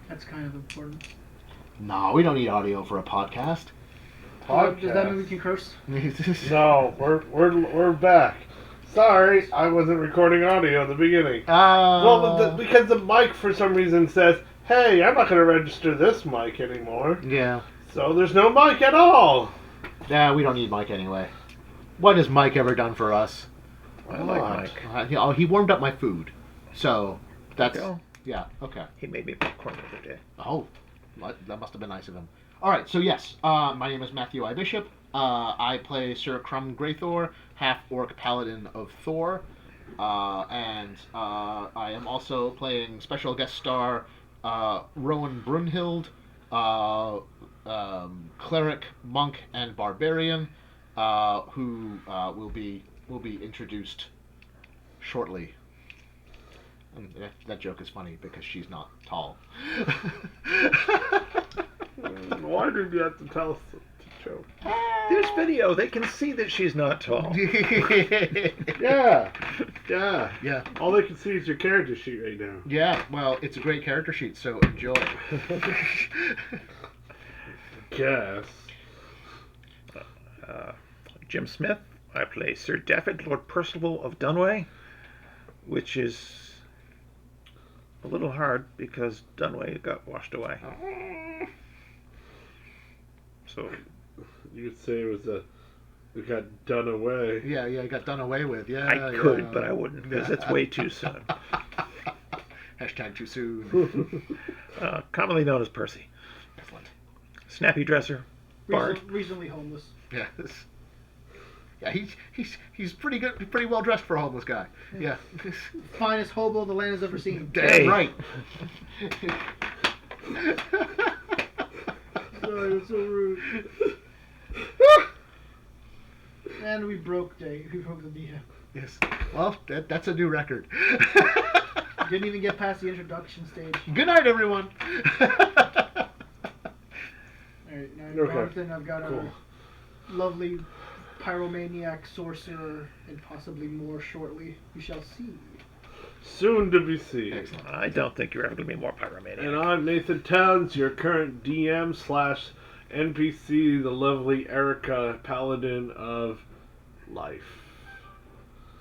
That's kind of important. No, we don't need audio for a podcast. Does that mean we can curse? No, we're back. Sorry, I wasn't recording audio at the beginning. Because the mic for some reason says, "Hey, I'm not going to register this mic anymore." Yeah. So there's no mic at all. Yeah, we don't need Mike anyway. What has Mike ever done for us? I like Mike. He warmed up my food, so that's Okay. yeah. Okay. He made me popcorn the other day. Oh, that must have been nice of him. All right, so yes, my name is Matthew I. Bishop. I play Sir Crum Greythor, half-orc paladin of Thor, and I am also playing special guest star Rowan Brunhild, cleric, monk, and barbarian, who will be introduced shortly. And that joke is funny because she's not tall. Why did you have to tell us the joke? There's video. They can see that she's not tall. Yeah. Yeah. All they can see is your character sheet right now. Yeah, well, it's a great character sheet, so enjoy. Guess. Jim Smith. I play Sir Daffod, Lord Percival of Dunway, which is a little hard because Dunway got washed away. So You could say it got done away. Yeah, it got done away with. Yeah, I could, but I wouldn't because it's way too soon. Hashtag too soon. Commonly known as Percy. Excellent. Snappy dresser. Bard. Recently homeless. Yeah. Yeah, he's pretty good, pretty well dressed for a homeless guy. Yeah. Finest hobo the land has ever seen. Damn Hey. right. Sorry, it was so rude. And we broke the DM. Yes. Well, that's a new record. Didn't even get past the introduction stage. Good night, everyone. Alright, now Okay. Jonathan, I've got Cool. a lovely pyromaniac sorcerer and possibly more shortly. We shall see. Soon to be seen. Excellent. I don't think you're ever going to be more pyromaniac. And I'm Nathan Towns, your current DM/NPC, the lovely Erica, paladin of life.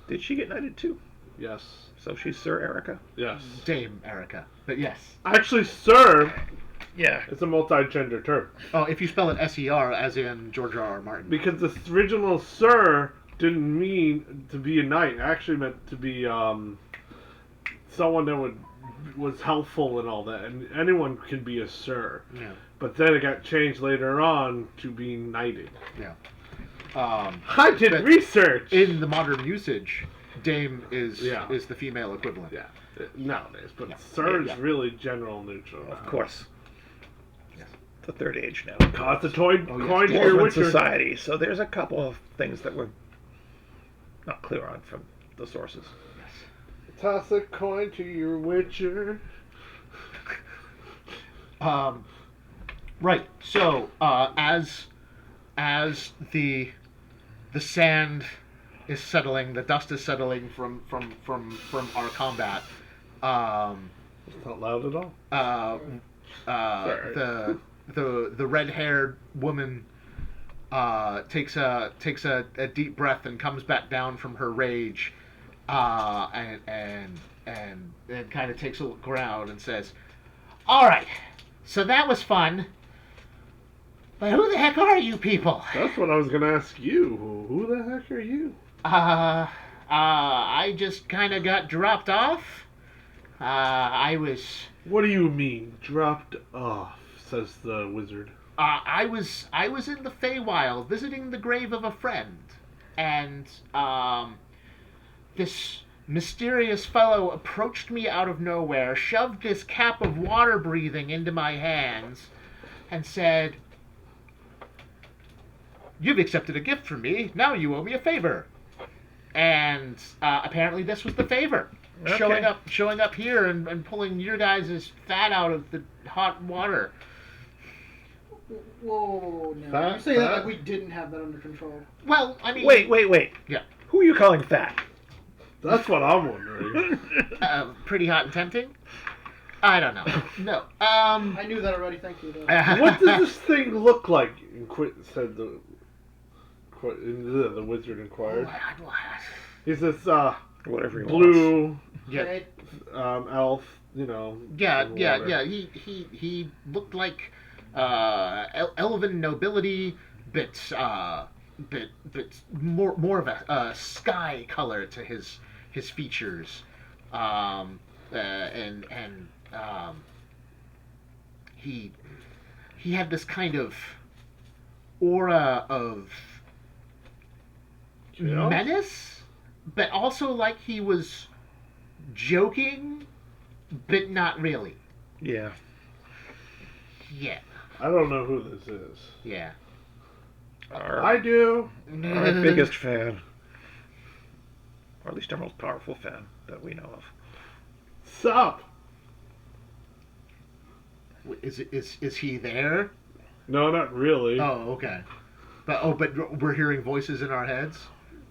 Did she get knighted too? Yes. So she's Sir Erica? Yes. Dame Erica. But yes. Actually, sir, Yeah. it's a multi-gender term. Oh, if you spell it S-E-R, as in George R.R. Martin. Because the original sir didn't mean to be a knight. It actually meant to be someone that was helpful and all that. And anyone can be a sir. Yeah. But then it got changed later on to being knighted. Yeah. I did But research! In the modern usage, Dame is Yeah. the female equivalent. Yeah, nowadays. But Yeah. sir is Yeah. really general neutral. Of course. Yes. The third age now. Toss a coin Oh, yes. to your Dwarven witcher. society. So there's a couple of things that we're not clear on from the sources. Toss a coin to your witcher. Right. So, as the sand is settling, the dust is settling from our combat. It's not loud at all. Sorry. The red-haired woman takes a deep breath and comes back down from her rage, and kind of takes a look around and says, "All right, so that was fun. But who the heck are you people?" That's what I was gonna ask you. Who the heck are you? I just kind of got dropped off. I was What do you mean, dropped off? Says the wizard. I was in the Feywild visiting the grave of a friend, and this mysterious fellow approached me out of nowhere, shoved this cap of water breathing into my hands, and said, "You've accepted a gift from me. Now you owe me a favor." And apparently this was the favor. Okay. Showing up here and pulling your guys' fat out of the hot water. Whoa, no. Fat, You say that fat? like we didn't have that under control. Well, I mean... Wait. Yeah. Who are you calling fat? That's what I'm wondering. Pretty hot and tempting? I don't know. No. I knew that already. Thank you. Though. What does this thing look like? Said the wizard inquired. He's this Whatever he wants. blue Yeah. elf, you know. Yeah, in the yeah, water. yeah. He looked like elven nobility, but more of a sky color to his features, and he had this kind of aura of Yeah. menace, but also like he was joking, but not really. Yeah. Yeah, I don't know who this is. yeah. I do. Our biggest fan. Or at least our most powerful fan that we know of. Sup? Is he there? No, not really. Oh, okay. But we're hearing voices in our heads.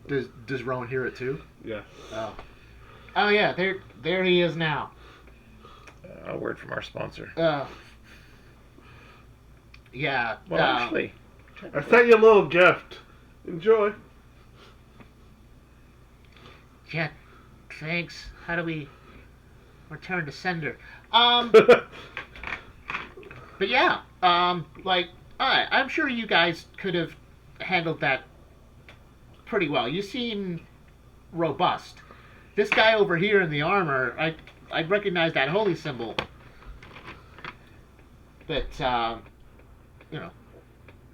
Does Rowan hear it too? Yeah. Oh yeah, there he is now. A word from our sponsor. Yeah. Well, actually, I sent you a little gift. Enjoy. Yeah. Thanks. How do we return to sender? But yeah. Like, I'm sure you guys could have handled that pretty well. You seem robust. This guy over here in the armor, I recognize that holy symbol. But you know,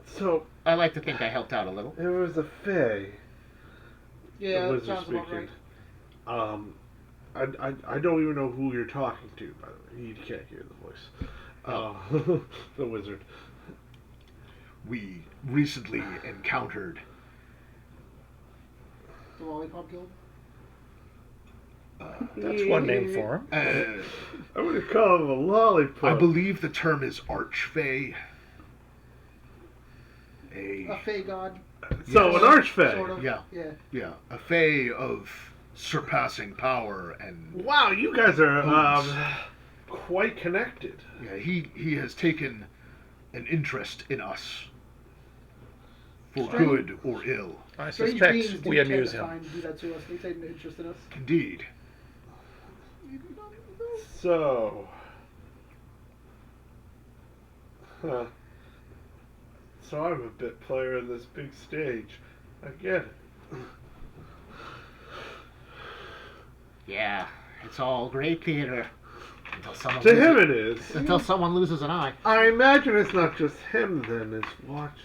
So I like to think I helped out a little. it was a fae. Yeah, the that wizard sounds about speaking. right. I don't even know who you're talking to. By the way, you can't hear the voice. The wizard. We recently encountered. The Lollipop Guild. that's one name for him. I'm gonna call him a lollipop. I believe the term is archfey. A Fey god. So an archfey. Sort of. Yeah. Yeah. Yeah, a fey of surpassing power, and Wow, you guys are Orbs. quite connected. yeah, he has taken an interest in us for Strange. good or ill. I Strange suspect beings we do tend amuse to him. do that to us. They take an interest in us. Indeed. So, so I'm a bit player in this big stage. I get it. Yeah, it's all great theater until someone To him, it is. until someone loses an eye. I imagine it's not just him then is watching.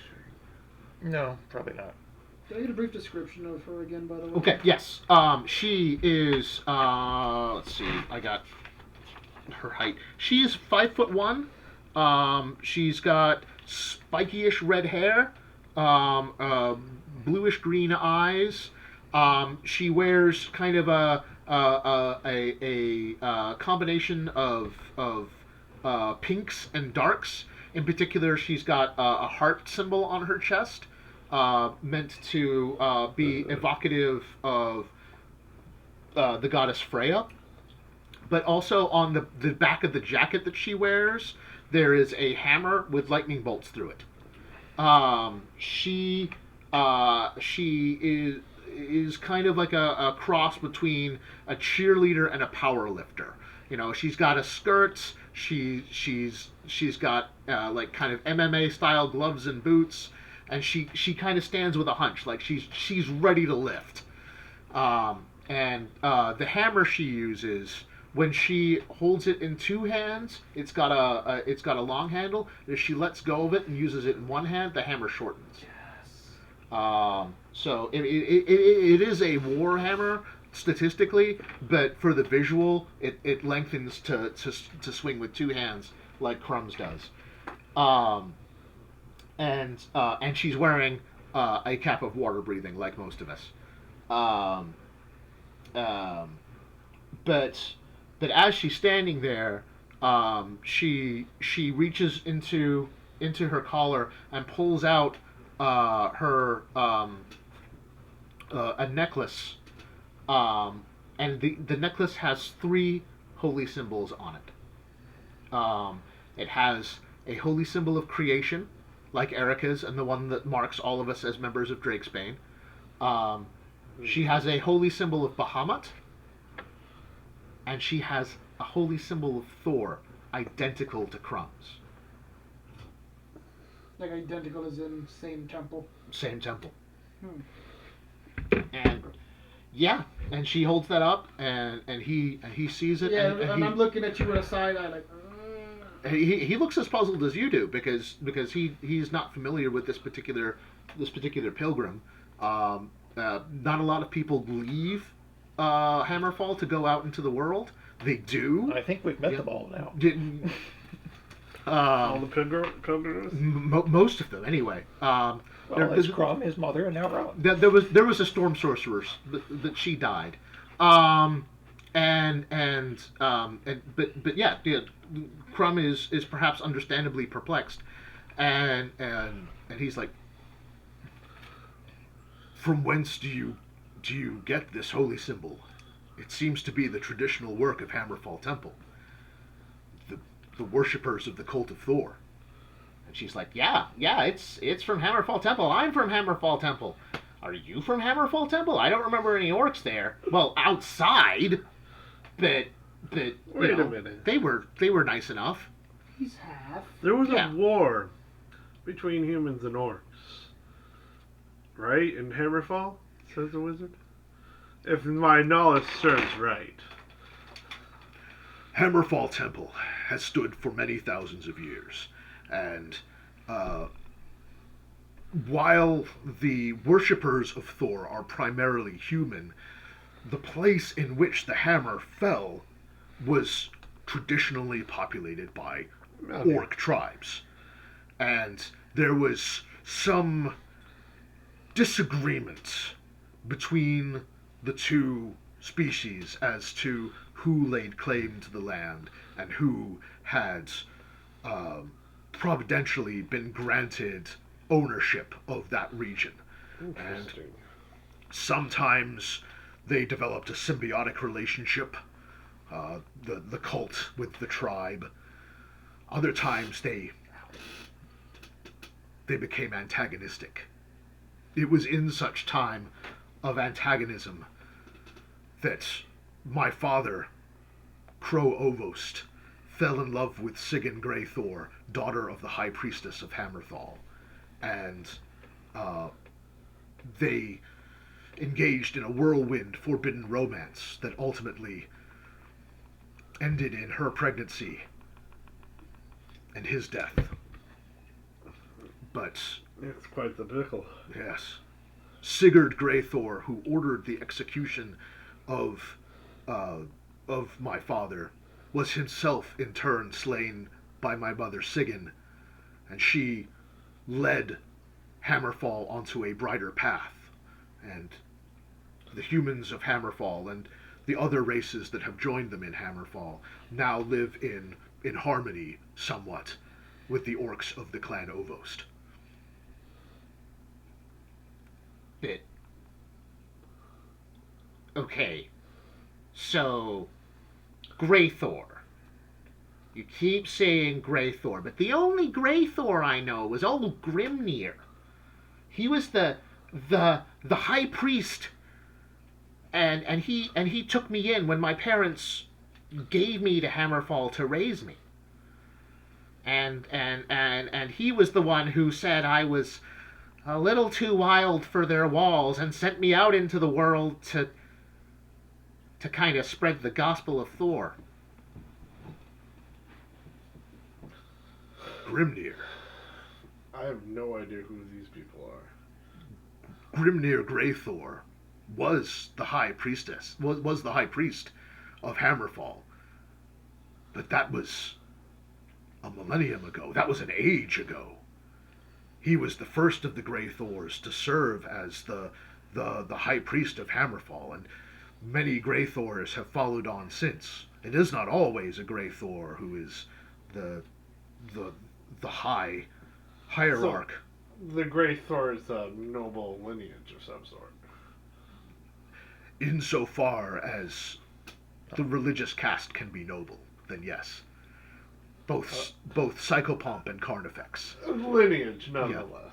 No, probably not. Can I get a brief description of her again, by the way? Okay, yes. She is. Let's see. I got her height. She is 5'1". She's got spikyish red hair, bluish green eyes. She wears kind of a combination of pinks and darks. In particular, she's got a heart symbol on her chest, meant to be evocative of the goddess Freya. But also on the back of the jacket that she wears, there is a hammer with lightning bolts through it. She is kind of like a cross between a cheerleader and a power lifter. You know, she's got a skirt. She's got like kind of MMA style gloves and boots, and she kind of stands with a hunch, like she's ready to lift. And the hammer she uses, when she holds it in two hands, it's got a long handle. If she lets go of it and uses it in one hand, the hammer shortens. So it is a war hammer statistically, but for the visual, it lengthens to swing with two hands like Crumbs does. And she's wearing a cap of water breathing like most of us. But as she's standing there, she reaches into her collar and pulls out her a necklace, and the necklace has 3 holy symbols on it. It has a holy symbol of creation, like Erica's, and the one that marks all of us as members of Drakesbane. She has a holy symbol of Bahamut, and she has a holy symbol of Thor, identical to Crumb's. Like identical as in same temple. Same temple. Hmm. And yeah, and she holds that up, and he sees it. Yeah, and I'm looking at you with a side eye like. He looks as puzzled as you do because he's not familiar with this particular pilgrim. Not a lot of people leave Hammerfall to go out into the world. They do. I think we've met them all now. All the pilgrims? Most of them, anyway. Well, there's Crum, his mother, and now Rowan. There was a storm sorceress that she died, but yeah, Crum is perhaps understandably perplexed, and he's like, "From whence do you get this holy symbol? It seems to be the traditional work of Hammerfall Temple. The worshippers of the cult of Thor." And she's like, yeah, it's from Hammerfall Temple. I'm from Hammerfall Temple. Are you from Hammerfall Temple? I don't remember any orcs there. Well, outside, but Wait a minute. They were nice enough. He's half. There was Yeah. a war between humans and orcs, right? In Hammerfall, says the wizard. If my knowledge serves right. Hammerfall Temple has stood for many thousands of years, and while the worshippers of Thor are primarily human, the place in which the hammer fell was traditionally populated by orc tribes, and there was some disagreement between the two species as to who laid claim to the land and who had providentially been granted ownership of that region. And sometimes they developed a symbiotic relationship, the cult with the tribe. Other times they became antagonistic. It was in such time of antagonism that my father, Crow Ovost, fell in love with Sigyn Greythor, daughter of the High Priestess of Hammerfall, and they engaged in a whirlwind, forbidden romance that ultimately ended in her pregnancy and his death. But It's quite the pickle. yes, Sigurd Greythor, who ordered the execution of my father, was himself in turn slain by my mother Sigyn, and she led Hammerfall onto a brighter path, and the humans of Hammerfall and the other races that have joined them in Hammerfall now live in harmony somewhat with the orcs of the clan Ovost. Bit. Okay. So, Greythor. You keep saying Greythor, but the only Greythor I know was old Grimnir. He was the high priest, and he took me in when my parents gave me to Hammerfall to raise me. And he was the one who said I was a little too wild for their walls and sent me out into the world to kind of spread the gospel of Thor. Grimnir. I have no idea who these people are. Grimnir Greythor was the high priestess, was the high priest of Hammerfall. But that was a millennium ago. That was an age ago. He was the first of the Greythors to serve as the high priest of Hammerfall, and many Greythors have followed on since. It is not always a Greythor who is the hierarch. So, the Greythor is a noble lineage of some sort. Insofar as the religious caste can be noble, then yes. both psychopomp and carnifex. Lineage, nonetheless.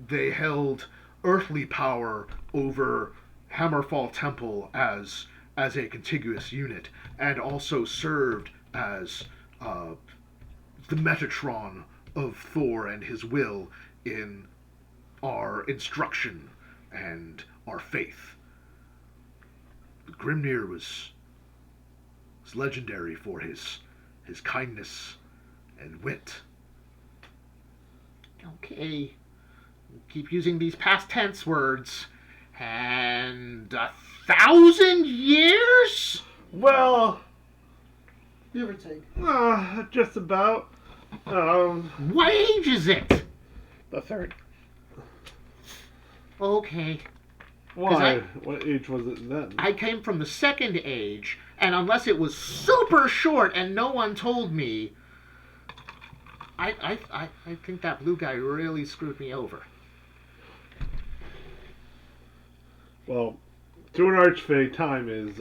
They held earthly power over Hammerfall Temple as a contiguous unit, and also served as the Metatron of Thor and his will in our instruction and our faith. Grimnir was legendary for his kindness and wit. Okay. Keep using these past tense words. And 1,000 years? Well, Give or take. just about. What age is it? The third. Okay. Why? What age was it then? I came from the second age, and unless it was super short and no one told me, I think that blue guy really screwed me over. Well, to an archfey, time is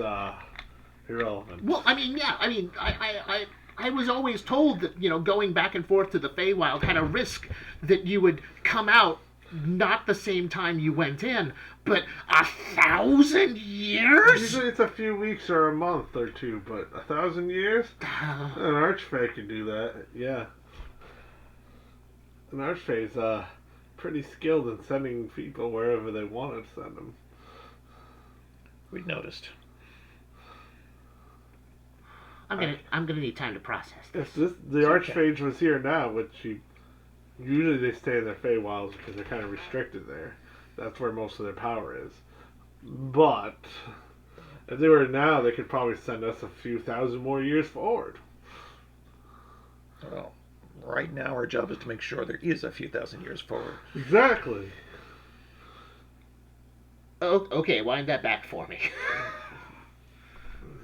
irrelevant. Well, I was always told that, going back and forth to the Feywild had a risk that you would come out not the same time you went in, but 1,000 years? Usually it's a few weeks or a month or two, but 1,000 years? An archfey can do that, yeah. An archfey's pretty skilled in sending people wherever they want to send them. We noticed. I'm gonna need time to process this. If the archmage was here now, which usually they stay in their Feywilds because they're kind of restricted there. That's where most of their power is. But if they were now, they could probably send us a few thousand more years forward. Well, right now our job is to make sure there is a few thousand years forward. Exactly. Oh, okay, wind that back for me.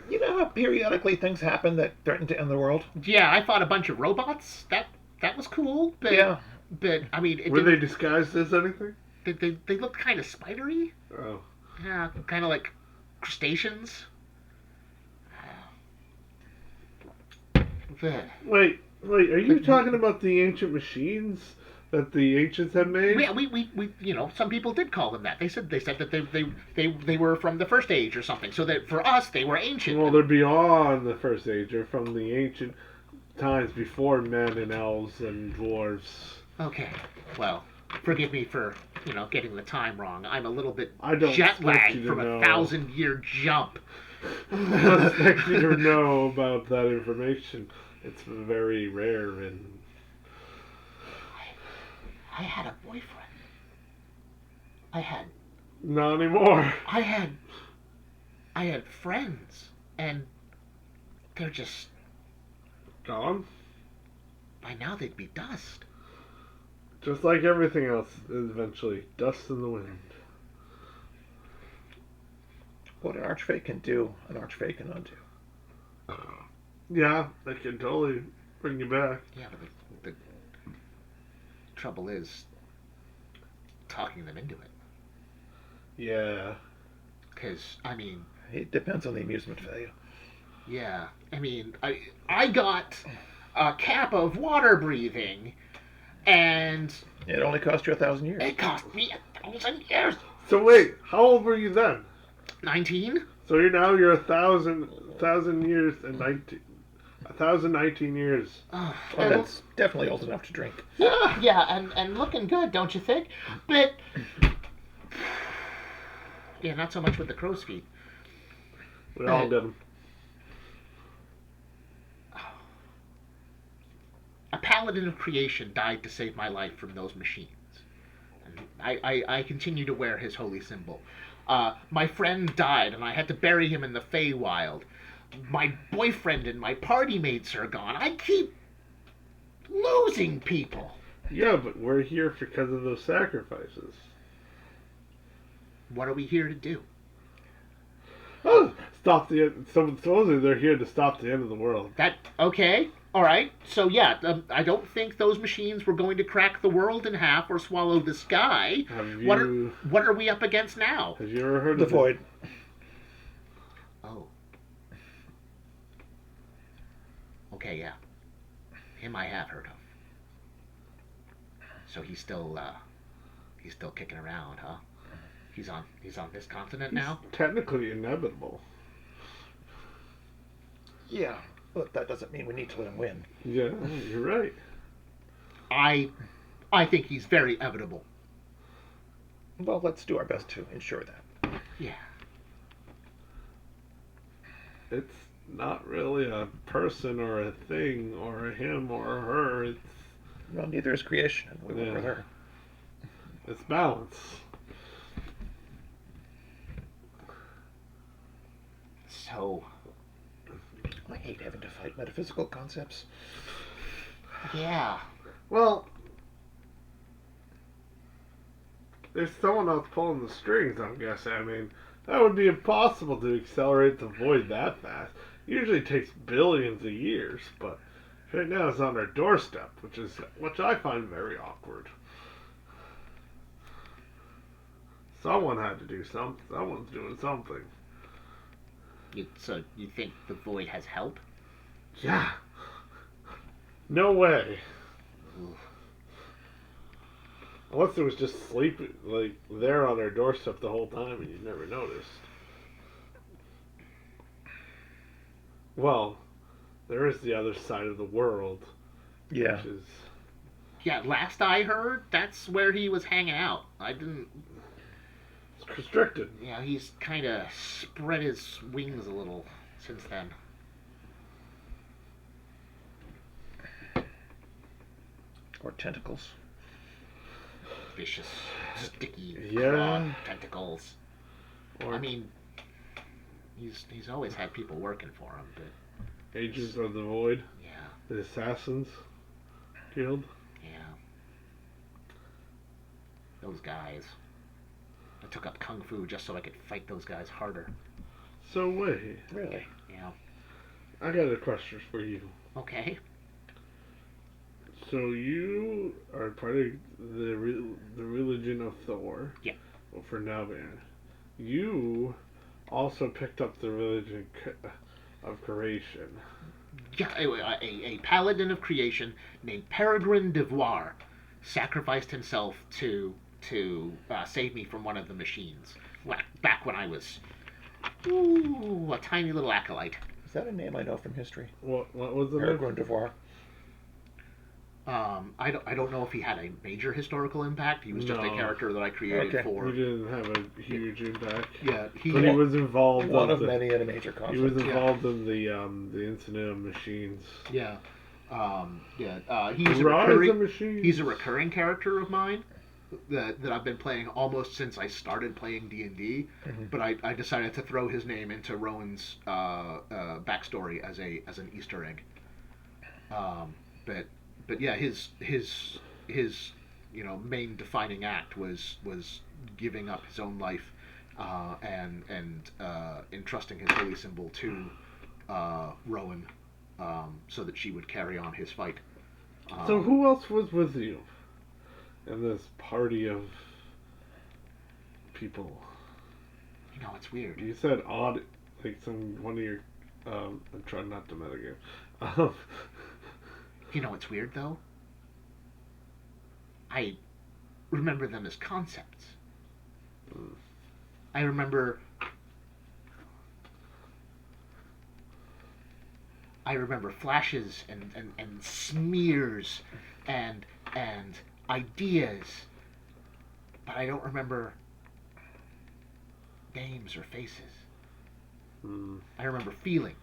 You know how periodically things happen that threaten to end the world? Yeah, I fought a bunch of robots. That was cool. But, Yeah. But, I mean... Were they disguised as anything? They looked kind of spidery. Oh. Yeah, kind of like crustaceans. Wait, are you talking about the ancient machines that the ancients had made? Yeah, we some people did call them that. They said that they were from the first age or something. So that for us they were ancient. Well, they're beyond the first age. They're from the ancient times before men and elves and dwarves. Okay, well, forgive me for getting the time wrong. I'm a little bit I don't jet lagged expect you to from a know. 1,000-year jump. I don't expect you to know about that information. It's very rare and... I had a boyfriend. Not anymore. I had friends, and they're just... Gone? By now they'd be dust. Just like everything else, eventually. Dust in the wind. What an archfey can do, an archfey can undo. Yeah, they can totally bring you back. Yeah, but the trouble is talking them into it. Yeah. Because, It depends on the amusement value. yeah, I got a cap of water breathing, and It only cost you 1,000 years. it cost me 1,000 years. So wait, how old were you then? 19? So you're 1,000 years and 1,019 years. Oh, Well, that's definitely old enough to drink. yeah, and looking good, don't you think? But yeah, not so much with the crow's feet. We all did them. A paladin of creation died to save my life from those machines. And I continue to wear his holy symbol. My friend died, and I had to bury him in the Feywild. My boyfriend and my party mates are gone. I keep losing people. Yeah, but we're here because of those sacrifices. What are we here to do? Oh, stop the end. Supposedly they're here to stop the end of the world. Okay, all right. So yeah, I don't think those machines were going to crack the world in half or swallow the sky. What are we up against now? Have you ever heard The of void. Oh. Okay, yeah. Him I have heard of. So he's still kicking around, huh? He's on this continent now? Technically inevitable. Yeah, but that doesn't mean we need to let him win. Yeah, you're right. I think he's very evitable. Well, let's do our best to ensure that. Yeah. It's not really a person or a thing or a him or a her. It's Well, neither is creation, and we work with her. It's balance. So, I hate having to fight metaphysical concepts. yeah. Well, there's someone else pulling the strings, I'm guessing. I mean, that would be impossible to accelerate the void that fast. Usually takes billions of years, but right now it's on our doorstep, which I find very awkward. Someone had to do something. Someone's doing something. So you think the void has help? Yeah. No way. Ooh. Unless it was just sleeping, like, there on our doorstep the whole time and you never noticed. Well, there is the other side of the world. Yeah. Which is... Yeah, last I heard, that's where he was hanging out. I didn't... It's constricted. Yeah, he's kind of spread his wings a little since then. Or tentacles. Vicious, sticky, Yeah. broad tentacles. Or I mean, he's always had people working for him, but Agents of the Void. yeah, The Assassins Guild. yeah. Those guys. I took up kung fu just so I could fight those guys harder. So wait, Really? Yeah. I got a question for you. Okay. So you are part of the religion of Thor. Yeah. Well, for now, man. You also picked up the religion of creation. Yeah, a paladin of creation named Peregrine Devoir sacrificed himself to save me from one of the machines. Back when I was a tiny little acolyte. Is that a name I know from history? What was the Peregrine Devoir. I don't know if he had a major historical impact. He was just a No. character that I created Okay. for. He didn't have a huge impact. Yeah, But he was involved. One in of many in a major He conflict. was involved in the incident of machines. Yeah. Machines. He's a recurring character of mine that I've been playing almost since I started playing D&D. Mhm. But I decided to throw his name into Rowan's backstory as an Easter egg. But yeah, his main defining act was giving up his own life and entrusting his holy symbol to Rowan so that she would carry on his fight. So who else was with you in this party of people? You know, it's weird. You said odd, like one of your. I'm trying not to metagame. You know what's weird, though? I remember them as concepts. I remember flashes and smears and ideas, but I don't remember names or faces. I remember feelings.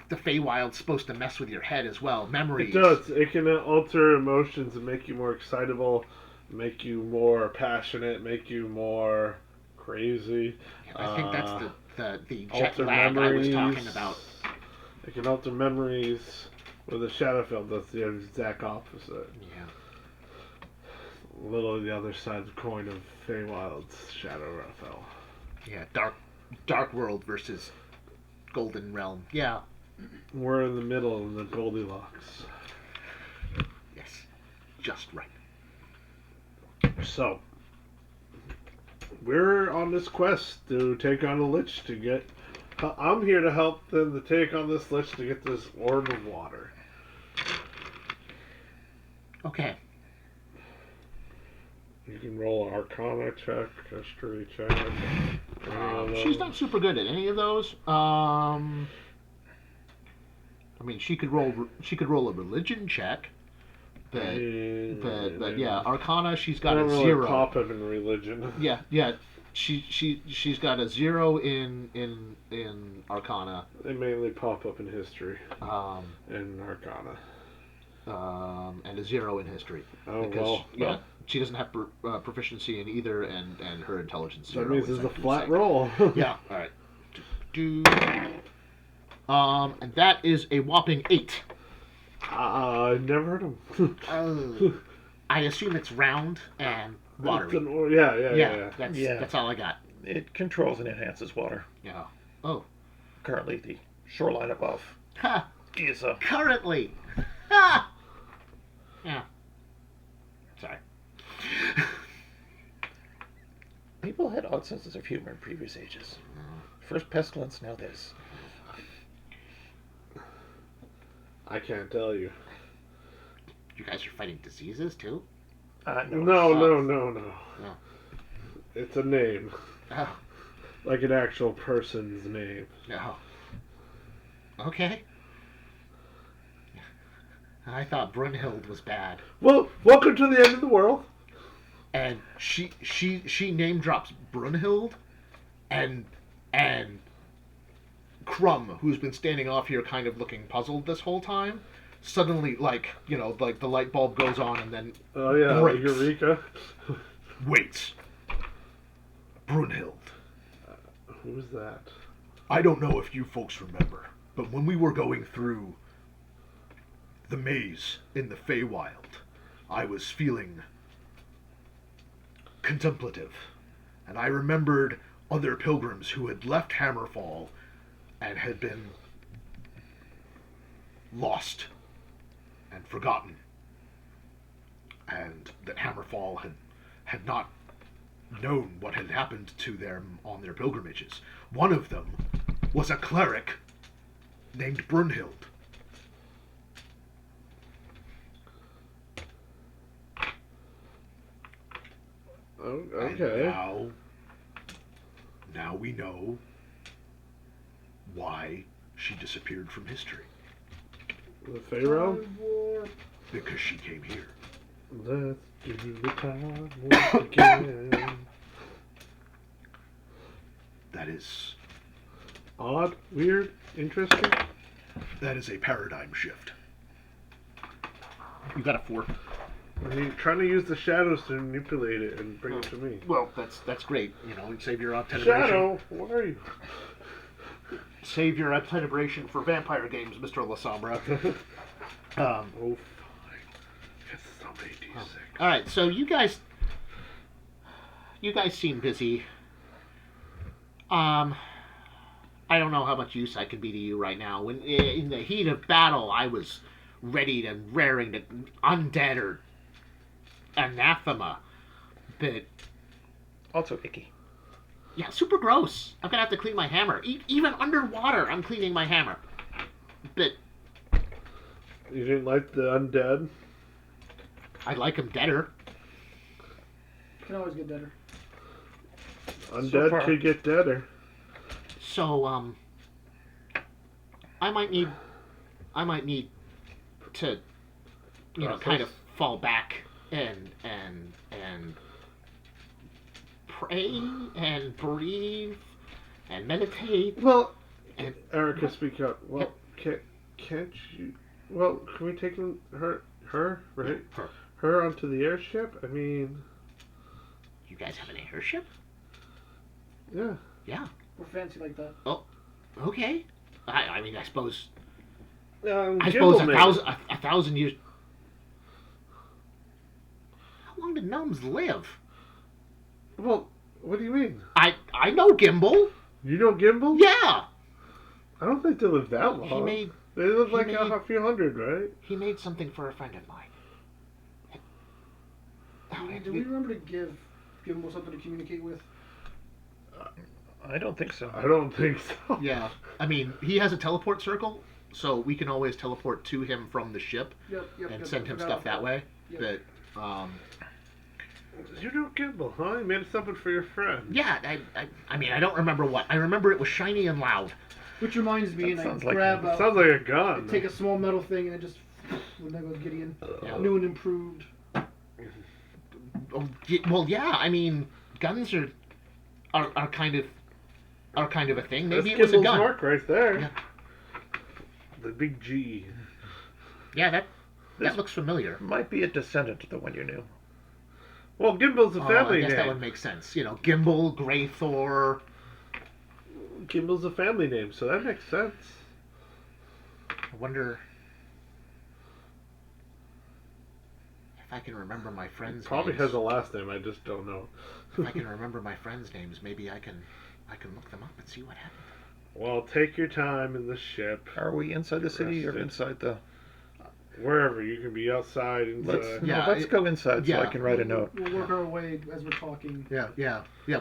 The Feywild's supposed to mess with your head as well. Memories. It does. It can alter emotions and make you more excitable, make you more passionate, make you more crazy. I think that's the jet alter lag memories. I was talking about. It can alter memories. With the Shadowfell, that's the exact opposite. Yeah. Literally the other side of the coin of Feywild's Shadowfell. Yeah, dark world versus golden realm. Yeah. We're in the middle in the Goldilocks. Yes. Just right. So, we're on this quest to take on a lich to get... I'm here to help them to take on this lich to get this orb of water. Okay. You can roll an Arcana check, History check. She's not super good at any of those. I mean, she could roll a religion check. But yeah, Arcana, she's got a really 0. Pop up in religion. Yeah. She's got a 0 in Arcana. They mainly pop up in history. And Arcana. And a 0 in history. Oh, because, well. Yeah, she doesn't have proficiency in either, and her intelligence 0. That means it's a flat roll. Yeah. All right. And that is a whopping 8. I've never heard of them. I assume it's round and watery. Yeah. That's all I got. It controls and enhances water. Yeah. Oh. Currently, the shoreline above Ha! is a... Currently. Ha! Yeah. Sorry. People had odd senses of humor in previous ages. First pestilence, now this. I can't tell you. You guys are fighting diseases too? No. No. It's a name. Oh. Like an actual person's name. No. Okay. I thought Brunhild was bad. Well, welcome to the end of the world. And she name drops Brunhild and Crumb, who's been standing off here kind of looking puzzled this whole time, suddenly, like the light bulb goes on and then Oh yeah, breaks. Eureka. Wait. Brunhild. Who's that? I don't know if you folks remember, but when we were going through the maze in the Feywild, I was feeling contemplative, and I remembered other pilgrims who had left Hammerfall and had been lost and forgotten, and that Hammerfall had not known what had happened to them on their pilgrimages. One of them was a cleric named Brunhild. Oh, okay. And now we know why she disappeared from history. The Pharaoh? Because she came here. Let's do the time once again. That is Odd, weird, interesting. that is a paradigm shift. You got a 4. I mean, trying to use the shadows to manipulate it and bring it to me. Well, that's great. You know, save your obtenebration. Shadow, where are you? Save your obtenebration for vampire games, Mr. Lasombra. Oh, fine. It's somebody D6. All right, so you guys seem busy. I don't know how much use I can be to you right now. When in the heat of battle, I was ready and raring to undead or anathema, but Also icky. yeah, super gross. I'm gonna have to clean my hammer. Even underwater, I'm cleaning my hammer. But You didn't like the undead? I like them deader. You can always get better. Undead could get deader. So I might need to, you know, kind of fall back and pray and breathe and meditate. Well, And Erica, speak up. Well, can't you? Well, can we take her, right? Her onto the airship? I mean, you guys have an airship? yeah. Yeah. We're fancy like that. Oh, okay. I mean, I suppose Gimbal a thousand years. How long did gnomes live? Well, what do you mean? I know Gimbal. You know Gimbal? Yeah. I don't think they live that long. They live like a few hundred, right? He made something for a friend of mine. Do we remember to give Gimbal something to communicate with? I don't think so. I don't think so. Yeah, I mean, he has a teleport circle, so we can always teleport to him from the ship Yep. and send him stuff that way. Yep. that. You know Gimbal, huh? You made something for your friend. Yeah, I mean, I don't remember what. I remember it was shiny and loud. Which reminds me, That and I sounds like- grab It sounds like a gun. take a small metal thing and then just when there goes Gideon, Yeah. new and improved. Oh, well, yeah. I mean, guns are kind of a thing. Maybe That's it was a Gimbal's gun. mark right there. Yeah. The big G. Yeah, that This- looks familiar. Might be a descendant of the one you knew. Well, Gimbal's a Oh, family I guess name. that would make sense. You know, Gimbal, Grey Thor. Gimbal's a family name, so that makes sense. I wonder if I can remember my friends' Probably names. has a last name, I just don't know. If I can remember my friends' names, maybe I can look them up and see what happened. Well, take your time in the ship. Are we inside the city or Rested. inside the? Wherever. You can be outside, Let's inside. Yeah, let's it- go inside so yeah. I can write a note. We'll work our way as we're talking. Yeah.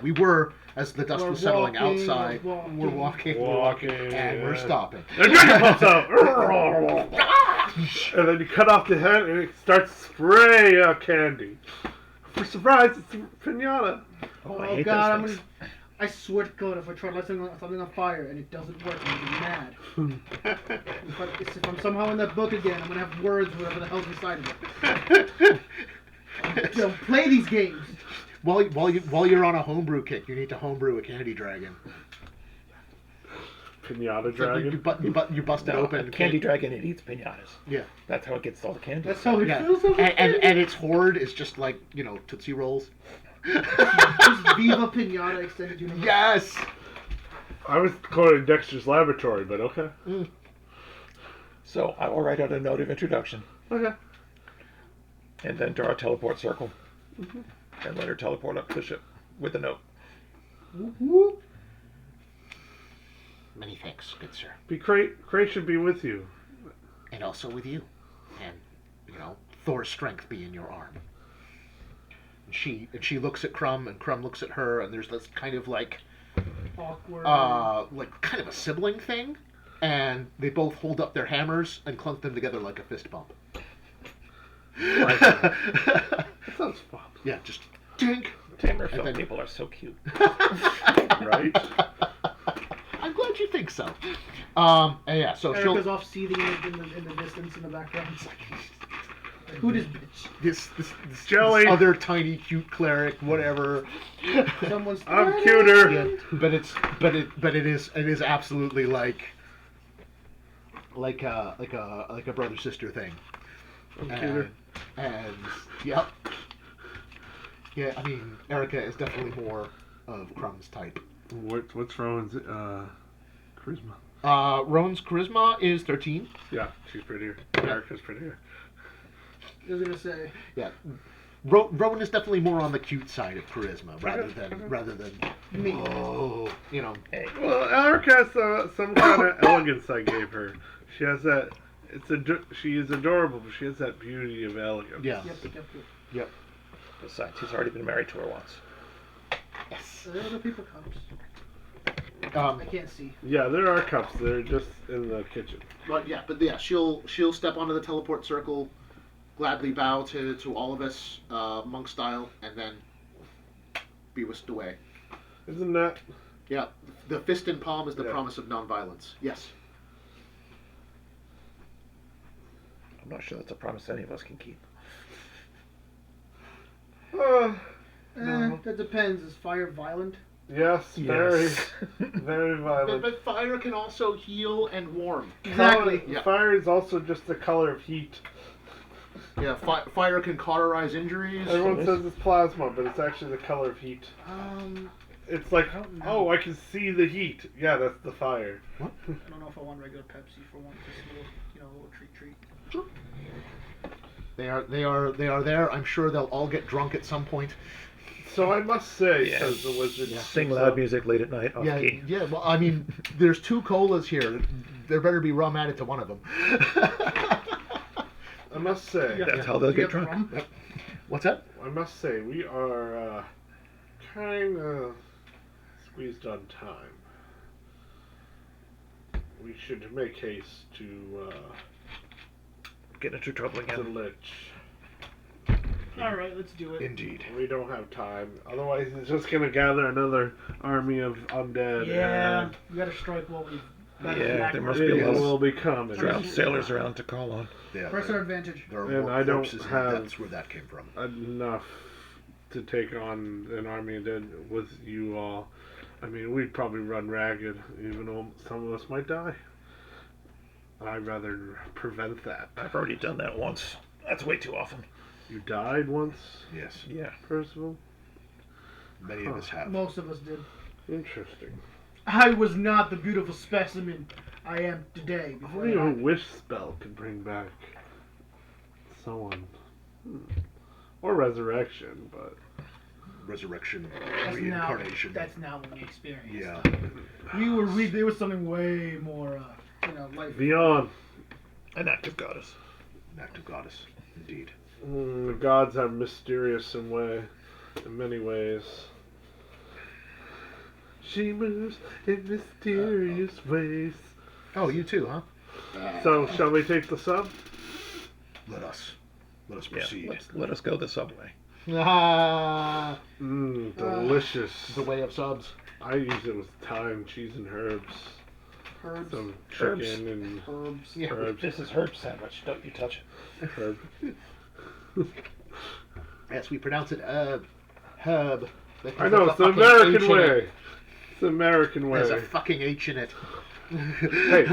We were, as the dust We're was settling walking, outside. we're walking. We're walking, Walking, and we're yeah. stopping. The dragon pops out! And then you cut off the head and it starts spray candy. For surprise, it's a pinata. Oh, I Oh hate God, those things. I swear to God, if I try to light something on fire and it doesn't work, I'm gonna be mad. If I'm somehow in that book again, I'm gonna have words, whatever the hell's inside of it. Don't play these games. While you're on a homebrew kick, you need to homebrew a candy dragon. Pinata It's like dragon. you bust it No, open. a candy dragon, it eats pinatas. Yeah. That's how it gets all the candy. That's how it Yeah. feels. Over And its horde is just like, you know, Tootsie Rolls. Just Viva Pinata Extended Universe. Yes. I was quoting Dexter's Laboratory, but okay. So I will write out a note of introduction Okay. and then draw a teleport circle and let her teleport up to the ship with the note. Whoop. Many thanks, good sir. Cray should be with you. And also with you. And, you know, Thor's strength be in your arm. And she looks at Crumb, and Crumb looks at her, and there's this kind of like Awkward. kind of a sibling thing. And they both hold up their hammers and clunk them together like a fist bump. That sounds fun. Yeah, just tink. Tamerville then- people are so cute. Right? I'm glad you think so. And yeah, so Erica's she'll off seething in the distance in the background. It's like, who this bitch? this Jelly. other tiny cute cleric, whatever. Someone's. I'm cuter. Yeah, but it is absolutely like a brother sister thing. I'm cuter. And yep. Yeah, I mean Erica is definitely more of Crumb's type. What's Rowan's charisma? Rowan's charisma is 13. Yeah, she's prettier. Erica's prettier. I was gonna say. Yeah. Rowan is definitely more on the cute side of charisma rather than Me. oh, you know. Hey, Well, Erica has some kind of elegance I gave her. She has that. She is adorable, but she has that beauty of elegance. Yeah. Yep. besides, he's already been married to her once. Yes. Are there other people cups? I can't see. Yeah, there are cups. They're just in the kitchen. But yeah, she'll step onto the teleport circle, gladly bow to all of us, monk style, and then be whisked away. Isn't that? Yeah, the fist in palm is the Yeah. promise of nonviolence. Yes. I'm not sure that's a promise any of us can keep. No. That depends. Is fire violent? Yes, very, Yes. very violent. But fire can also heal and warm. Exactly. Yeah. Fire is also just the color of heat. Yeah, fire can cauterize injuries. Everyone says it's plasma, but it's actually the color of heat. It's like, I don't know. oh, I can see the heat. Yeah, that's the fire. I don't know if I want regular Pepsi for one. Just a little treat. They are there. I'm sure they'll all get drunk at some point. So I must say, Yeah. says the wizard. Sing loud music late at night off key. Yeah. Well, I mean, there's 2 colas here. There better be rum added to one of them. I must say, That's how they'll Do you get have drunk. rum? What's that? I must say, we are kind of squeezed on time. We should make haste to Get into trouble the again. lich. All right, let's do it. Indeed. We don't have time. Otherwise, it's just gonna gather another army of undead. Yeah, and we gotta strike what we've got. Yeah, there must it be a lot will of be coming. drowned sailors around to call on. Yeah. Press our advantage. There are And more I don't corpses in have- That's where that came from. Enough to take on an army of dead with you all. I mean, we'd probably run ragged, even though some of us might die. I'd rather prevent that. I've already done that once. That's way too often. You died once, Yes. Yeah. Percival? Many of us have. Most of us did. Interesting. I was not the beautiful specimen I am today. Before Only a I wish spell could bring back someone. Or resurrection, but Resurrection, That's now, reincarnation. that's now what we experienced. Yeah. There was something way more, life. beyond. An active goddess. An active goddess, indeed. The gods have mysterious in many ways. She moves in mysterious ways. Oh, you too, huh? So, shall we take the sub? Let us Yeah. proceed. Let us go the subway. Ah, Delicious. the way of subs. I use it with thyme, cheese, and herbs. Herbs. Some Herbs. chicken and Herbs. Yeah. herbs. This is herb sandwich. Don't you touch it. Herb. Yes, we pronounce it herb. I know, it's the There's a fucking American H in it. way. It's the American way. There's a fucking H in it. Hey,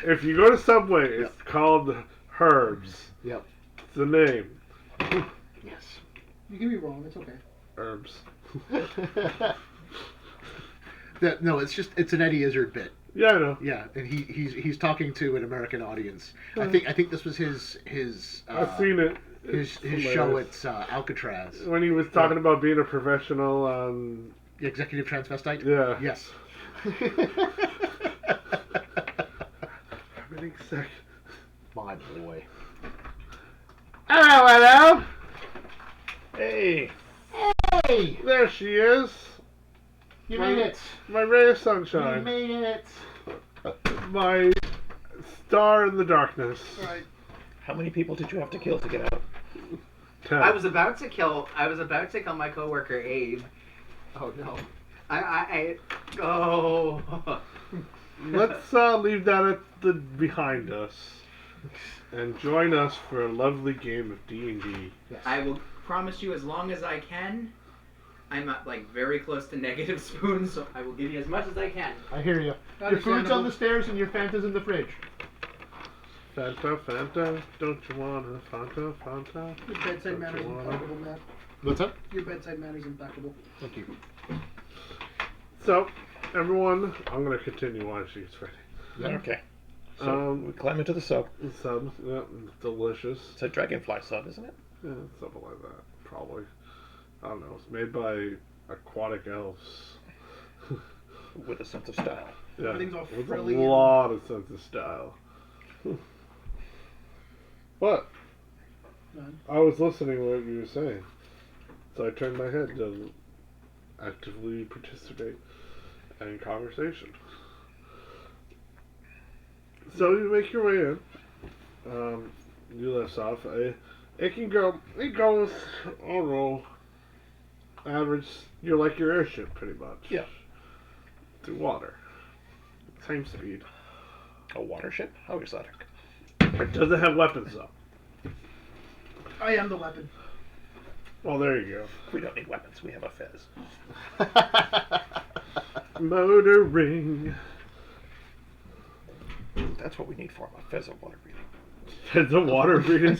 if you go to Subway, it's called Herbs. Yep. It's the name. Yes. You can be wrong. It's okay. Herbs. No, it's an Eddie Izzard bit. Yeah, I know. Yeah, and he's talking to an American audience. I think this was his I've seen it. his It's show hilarious. at Alcatraz. When he was talking about being a professional, The executive transvestite. yeah. Yes. Everything sick. My boy. Hello, hello. Hey. Hey, There she is. you made it. My ray of You sunshine. made it. My star in the darkness. Right. How many people did you have to kill to get out? 10. I was about to kill my coworker Abe. Oh no. Oh. Let's leave that behind us and join us for a lovely game of D&D. I will promise you as long as I can. I'm very close to negative spoon, so I will give you as much as I can. I hear you. Your food's on the stairs and your Fanta's in the fridge. Fanta, Fanta, don't you want a Fanta, Fanta? Your bedside manner is impeccable, Matt. What's that? Your bedside manner is impeccable. Thank you. So, everyone, I'm going to continue while she gets ready. Yeah. Okay. So we climb into the sub. Subs, yeah, delicious. It's a dragonfly sub, isn't it? Yeah, something like that, probably. I don't know, it's made by aquatic elves. With a sense of style. Yeah, Everything's all with frilly a and- lot of sense of style. But, None. I was listening to what you were saying. So I turned my head to actively participate in conversation. So you make your way in. You left off. It goes, oh no, average, you're like your airship pretty much. Yeah. Through water. Same speed. A watership? How exotic. It doesn't have weapons though. I am the weapon. Well, there you go. We don't need weapons. We have a fez. Motoring. That's what we need for him. A fez of water breathing. It's a water breathing.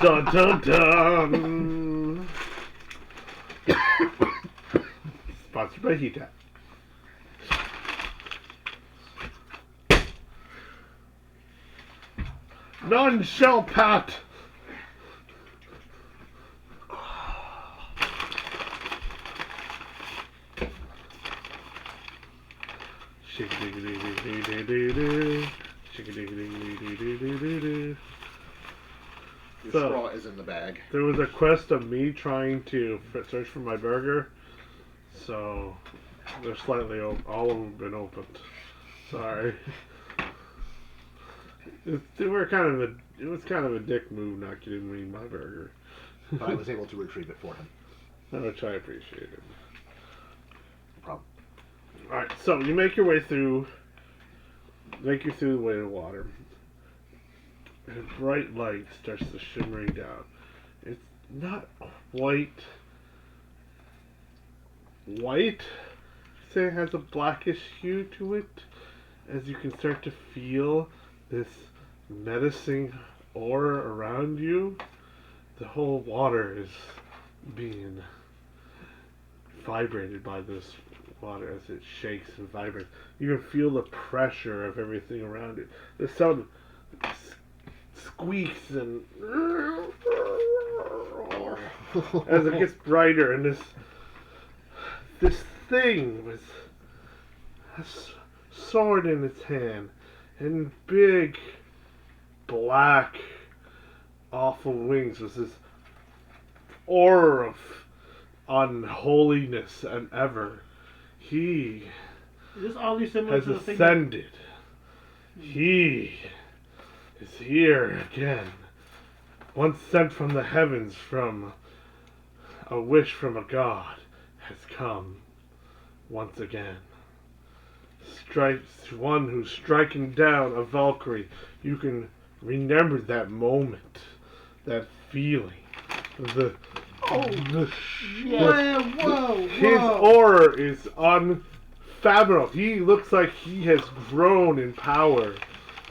Dun dun dun. Sponsored by Heat Tap. None shall pat. Shigga-digga-digga-digga-digga-digga-digga. Shigga-digga-digga-digga-digga-digga. Your So- straw is in the bag. There was a quest of me trying to search for my burger, so they're slightly all of them have been opened. Sorry. It was kind of a dick move not giving me my burger. but I was able to retrieve it for him. Which I appreciate it. No problem. Alright, so you make your way through the way to water. And bright light starts to shimmering down. It's not quite white. Say it has a blackish hue to it, as you can start to feel this menacing aura around you. The whole water is being vibrated by this water as it shakes and vibrates. You can feel the pressure of everything around it. The sound squeaks and as it gets brighter, and this thing with a sword in its hand and big black awful wings with this aura of unholiness and ever. He Is this oddly similar has to the thing? ascended. He is here again. Once sent from the heavens, from a wish from a god, has come once again. Strikes one who's striking down a Valkyrie. You can remember that moment, that feeling, the Whoa! his aura is unfathomable. He looks like he has grown in power,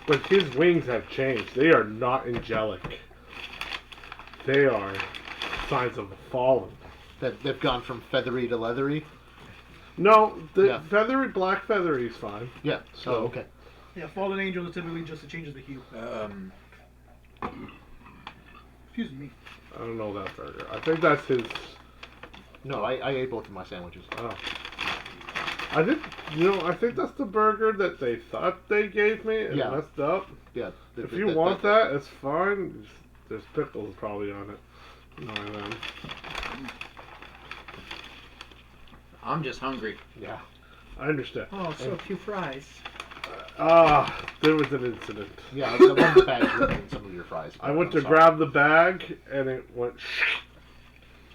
but his wings have changed. They are not angelic. They are signs of the fallen. That they've gone from feathery to leathery. No, the Yeah. black feathery is fine. Yeah. So okay. Yeah, fallen angel is typically just it changes the hue. Excuse me. I don't know that burger. I think that's his. No, I ate both of my sandwiches. Oh. I think that's the burger that they thought they gave me and Yeah. messed up. Yeah. If you want that, it's fine. There's pickles probably on it. No, then. I'm just hungry. Yeah. I understand. Oh, so few fries. There was an incident. Yeah. The one of the bags ripped in some of your fries. I went to Sorry. grab the bag and it went.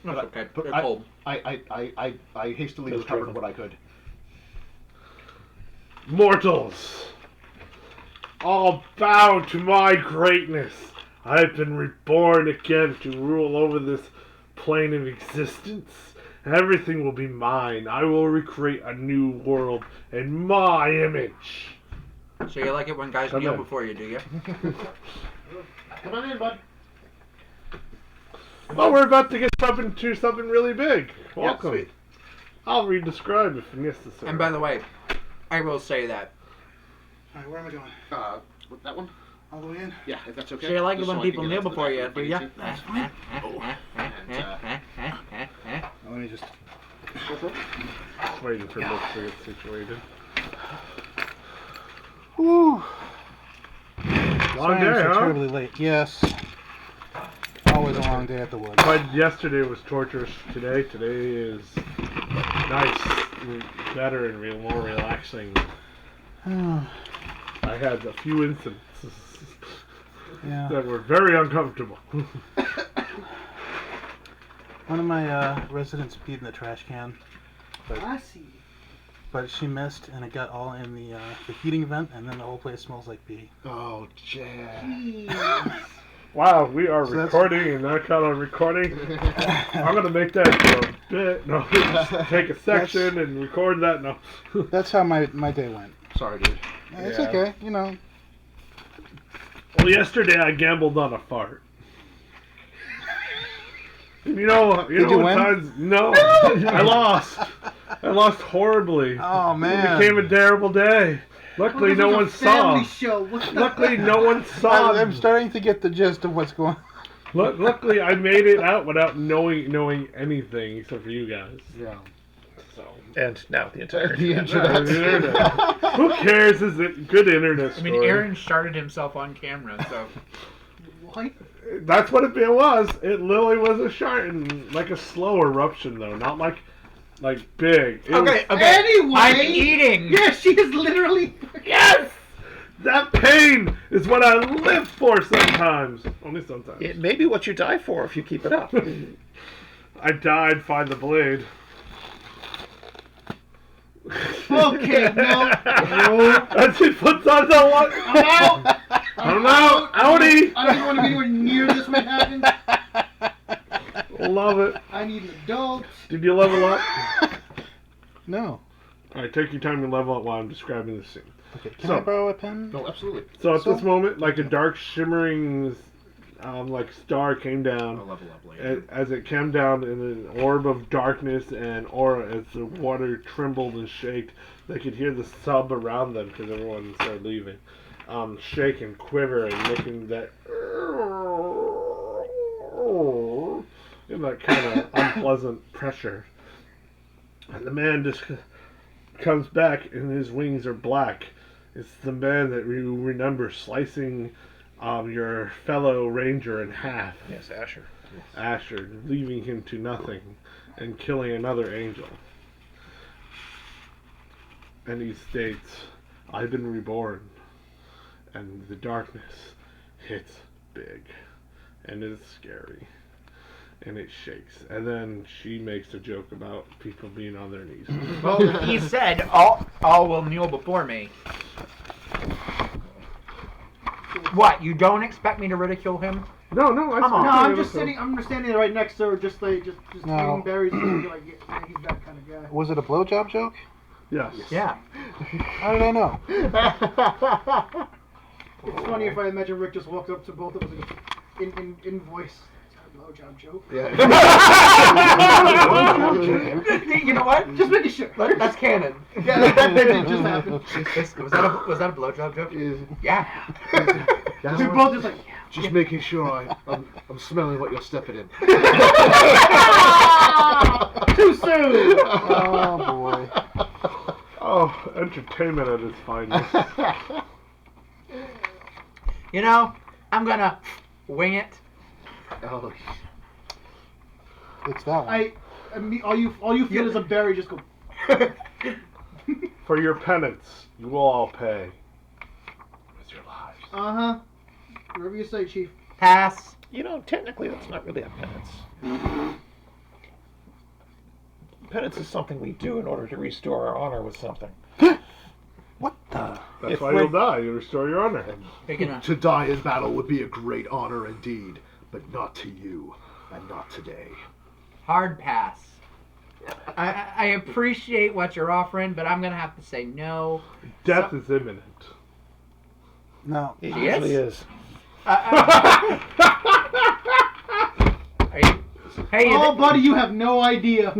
That's But okay. but They're cold. I hastily Just recovered driven. what I could. Mortals, all bow to my greatness. I've been reborn again to rule over this plane of existence. Everything will be mine. I will recreate a new world in my image. So you like it when guys Come kneel in. before you, do you? Come on in, bud. Oh, we're about to get something really big. Yeah, Welcome. sweet. I'll re-describe if necessary. And by the way, I will say that. Alright, where am I going? With that one? All the way in? Yeah, if that's okay. So you like it Just when so I can people get kneel into the before back you, of do the you? seat. That's fine. And, Let me just. go for it. Just waiting for Luke to get situated. Whew. Long day, so huh? terribly late. Yes. Always a long day at the woods. But yesterday was torturous. Today is nice, better, and more relaxing. I had a few instances Yeah. that were very uncomfortable. One of my residents peed in the trash can, I see. but she missed, and it got all in the heating vent, and then the whole place smells like pee. Oh, Jack. Wow, we are So that's- recording and that kind of recording. I'm gonna make that into a bit. No, just take a section and record that. No. That's how my day went. Sorry, dude. It's Yeah. okay, you know. Well, yesterday I gambled on a fart. You know Did you what win? times? No, I lost. I lost horribly. Oh It man. became a terrible day. Luckily, no one saw. Family show. What the Luckily, no one saw. I'm starting to get the gist of what's going on. Luckily, I made it out without knowing anything except for you guys. Yeah. So. And now the entire The internet. internet. Who cares? Is it good internet I mean, story? Aaron started himself on camera, so. What? That's what it was. It literally was a shart, and like a slow eruption though, not like big. It was- Okay. Anyway. I'm eating. Yeah, she is literally. Yes. That pain is what I live for sometimes. Only sometimes. It may be what you die for if you keep it up. I died, find the blade. Okay, no. As he puts on the one. I'm out. I'm out. Outie. I don't even want to be anywhere near this when it happens. Love it. I need an adult. Did you level up? No. Alright, take your time and level up while I'm describing the scene. Okay, can So- I borrow a pen? No, absolutely. So at this moment, like a dark shimmering like star came down. I'll level up later. As it came down in an orb of darkness and aura, as the water trembled and shaked, they could hear the sub around them because everyone started leaving. Shake and quiver and making that kind of unpleasant pressure. And the man just comes back and his wings are black. It's the man that you remember slicing your fellow ranger in half. Yes, Asher. Asher, leaving him to nothing and killing another angel. And he states, I've been reborn. And the darkness hits big. And it's scary. And it shakes. And then she makes a joke about people being on their knees. Well, he said, all will kneel before me. What, you don't expect me to ridicule him? No, Come on. No, I I'm just standing there right next to her, just No. eating berries and be like, yeah, he's that kind of guy. Was it a blowjob joke? Yes. Yeah. How did I know? It's funny if I imagine Rick just walked up to both of us in voice. It's got a blowjob joke. You know what? Just making sure. That's canon. Yeah, that did just happen. Was that a blowjob joke? Yeah. We both just like, yeah. Just making sure I'm smelling what you're stepping in. Too soon. Oh boy. Oh, entertainment at its finest. You know, I'm gonna wing it. Oh, It's that one. I mean, all you feel is a berry just go. For your penance, you will all pay with your lives. Uh-huh. Whatever you say, Chief. Pass. You know, technically that's not really a penance. Penance is something we do in order to restore our honor with something. What the? That's If why we're- you'll die. You restore your honor. Picking up. to die in battle would be a great honor indeed, but not to you, and not today. Hard pass. I appreciate what you're offering, but I'm gonna have to say no. Death is imminent. No. It She usually is? is. Are you, hey, you Oh, buddy, you have no idea.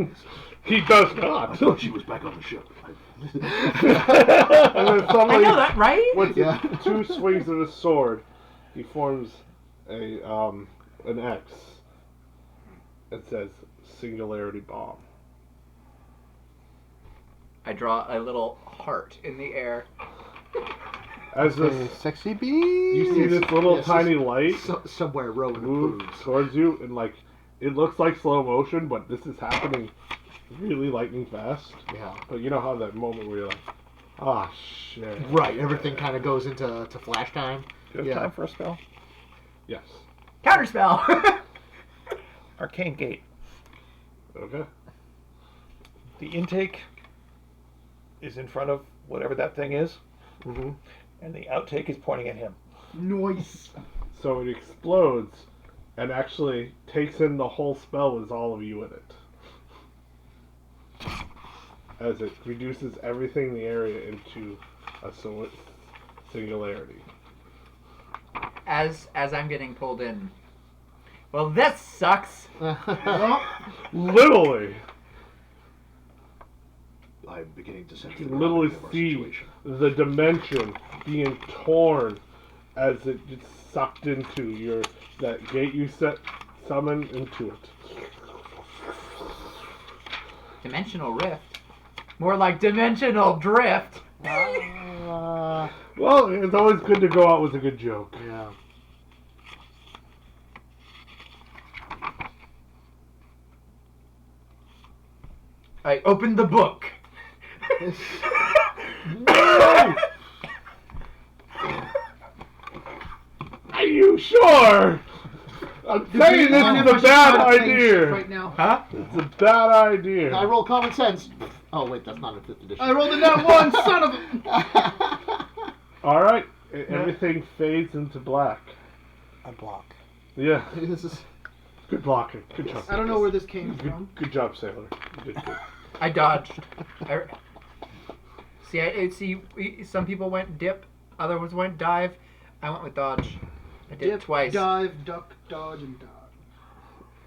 He does not. I thought she was back on the ship. And then I suddenly, know that, right? with Yeah. two swings of his sword, he forms a an X. It says Singularity Bomb. I draw a little heart in the air. As A this, sexy bee. you see this little Yes, tiny light Somewhere Rowan move approves. towards you, and like it looks like slow motion, but this is happening really lightning fast. Yeah. But you know how that moment where you're like, ah, shit. Right, everything kind of goes into flash time. Do you have Yeah. time for a spell? Yes. Counterspell. Arcane Gate. Okay. The intake is in front of whatever that thing is, Mm-hmm. and the outtake is pointing at him. Noise. So it explodes and actually takes in the whole spell with all of you in it. As it reduces everything in the area into a singularity. As I'm getting pulled in. Well, this sucks. Literally! I'm beginning to sense You the can literally gravity of our see situation. the dimension being torn as it gets sucked into that gate you summon into it. Dimensional rift. More like dimensional drift. Well, it's always good to go out with a good joke. Yeah. I opened the book. you sure? I'm saying this Mind is if I a just bad start playing shit idea. right now? Huh? It's a bad idea. I roll common sense. Oh wait, that's not a 5th edition. I rolled a nat 1, son of a... All right, everything fades into black. I block. Yeah, This is good blocking. Good job. I don't know where this came Good, from. good job, Sailor. You did good. I dodged. See, some people went dip, others went dive. I went with dodge. I did it twice. Dive, duck, dodge, and dodge.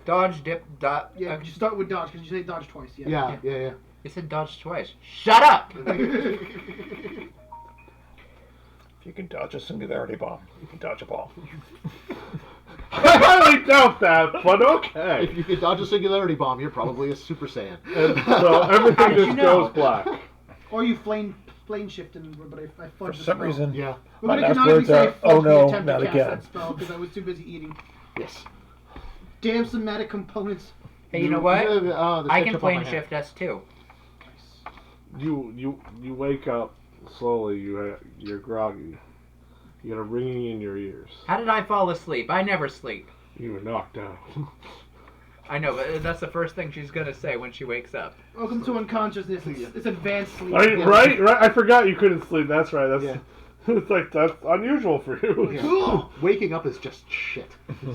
Dodge, dip, dodge. Yeah, you start with dodge because you say dodge twice. Yeah. yeah. You said dodge twice. Shut up! If you can dodge a singularity bomb, you can dodge a ball. I highly doubt that, but okay. If you could dodge a singularity bomb, you're probably a Super Saiyan. And so everything did you just know? goes black. Or you plane shifted, but I For fudged the some spell. reason, Yeah. We're my gonna last canonically words say are, fudge oh the no, attempt not to cast again. that spell because I was too busy eating. Yes. Damn somatic components. Hey, you know what? This I catch can up on my plane hand. shift us too. You wake up slowly. You're groggy. You got a ringing in your ears. How did I fall asleep? I never sleep. You were knocked out. I know, but that's the first thing she's gonna say when she wakes up. Welcome to unconsciousness. It's advanced sleep. Right. I forgot you couldn't sleep. That's right. That's Yeah. it's like that's unusual for you. Yeah. Waking up is just shit.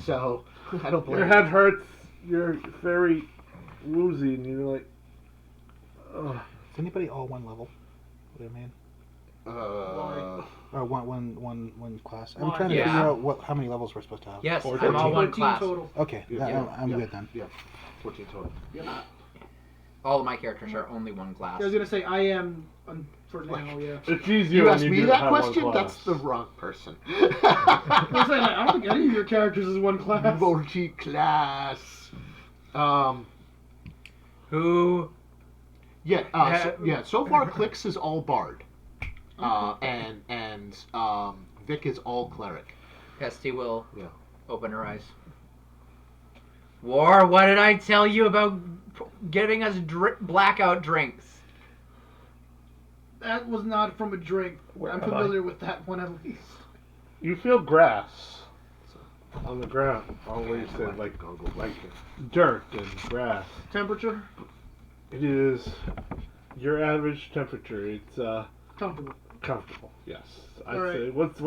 So I don't blame Your head hurts. You're very woozy, and you're like, ugh. Is anybody all one level? What do I mean? Or one class? I'm Why? trying to Yeah. figure out how many levels we're supposed to have. Yes, 14. I'm all one 14 class. total. Okay, I'm good then. Yeah. 14 total. All of my characters are only one class. I was gonna say I am for now. Yeah. It's easier You when asked you me do that have one question? class. That's the wrong person. I was saying, I don't think any of your characters is one class. Multi-class. Who? So far, Clicks is all bard, and Vic is all cleric. Esty will Yeah. open her eyes. War, what did I tell you about giving us blackout drinks? That was not from a drink. Where I'm am I? familiar with that one at least. You feel grass on the ground. Always said like dirt and grass. Temperature? It is your average temperature. It's Comfortable. comfortable. Yes, I'd All right. say. What's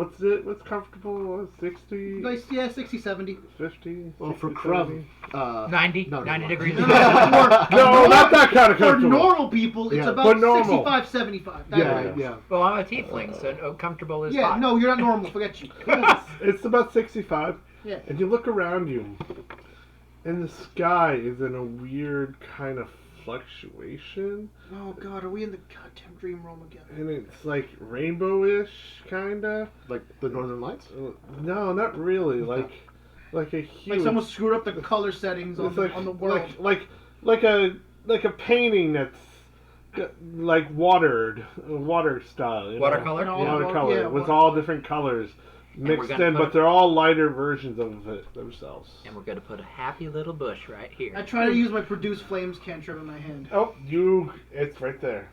comfortable? 60, Nice, yeah, 60, 70. 50. Well, for 60, Crumb, 90? no, 90 no. degrees. No, No, not that kind of For comfortable. normal people, it's Yeah, about for normal. 65, 75. That Yeah, range. yeah. Well, I'm a tiefling, so comfortable is Yeah, hot. no, you're not normal. Forget you. It's about 65. Yeah. And you look around you, and the sky is in a weird kind of fluctuation, Oh god, are we in the goddamn dream realm again? and it's like rainbow-ish, kinda. Like the Northern Lights? No, not really. Like a huge. Like someone screwed up the color settings on, It's like on the world. like a painting that's like water style. You know? Watercolor? No, Watercolor yeah, with water- all different colors we're mixed gonna in, put but it- they're all lighter versions of it themselves. And we're gonna put a happy little bush right I here. try to use my produce flames cantrip in my hand. Oh, it's right there.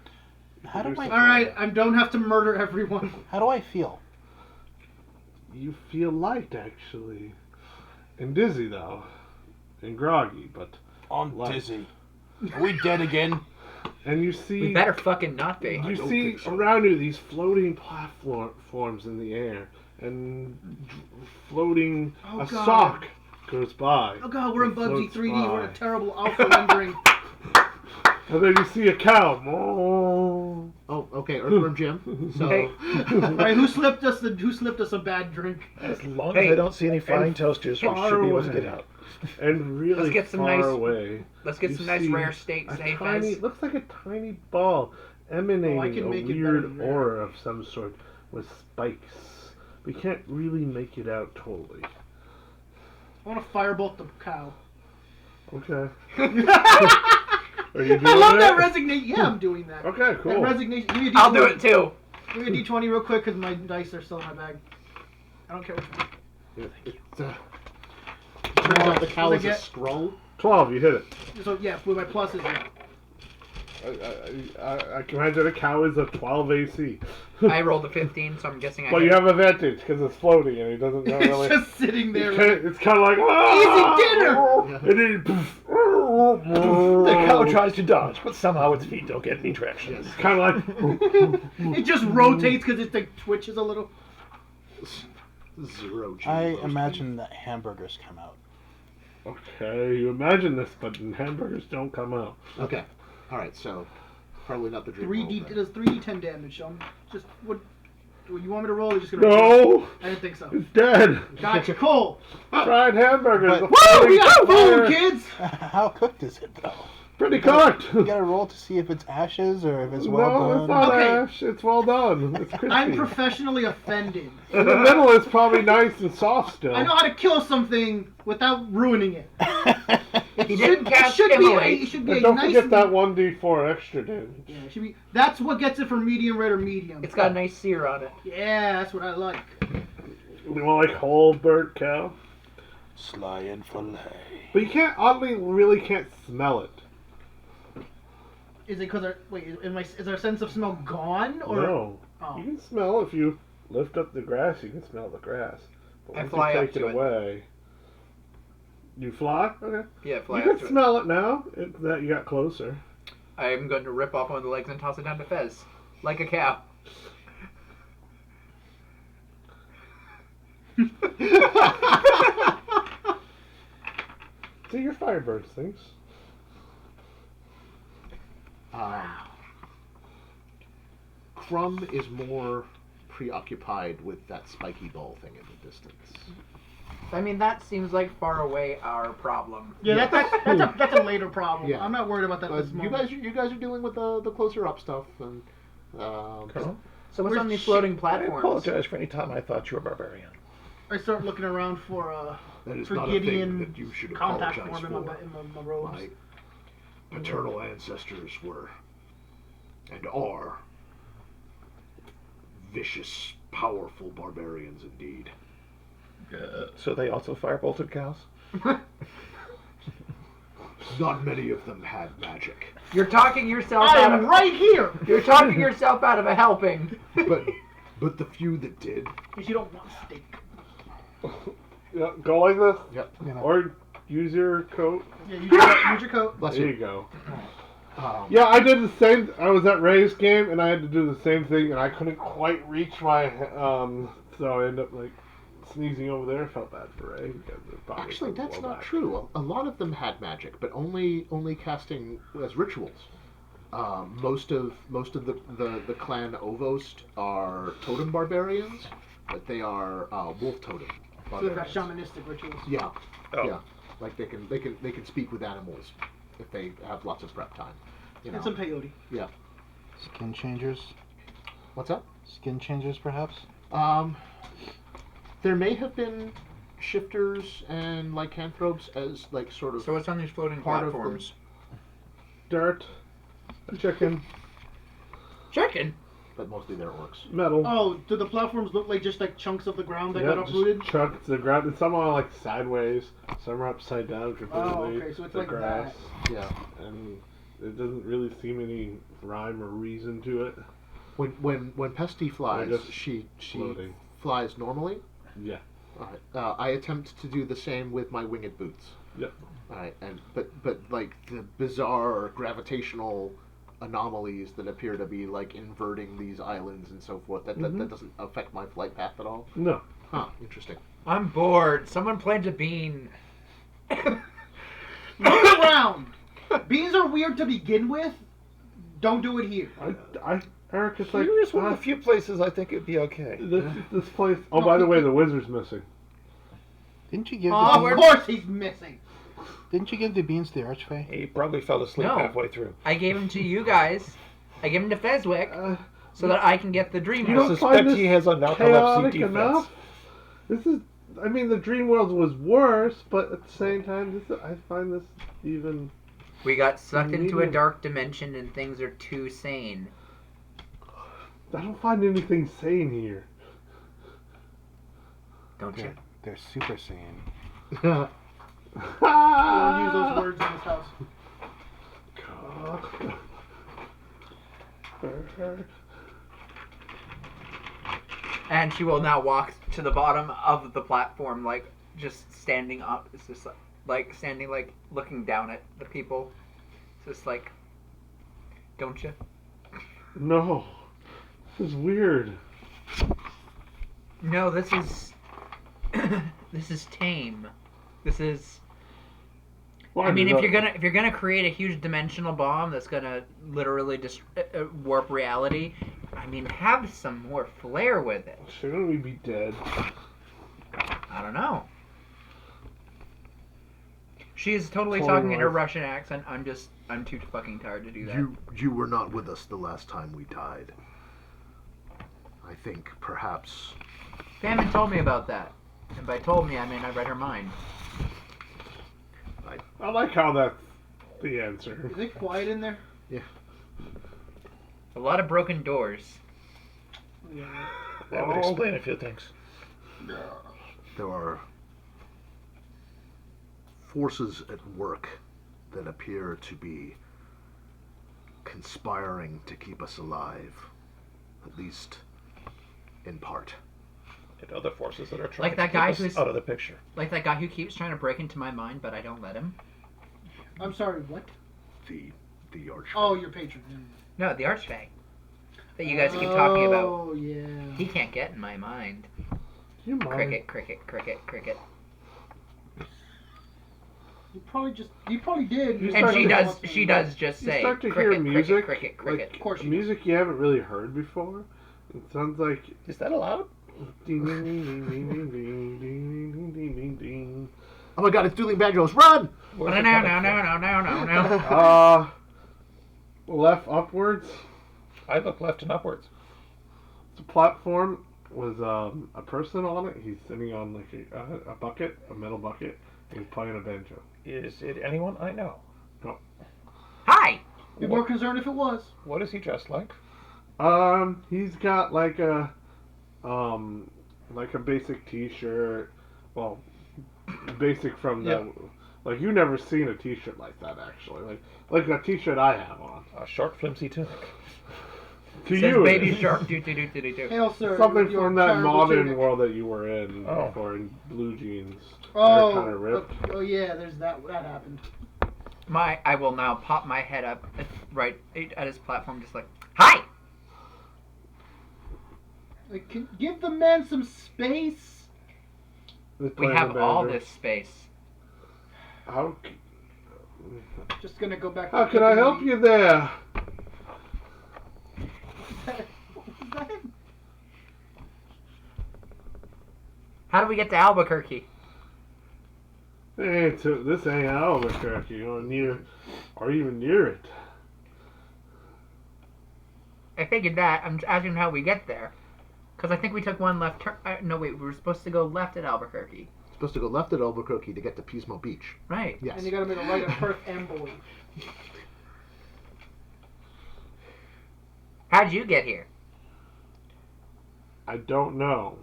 How do I? Alright, I don't have to murder everyone. How do I feel? You feel light, actually. And dizzy, though. And groggy, but... I'm Light. dizzy. Are we dead again? And you see... We better fucking not be. You see around you these floating platforms in the air. And floating... Oh, a God. sock goes by. Oh god, we're in It Bugsy floats 3D. We're in by. a terrible alpha rendering. And then you see a cow. Moo. Oh, okay, Earthworm Jim. So, Hey. Alright, who slipped us a bad drink? As long Hey, as I don't see any flying toasters, we far should be able to away. get out. And really Let's get some far nice- away. Let's get you some nice see rare steak a safe tiny, as. looks like a tiny ball emanating Oh, I can a make it better weird than that. aura of some sort with spikes. We can't really make it out totally. I want to firebolt the cow. Okay. Are you doing I love that it? resignation. Yeah, I'm doing that. Okay, That cool. resignation. Give me a D20. I'll do it too. Give me a D20 real quick because my dice are still in my bag. I don't care which one. turns out the cow What is did I a get? scroll. 12, you hit it. So yeah, with my pluses. Yeah. I can imagine a cow is a 12 AC. I rolled a 15, so I'm guessing I Well, hit. you have advantage because it's floating and he doesn't know really. It's just sitting there. It's kind of like ah! Easy dinner! And then The cow tries to dodge, but somehow its feet don't get any traction. it's kind of like It just rotates because it like twitches a little. Zero G. I imagine that hamburgers come out. okay. You imagine this, but hamburgers don't come out. Okay. All right. So probably not the dream. 3D. world, It does 3d10 damage. So I'm just what? You want me to roll? Or you're just gonna. No, I didn't think so. it's dead. Gotcha. Cool. Fried hamburgers. But- the Woo! We got fire. food, kids. How cooked is it though? Pretty cooked. You gotta roll to see if it's ashes or if it's well No, done. it's not Okay. ash. It's well done. It's crispy. I'm professionally offended. In the middle is probably nice and soft still. I know how to kill something without ruining it. He didn't cast It immolate. should be And a don't nice. forget that 1d4 extra damage. Yeah, it should be. That's what gets it for medium rare or medium. It's got a nice sear on it. Yeah, that's what I like. You want like whole burnt cow? Sly and fillet. But you can't, oddly, really can't smell it. Is it because is our sense of smell gone or? No. Oh. You can smell if you lift up the grass, you can smell the grass. But I once fly you up take to it it. away. You fly? Okay. Yeah, fly You can up to it. smell it now that you got closer. I'm going to rip off one of the legs and toss it down to Fez. Like a cow. See, your fire burns things. Crumb is more preoccupied with that spiky ball thing in the distance. I mean, that seems like far away our problem. Yeah, that's a later problem. Yeah. I'm not worried about that. But This you guys are dealing with the closer up stuff, and Colonel, So what's Where's on these shit? floating I platforms? apologize for any time I thought you were a barbarian. I start looking around for that is for not a Gideon thing that you should contact apologize form for. in my robes. My paternal ancestors were and are vicious, powerful barbarians indeed. So they also firebolted cows? Not many of them had magic, You're talking yourself I out am of right here. You're talking yourself out of a helping. but the few that did, Because you don't want steak. Yeah, go like this. yep. You know. Or use your coat. Yeah, use your coat. Bless There you. you go. Um, Yeah, I did the same. I was at Ray's game and I had to do the same thing, and I couldn't quite reach my. So I ended up like sneezing over there. Felt bad for Ray. Because it probably Actually, could that's blow not back. true. A lot of them had magic, but only casting as rituals. Most of the clan Ovost are totem barbarians, but they are wolf totem So they've got barbarians. shamanistic rituals. Yeah, Oh. yeah. Like they can speak with animals if they have lots of prep time. You know. And some peyote. Yeah. Skin changers. What's up? Skin changers, perhaps. There may have been shifters and lycanthropes as like sort of So what's on these floating part of platforms? Dirt, chicken, Chicken. but mostly they're orcs. metal. Oh, do the platforms look like just like chunks of the ground that Yep, got just uprooted? chunks the ground, and some are like sideways, some are upside down completely. Oh, okay, so it's the like grass, Yeah. and it doesn't really seem any rhyme or reason to it. When Pesty flies, just she floating. flies normally. Yeah. Alright. I attempt to do the same with my winged boots. Yep. Alright, and but like the bizarre gravitational anomalies that appear to be like inverting these islands and so forth, that doesn't affect my flight path at all. No. Huh, interesting. I'm bored. Someone plant a bean. Look around. Beans are weird to begin with. Don't do it here. Eric, it's like Here is one of the few places I think it'd be okay. this place. Oh, by the way, the wizard's missing. Didn't you give? Oh, the of beans, course he's missing. didn't you give the beans to the archfey? He probably fell asleep No. halfway through. I gave him to you guys. I gave him to Fezwick so that I can get the dream. You I don't suspect find this he has a narcolepsy chaotic defense. enough? This is. I mean, the dream world was worse, but at the same time, I find this even. We got sucked into a Medium. dark dimension and things are too sane. I don't find anything sane here. Don't you? They're super sane. We don't use those words in this house. And she will now walk to the bottom of the platform, like just standing up. It's just like standing, like looking down at the people. It's just like, don't you? No. This is weird. No, this is this is tame. This is. Why I mean, did if you're gonna create a huge dimensional bomb that's gonna literally just warp reality, I mean, have some more flair with it. Shouldn't we be dead? I don't know. She's totally Totally talking in her right. Russian accent. I'm too fucking tired to do that. You were not with us the last time we died. I think perhaps. Famine told me about that, and by told me I mean I read her mind. I like how that's the answer. Is it quiet in there? A lot of broken doors. Yeah. That would explain a few things. There are forces at work that appear to be conspiring to keep us alive, at least in part. And other forces that are trying Like that to guy keep us who's- out of the picture. Like that guy who keeps trying to break into my mind, but I don't let him. I'm sorry, what? The arch. Oh, your patron. No, the archfey that you guys keep talking about. Oh, yeah. He can't get in my mind. Do you mind? Cricket, cricket, cricket, cricket. You probably did. You And start she does just You say start to cricket, hear music, cricket, cricket, cricket. like Of course you music you haven't really heard before. It sounds like Is that allowed? ding ding ding ding ding ding ding ding ding ding ding ding. Oh my God! It's dueling banjos! Run! No, Where's no, it no, coming no, from? no, no, no, no. Left upwards. I look left and upwards. The platform was a person on it. He's sitting on like a bucket, a metal bucket. And he's playing a banjo. Is it anyone I know? Hi. Be more concerned if it was. What is he dressed like? He's got like a basic T-shirt. Well, basic from the like you never seen a T-shirt like that actually. Like a T-shirt I have on. A short, flimsy tunic. To Says you, baby it is. shark. Do do do do do do. Hail, sir. Something your from that terrible modern tunic. world that you were in Oh. before in blue jeans. Oh, They're kinda ripped. oh yeah, there's that. That happened. I will now pop my head up right at his platform, just like, hi. Like, give the man some space. He's We playing have the all banjo. this space. How Just gonna go back. how can I help you there? How do we get to Albuquerque? This ain't Albuquerque or even near it. I figured that. I'm asking how we get there. Because I think we took one left turn. No, wait, we were supposed to go left at Albuquerque. Supposed to go left at Albuquerque to get to Pismo Beach. Right. Yes. And you gotta make a right at Perth and Bowie. How'd you get here? I don't know.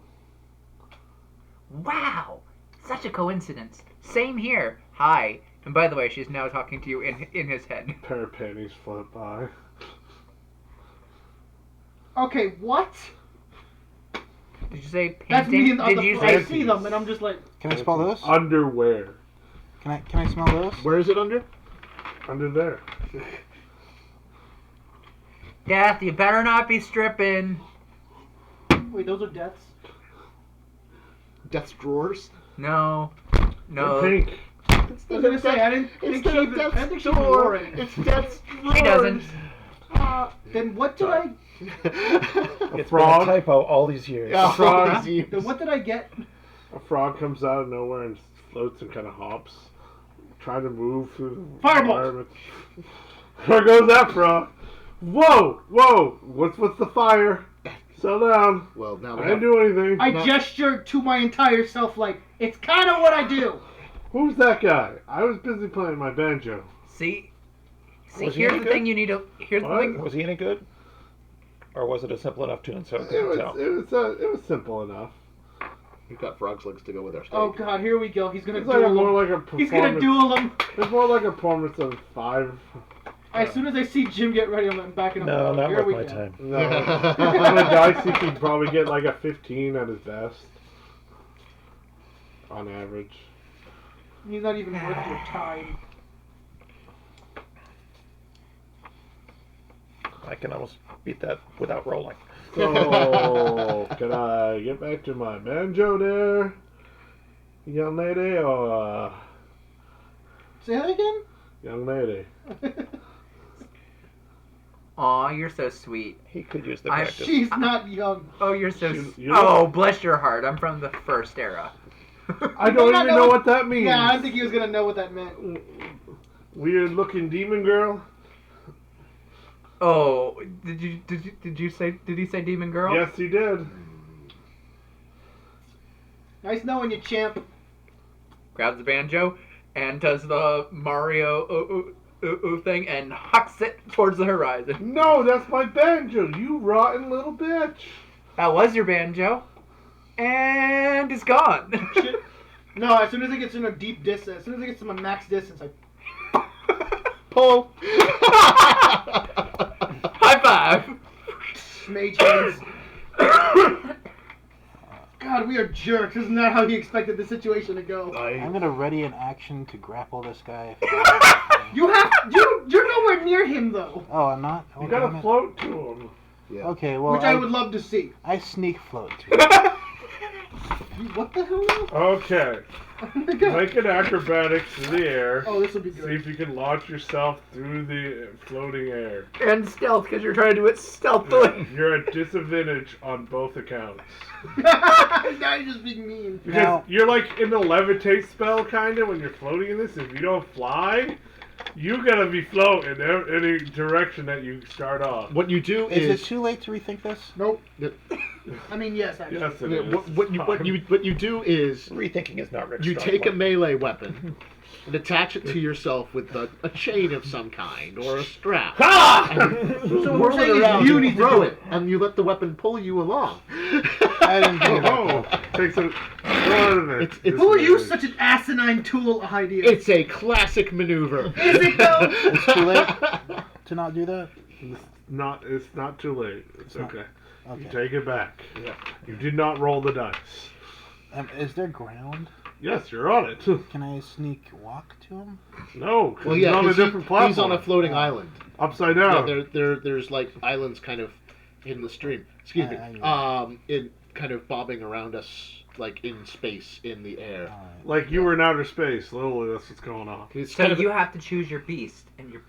Wow! Such a coincidence. Same here. Hi. And by the way, she's now talking to you in his head. A pair of panties float by. Okay, what? Did you say That's me. painting? Did you I say see them, and I'm just like, Can I smell those? Underwear. Can I smell those? Where is it under? Under there. Death? You better not be stripping. wait, those are deaths. Death's drawers. No. They're No. pink. I was gonna say, I didn't think she even. I didn't think she even wore anything. It's Death's drawers. She doesn't. Then what did I? It's frog? been a typo all these years. Yeah, Frog. all these years. Then what did I get? A frog comes out of nowhere and floats and kind of hops, trying to move through the Firebolt! environment. There goes that frog. Whoa, whoa! What's the fire? Settle down. Well, now I we didn't have, do anything. I gestured to my entire self like, it's kind of what I do. Who's that guy? I was busy playing my banjo. See, Was he here's any the good? thing you need to. Here's the What? thing. Was he any good? Or was it a simple enough tune so I It couldn't was tell? it was simple enough. we've got frog's legs to go with our steak. Oh god, here we go. He's gonna It's like duel more him. like a performance. He's gonna duel him. It's more like a performance of 5. As soon as I see Jim get ready, I'm backing up. No, not Here worth we my go. time. No. On a dice, he can probably get like a 15 at his best. On average. He's not even worth your time. I can almost beat that without rolling. So, can I get back to my banjo there, young lady, or Say that again? young lady? Aw, you're so sweet. He could use the I- practice. She's not young. Oh, you're so. You Oh, bless your heart. I'm from the first era. I don't not even know what that means. Yeah, I didn't think he was gonna know what that meant. Weird looking demon girl. Oh, did he say demon girl? Yes, he did. Nice knowing you, champ. Grabs the banjo and does the Mario thing and hucks it towards the horizon. No, that's my banjo. You rotten little bitch. That was your banjo, and it's gone. Shit. No, as soon as it gets in a deep distance, as soon as it gets to my max distance, I Pull. High five. mage hands. God, we are jerks. This is not how he expected the situation to go. I'm gonna ready an action to grapple this guy. You're nowhere near him though. Oh, I'm not? Oh, You damn gotta it. float to him. Yeah. Okay, well, Which I would love to see. I sneak float to it. What the hell? Now? Okay. Oh my god. Make an acrobatics in the air. Oh, this will be See good. if you can launch yourself through the floating air. And stealth, because you're trying to do it stealthily. You're at disadvantage on both accounts. Now you're just being mean. Because Now- you're like in the levitate spell, kind of, when you're floating in this. If you don't fly, you gotta be floating any direction that you start off. What you do Is it too late to rethink this? Nope. Yep. I mean, yes, actually. Yes, it Yeah, is. what you do is Rethinking is not rich. you take a melee weapon and attach it to yourself with a chain of some kind or a strap. So what we're Whirl saying it is around you and need to throw do it, and you let the weapon pull you along. I didn't think about that. Takes a lot of it. It's- Who used such an asinine tool idea? It's a classic maneuver. Is it though? It's too late to not do that? It's not too late. It's not- okay. You Okay. take it back. Yeah. You did not roll the dice. Is there ground? Yes, you're on it. Can I sneak walk to him? No, 'cause Well, he's yeah, on a 'cause he- different platform. he's on a floating island. Upside Yeah, down. there's like islands kind of in the stream. Excuse me. In kind of bobbing around us, like in space, in the air. Alright. Like you were in outer space. Literally, that's what's going on. It's So kind of you have to choose your beast, and your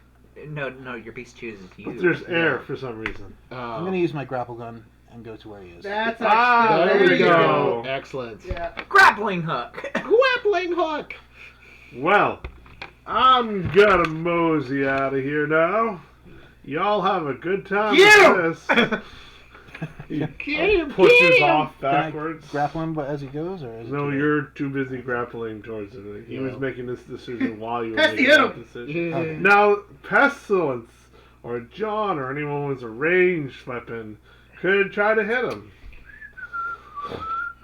your beast chooses you. But there's air for some reason. I'm gonna use my grapple gun and go to where he is. That's Ah, actually, there we go. Excellent. Yeah. Grappling hook. Grappling hook. Well, I'm gonna mosey out of here now. Y'all have a good time with this. He pushes off Can I backwards. grapple him as he goes, or is it No, too late? you're too busy grappling towards it. He was making this decision while you were Pesty, making hit that him! decision. Okay. Now, Pestilence or John or anyone with a ranged weapon could try to hit him.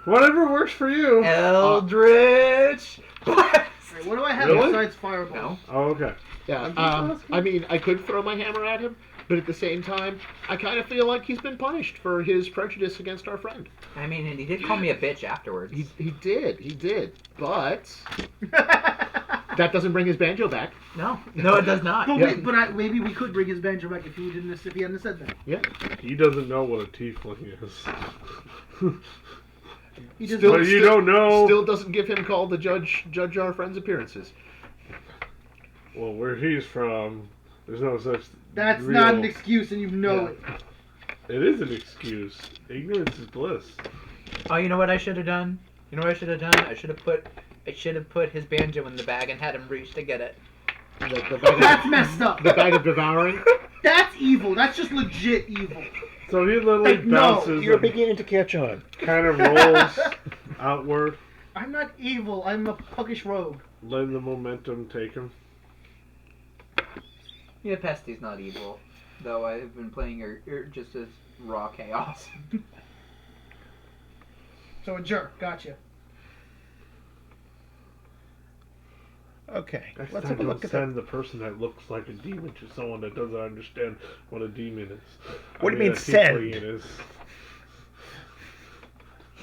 Whatever works for you. Eldritch. Alright, what do I have Really? besides fireball? No. Oh, okay. Yeah. just asking. I mean, I could throw my hammer at him, but at the same time, I kind of feel like he's been punished for his prejudice against our friend. I mean, and he did call me a bitch afterwards. He did, but that doesn't bring his banjo back. No, it does not. But, Yeah. maybe we could bring his banjo back if he hadn't said that. Yeah. He doesn't know what a tiefling is. He just But you don't know. Still doesn't give him call to judge our friend's appearances. Well, where he's from, there's no such. That's real... not an excuse, and you know it. It is an excuse. Ignorance is bliss. Oh, you know what I should have done? I should have put his banjo in the bag and had him reach to get it. The bag That's messed up. the bag of devouring. That's evil. That's just legit evil. So he literally Like, no, bounces You're and beginning to catch on. kind of rolls outward, I'm not evil. I'm a puckish rogue. letting the momentum take him. Yeah, Pesty's not evil, though I've been playing her just as raw chaos. So a jerk. Gotcha. Okay, Next let's time have a don't look at send the person that looks like a demon to someone that doesn't understand what a demon is. What do you mean, a send? tiefling it is.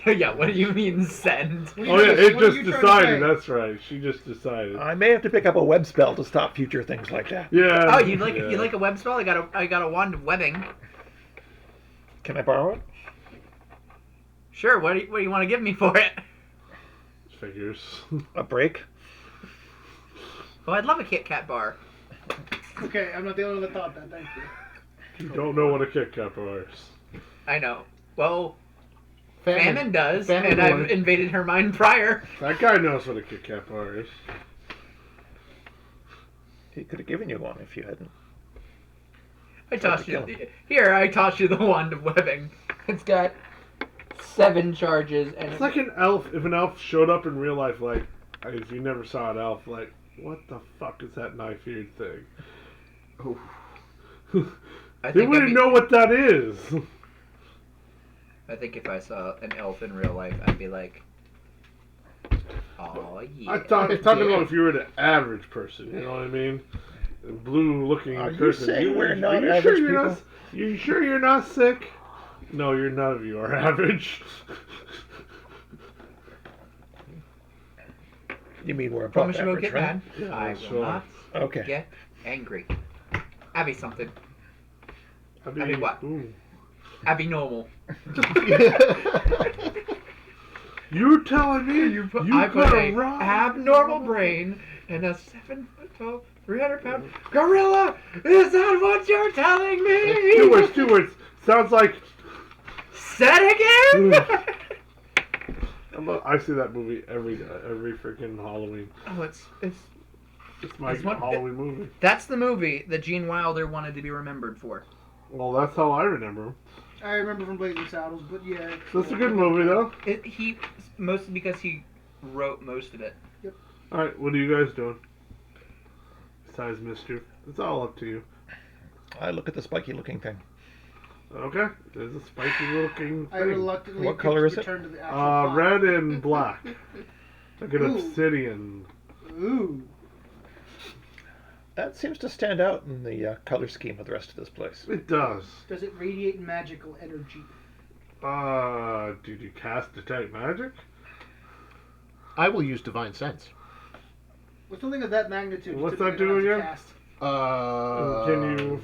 Yeah, what do you mean send? What are Oh you yeah, trying- it what are just you trying to decided. say? That's right. She just decided. I may have to pick up a web spell to stop future things like that. Yeah. Oh, you like yeah. you like a web spell? I got a wand of webbing. Can I borrow it? Sure. What do you want to give me for it? Figures. A break? Oh, I'd love a Kit Kat bar. Okay, I'm not the only one that thought that. Thank you. You don't know what a Kit Kat bar is. I know. Well, Famine does, and Famine I've would. invaded her mind prior. That guy knows what a Kit Kat bar is. He could have given you one if you hadn't. I tossed you. to kill Here, I tossed you the wand of webbing. It's got 7 charges, and It's like an elf. If an elf showed up in real life, like, if you never saw an elf, like, what the fuck is that knife-eared thing? Oh. I They think wouldn't know what that is. I think if I saw an elf in real life, I'd be like, "Oh yeah." I'm talking about if you were the average person. You know what I mean? A blue-looking Are you person. saying we're not are you average sure you're people? not? You sure you're not sick? No, you're none of you are average. You mean we're above Promise you won't average, get right? mad. Yeah, I will sure. not Okay. get angry. Abby something. I mean, what? Ooh. Abby normal. You're telling me I put got a wrong abnormal brain in a 7 foot tall, 300-pound gorilla. Is that what you're telling me? 2 words. 2 words. Sounds like. Said again. I see that movie every freaking Halloween. Oh, it's It's my It's one- Halloween movie. that's the movie that Gene Wilder wanted to be remembered for. Well, that's how I remember him. I remember from Blazing Saddles, but yeah. That's a good movie, though. He mostly because he wrote most of it. All right, what are you guys doing? Besides mischief, it's all up to you. I look at the spiky-looking thing. Okay, there's a spiky looking I thing. reluctantly What color is it? return to the actual plot. Red and black, like an Ooh. obsidian. Ooh. That seems to stand out in the color scheme of the rest of this place. It does. Does it radiate magical energy? Did you cast detect magic? I will use divine sense. With something of that magnitude, What's typically that do don't have to again? cast. Can you?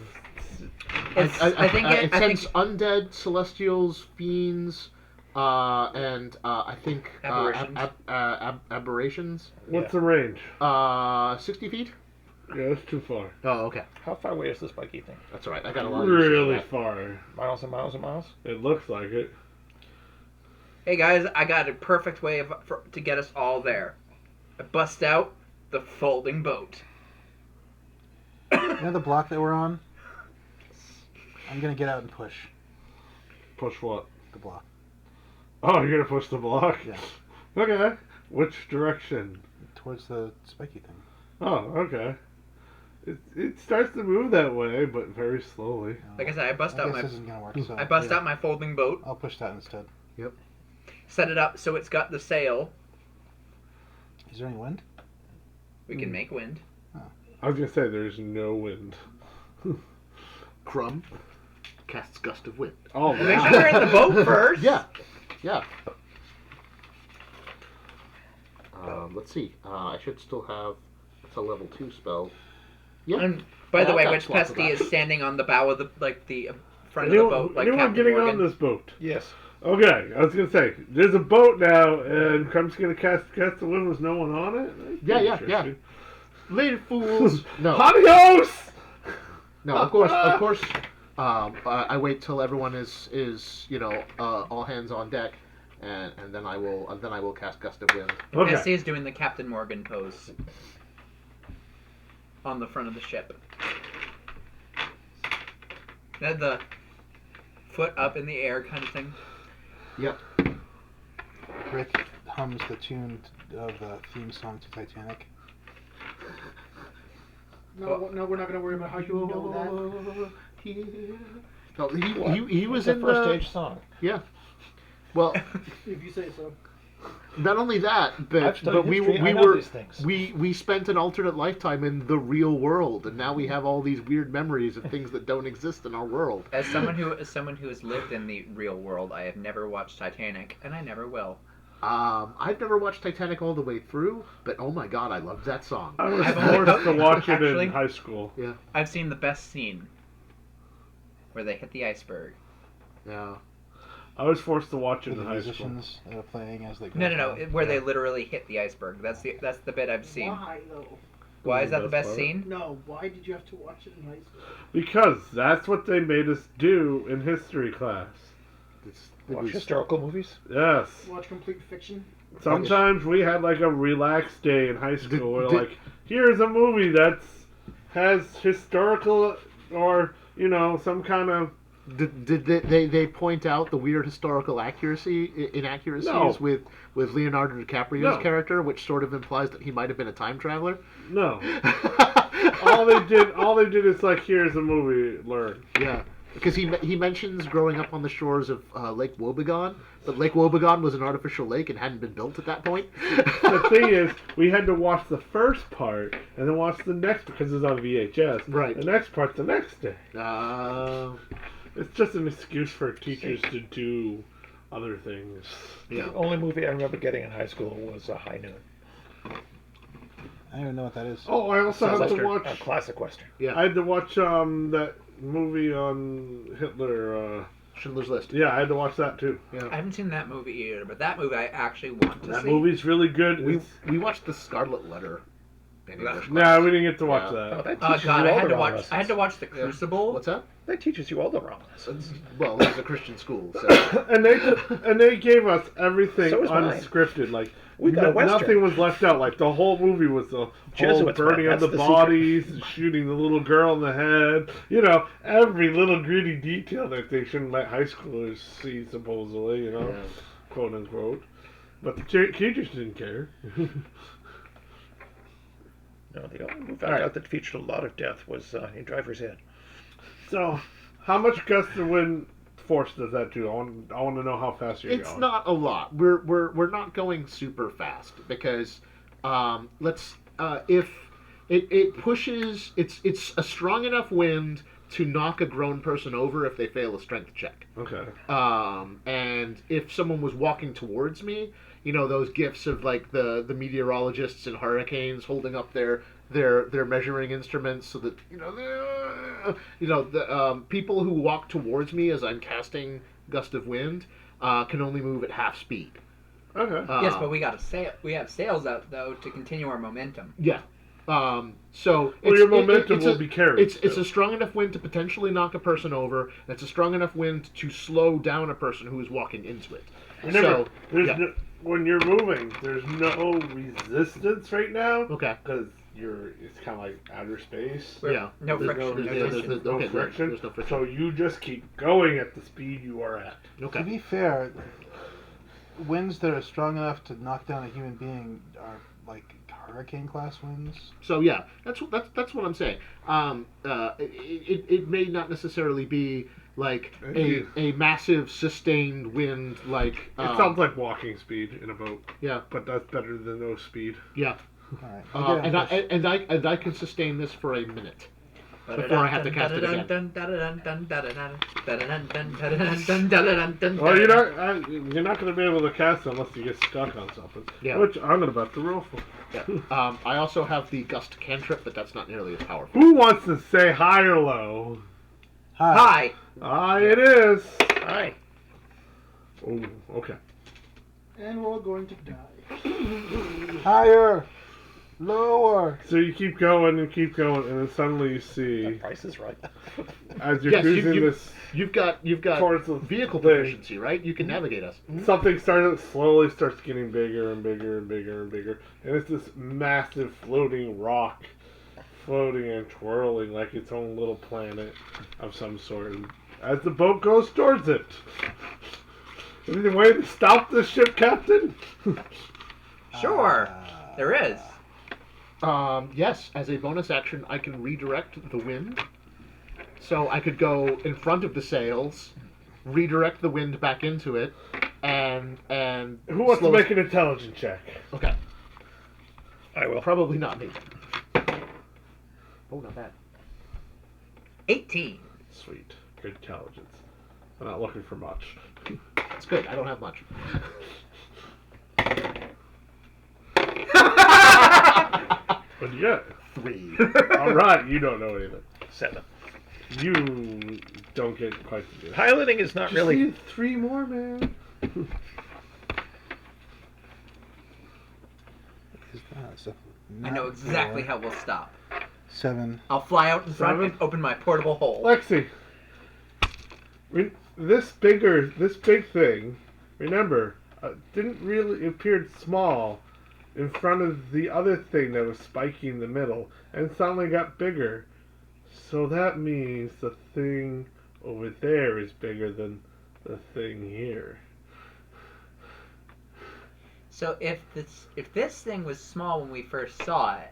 It sends undead, celestials, fiends, and I think Aberrations. aberrations. What's the range? 60 feet. Yeah, that's too far. Oh, okay. How far away is the spiky thing? That's all right. I got a lot of use for Really that. far. Miles and miles and miles? It looks like it. Hey guys, I got a perfect way to get us all there. I bust out the folding boat. You know the block that we're on? I'm gonna get out and push Push what? the block. Oh, you're gonna push the block? Yeah. Okay. Which direction? Towards the spiky thing. Oh, okay. It starts to move that way, but very slowly. Like I said, I bust I out guess my this isn't gonna work. So I bust yeah. out my folding boat, I'll push that instead. set it up so it's got the sail. Is there any wind? We can make wind. I was gonna say there's no wind. Crumb casts gust of wind. Oh, Make wow. sure we're in the boat first. Yeah. Let's see. I should still have. It's a level 2 spell. Yeah. And by the I've way, got Witch slots of Pesty that. is standing on the bow of the front of the boat, like anyone Captain getting Morgan. on this boat? Yes. Okay, I was gonna say there's a boat now, and Crumb's gonna cast the wind with no one on it. That's Yeah, yeah, interesting. Later, fools. No. Adios. No, of course. I wait till everyone is all hands on deck, and then I will cast gust of wind. Okay. Pesty is doing the Captain Morgan pose on the front of the ship. Had the foot up in the air kind of thing. Yep. Rick hums the tune of the theme song to Titanic. No, we're not gonna worry about how you know that. No, he was It's a in first the stage song. yeah. Well, If you say so. Not only that, I've but studied we history, I we know were these things. we spent an alternate lifetime in the real world, and now we have all these weird memories of things that don't exist in our world. As someone who has lived in the real world, I have never watched Titanic, and I never will. I've never watched Titanic all the way through, but oh my god, I loved that song. I was I've only- forced to watch it Actually- in high school. Yeah, I've seen the best scene where they hit the iceberg. yeah. I was forced to watch it The in high school. musicians playing as they go No, down. where they literally hit the iceberg. That's the bit I've seen. Why though? Why is that the Best best part. scene? No, why did you have to watch it in high school? Because that's what they made us do in history class. It Watch was- historical movies. Yes. Watch complete fiction? Sometimes we had like a relaxed day in high school where Did- like, here's a movie that's has historical or, some kind of Did they point out the weird historical inaccuracies No. with Leonardo DiCaprio's No. character, which sort of implies that he might have been a time traveler? no. all they did is like, here's a movie, learn. Yeah, because he mentions growing up on the shores of Lake Wobegon, but Lake Wobegon was an artificial lake and hadn't been built at that point. The thing is, we had to watch the first part and then watch the next because it's on VHS. Right. The next part the next day. Uh, It's just an excuse for teachers to do other things. yeah. The only movie I remember getting in high school was High Noon. I don't even know what that is. Oh, I also had to Western, watch. a classic Western. I had to watch that movie on Hitler. Schindler's List. Yeah, I had to watch that too. I haven't seen that movie either, but that movie I actually want to That see. movie's really good. We watched The Scarlet Letter. in English Nah, class. we didn't get to watch Yeah. Oh, that. that Oh teaches god, you I all had the to wrong watch. lessons. I had to watch The Crucible. What's that? That teaches you all the wrong lessons. Well, it was a Christian school, so and they gave us everything So was mine. unscripted. Like We got a Western. nothing was left out. Like the whole movie was the whole Jesuits, burning man, of that's the the bodies, and shooting the little girl in the head. Every little gritty detail that they shouldn't let high schoolers see, supposedly. Quote unquote. But the teachers didn't care. No, the only movie All I right. got that featured a lot of death was in Driver's Ed. So, how much gust of wind force does that do? I want to know how fast you're it's going. not a lot. We're not going super fast because if it pushes, it's a strong enough wind to knock a grown person over if they fail a strength check. Okay. And if someone was walking towards me, those gifs of like the meteorologists and hurricanes holding up their measuring instruments so that the people who walk towards me as I'm casting gust of wind can only move at half speed. Okay. Yes, but we got a sail. We have sails out though to continue our momentum. Yeah. So Well, your momentum will be carried. It's a strong enough wind to potentially knock a person over. And it's a strong enough wind to slow down a person who is walking into it. Remember, So, when you're moving, there's no resistance right now. Okay. Because it's kind of like outer space. Yeah. No There's friction. no No there's- tension. there's- No okay, friction. there's no friction. So you just keep going at the speed you are at. To Okay. be fair, winds that are strong enough to knock down a human being are like hurricane class winds. So yeah, that's what I'm saying. It may not necessarily be like a massive sustained wind like. It sounds like walking speed in a boat. Yeah. But that's better than no speed. Yeah. All right. And I can sustain this for a minute before I have to cast it again. Well, you're not going to be able to cast it unless you get stuck on something. Yeah. Which I'm going to bet the roll for. Yeah. I also have the gust cantrip, but that's not nearly as powerful. Who wants to say high or low? Hi. It is. Hi. Oh, okay. And we're all going to die. Higher, lower. So you keep going and keep going, and then suddenly you The see, price is right. as you're Yes, cruising this, You've got towards the vehicle thing, proficiency, right? You can navigate us. something slowly starts getting bigger and bigger and bigger and bigger, and it's this massive floating rock, floating and twirling like its own little planet of some sort. And as the boat goes towards it, any way to stop this ship, Captain? Sure. There is. Yes, as a bonus action, I can redirect the wind. So I could go in front of the sails, redirect the wind back into it, and Who wants to slows- make an intelligence check? Okay, I will. probably not me. Oh, not bad. 18. Sweet. Good intelligence. I'm not looking for much. It's good. I don't have much. What do you get? 3. All right, you don't know anything. 7. You don't get quite the deal. Piloting is not Just really. need 3 more, man. Is that so? I know exactly how we'll stop. 7. I'll fly out in front 7? and open my portable hole. Lexi, this big thing, remember, didn't really appeared small in front of the other thing that was spiky in the middle, and suddenly got bigger. So that means the thing over there is bigger than the thing here. So if this thing was small when we first saw it,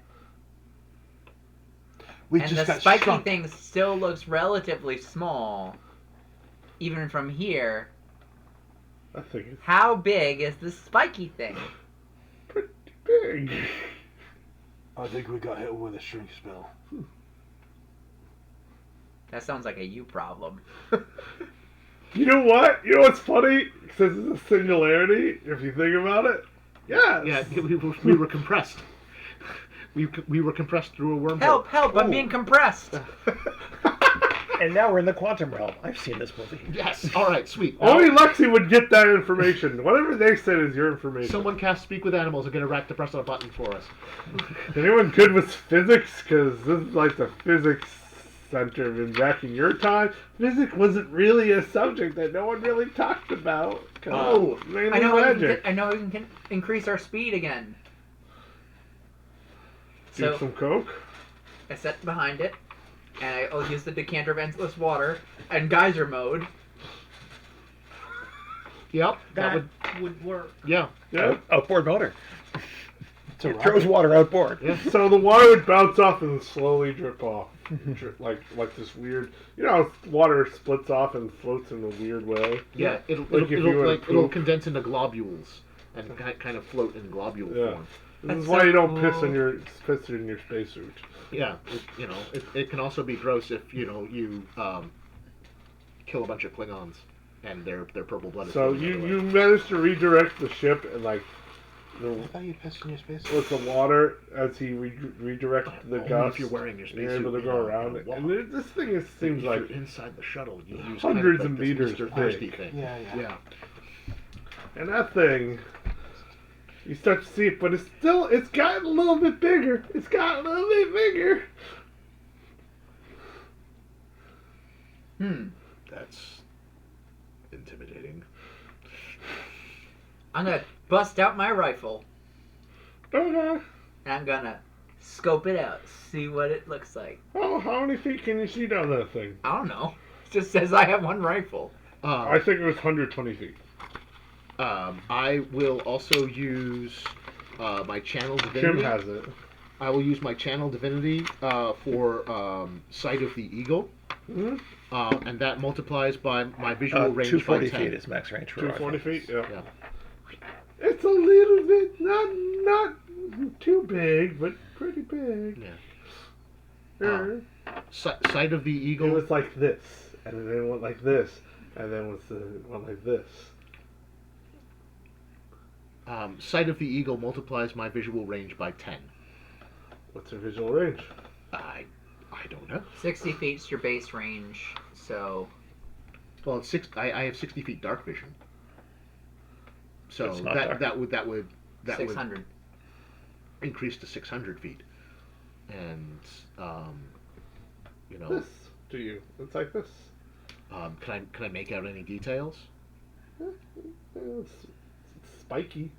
We and just the got spiky shrunk. thing still looks relatively small, even from here, I think it's how big is the spiky thing? pretty big. I think we got hit with a shrink spell. That sounds like a you problem. You know what? You know what's funny? Since it's a singularity, if you think about it. Yes. Yeah, we were compressed. We were compressed through a wormhole. Help! Help! I'm Oh. being compressed. And now we're in the quantum realm. I've seen this movie. Yes. All right. Sweet. Only Lexi would get that information. Whatever they said is your information. Someone cast Speak with Animals and get a rack to press on a button for us. Anyone good with physics? Because this is like the physics center been back in your time. Physics wasn't really a subject that no one really talked about. 'Cause Oh, it's mainly I know. magic. I know we can increase our speed again. Do So some coke. I set behind it, and I'll use the decanter of endless water and geyser mode. Yep. That That would. would work. Yeah. Yeah. Outboard motor. It's a It throws rocket. water outboard. Yeah. So the water would bounce off and slowly drip off, like this weird. You know, how water splits off and floats in a weird way. Yeah. It'll Like if you were to it'll poop. condense into globules and kind of float in globule Yeah. form. This That's is why so you don't cool. piss in your spacesuit. Yeah. It can also be gross if you kill a bunch of Klingons and their purple blood. Is So flowing the other way. you managed to redirect the ship and like the I thought you pissed in your space. with the water as he redirected the Only gust. if you're wearing your You're spacesuit, able to you go know, around you it. know, And this thing seems if like you're inside the shuttle, you use hundreds kind of this meters Mr. big. Thirsty thing. Yeah. Yeah. and that thing. You start to see it, but it's gotten a little bit bigger. It's gotten a little bit bigger. That's intimidating. I'm gonna bust out my rifle Okay. and I'm gonna scope it out, see what it looks like. Oh, how many feet can you see down that thing? I don't know. It just says I have one rifle. I think it was 120 feet. I will also use my channel Jim divinity. has it. I will use my channel divinity for sight of the eagle, Hmm? and that multiplies by my visual range by 240 10. feet is max range for 240 rifle. feet? Yeah. Yeah. It's a little bit, not too big, but pretty big. Yeah. Sight of the It eagle. was like this, and then it went like this, and then went like this. Sight of the eagle multiplies my visual range by 10. What's your visual range? I don't know. 60 feet's your base range, so Well, it's I have 60 feet dark vision. So It's not that dark. that would 600. increase to 600 feet, and This to you. It's like this. can I make out any details? It's spiky.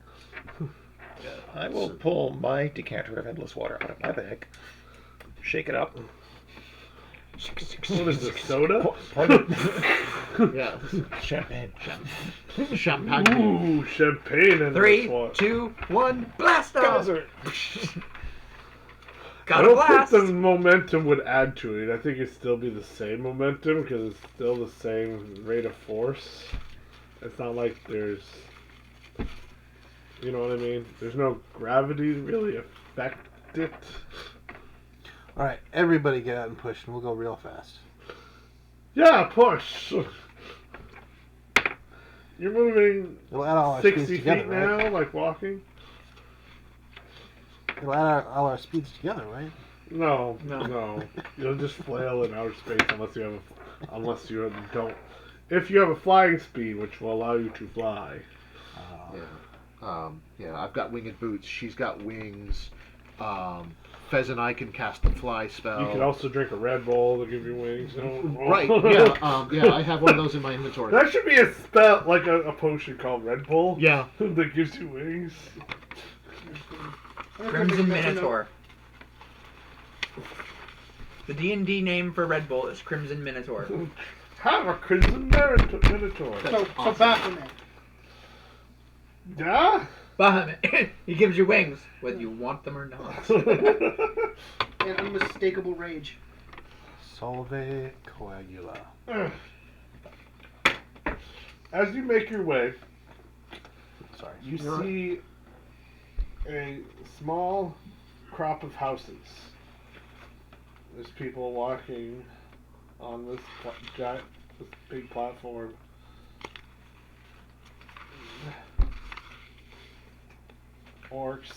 I will pull my decanter of endless water out of my bag, shake it up. What is this, soda? Yeah, Champagne. champagne. Ooh, champagne in 3, this one. 2, 1, blast off! I Got a don't blast! think the momentum would add to it. I think it'd still be the same momentum because it's still the same rate of force. It's not like there's, you know what I mean? There's no gravity to really affect it. All right, everybody get out and push, and we'll go real fast. Yeah, push. You're moving We'll add all our 60 speeds feet together, now, right? like walking. We'll add all our speeds together, right? No, No. no. You'll just flail in outer space unless you don't. If you have a flying speed, which will allow you to fly. Yeah, I've got winged boots. She's got wings. Fez and I can cast the fly spell. You can also drink a Red Bull to give you wings. Right, yeah, yeah, I have one of those in my inventory. That should be a spell, like a potion called Red Bull. Yeah. That gives you wings. Crimson Minotaur. The D&D name for Red Bull is Crimson Minotaur. Have a Crimson Minotaur. So Baphomet. Yeah? Bahamut. He gives you wings, whether you want them or not. And unmistakable rage. Solve coagula. As you make your way, Sorry. you see a small crop of houses. There's people walking on this this big platform. Orcs,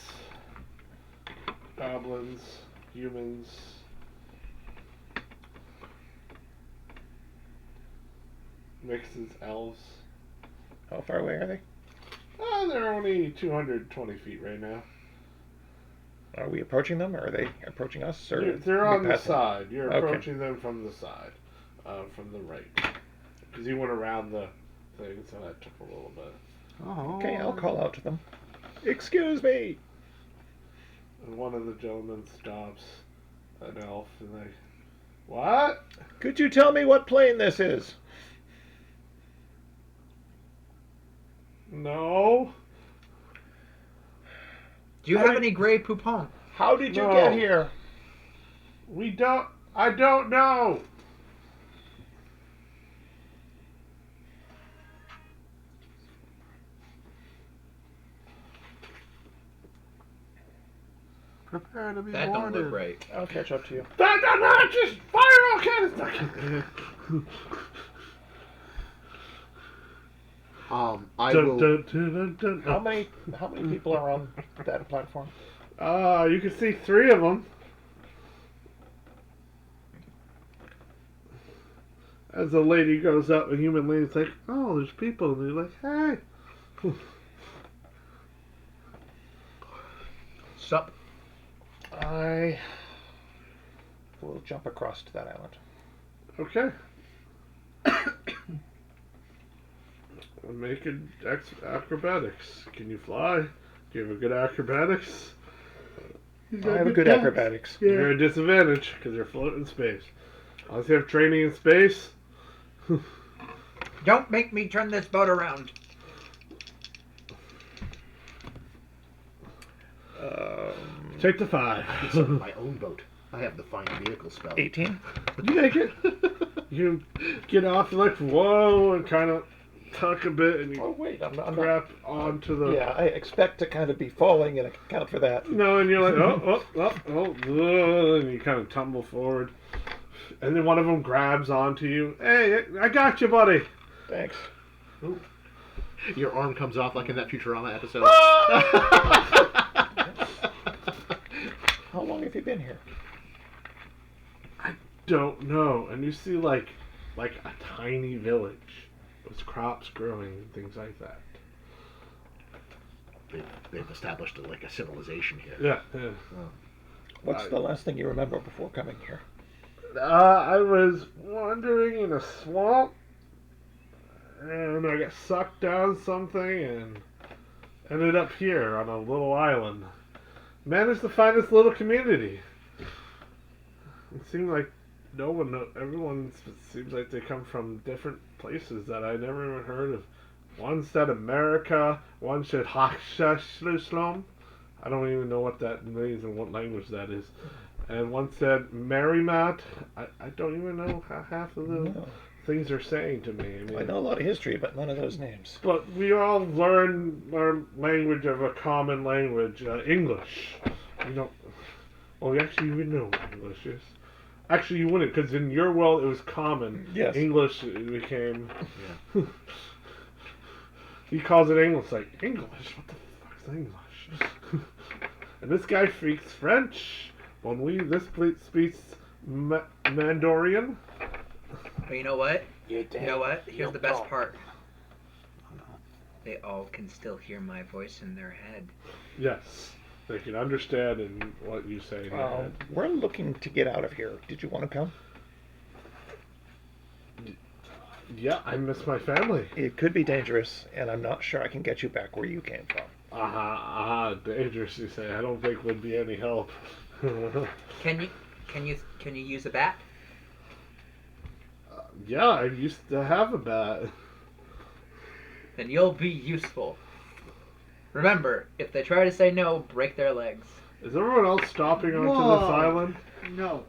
goblins, humans. Mixes, elves. How far away are they? They're only 220 feet right now. Are we approaching them, or are they approaching us? Or They're are we on the passing them? side. You're Okay. approaching them from the side, from the right. Because you went around the thing, so that took a little bit. Oh. Okay, I'll call out to them. Excuse me. And one of the gentlemen stops an elf and they, what? Could you tell me what plane this is? No. Do you have any gray poupon? How did you No. get here? I don't know. Prepare to be That don't boarded. look right. I'll catch up to you. No, just fire all cannons. I Dun, will. dun, dun, dun, dun. How many people are on that platform? You can see 3 of them. As the lady goes up, a human lady's like, oh, there's people. And they're like, hey. Sup? I will jump across to that island. Okay. Make acrobatics. Can you fly? Do you have a good acrobatics? I have a good acrobatics. You're at a disadvantage because you're floating in space. Unless you have training in space. Don't make me turn this boat around. Take the 5. It's on my own boat. I have the find vehicle spell. 18. You make it. You get off, you're like, whoa, and kind of tuck a bit, and Oh you wait, I'm not. grab onto the. Yeah, I expect to kind of be falling and account for that. No, and you're like, oh, and you kind of tumble forward. And then one of them grabs onto you. Hey, I got you, buddy. Thanks. Your arm comes off like in that Futurama episode. How long have you been here? Don't know. And you see like a tiny village with crops growing and things like that. They've established like a civilization here. Yeah. What's the last thing you remember before coming here? I was wandering in a swamp, and I got sucked down something and ended up here on a little island. Managed to find this little community. It seemed like everyone seems like they come from different places that I never even heard of. One said America, one said Hakshashlum. I don't even know what that means and what language that is. And one said Merrimat. I don't even know half of the things are saying to me. I know a lot of history, but none of those names. But we all learn our language of a common language, English. You know, well, actually, you would know what English is. Actually, you wouldn't, because in your world it was common. Yes. English became. Yeah. He calls it English, like English. What the fuck's English? And this guy speaks French. This speaks Mandarin. But you know what? You know what? Here's the best part. Oh, no. They all can still hear my voice in their head. Yes, they can understand in what you say. In their head. We're looking to get out of here. Did you want to come? Yeah, I miss my family. It could be dangerous, and I'm not sure I can get you back where you came from. Dangerous, you say. I don't think would be any help. Can you use a bat? Yeah, I used to have a bat. Then you'll be useful. Remember, if they try to say no, break their legs. Is everyone else stopping onto Whoa. this island? No.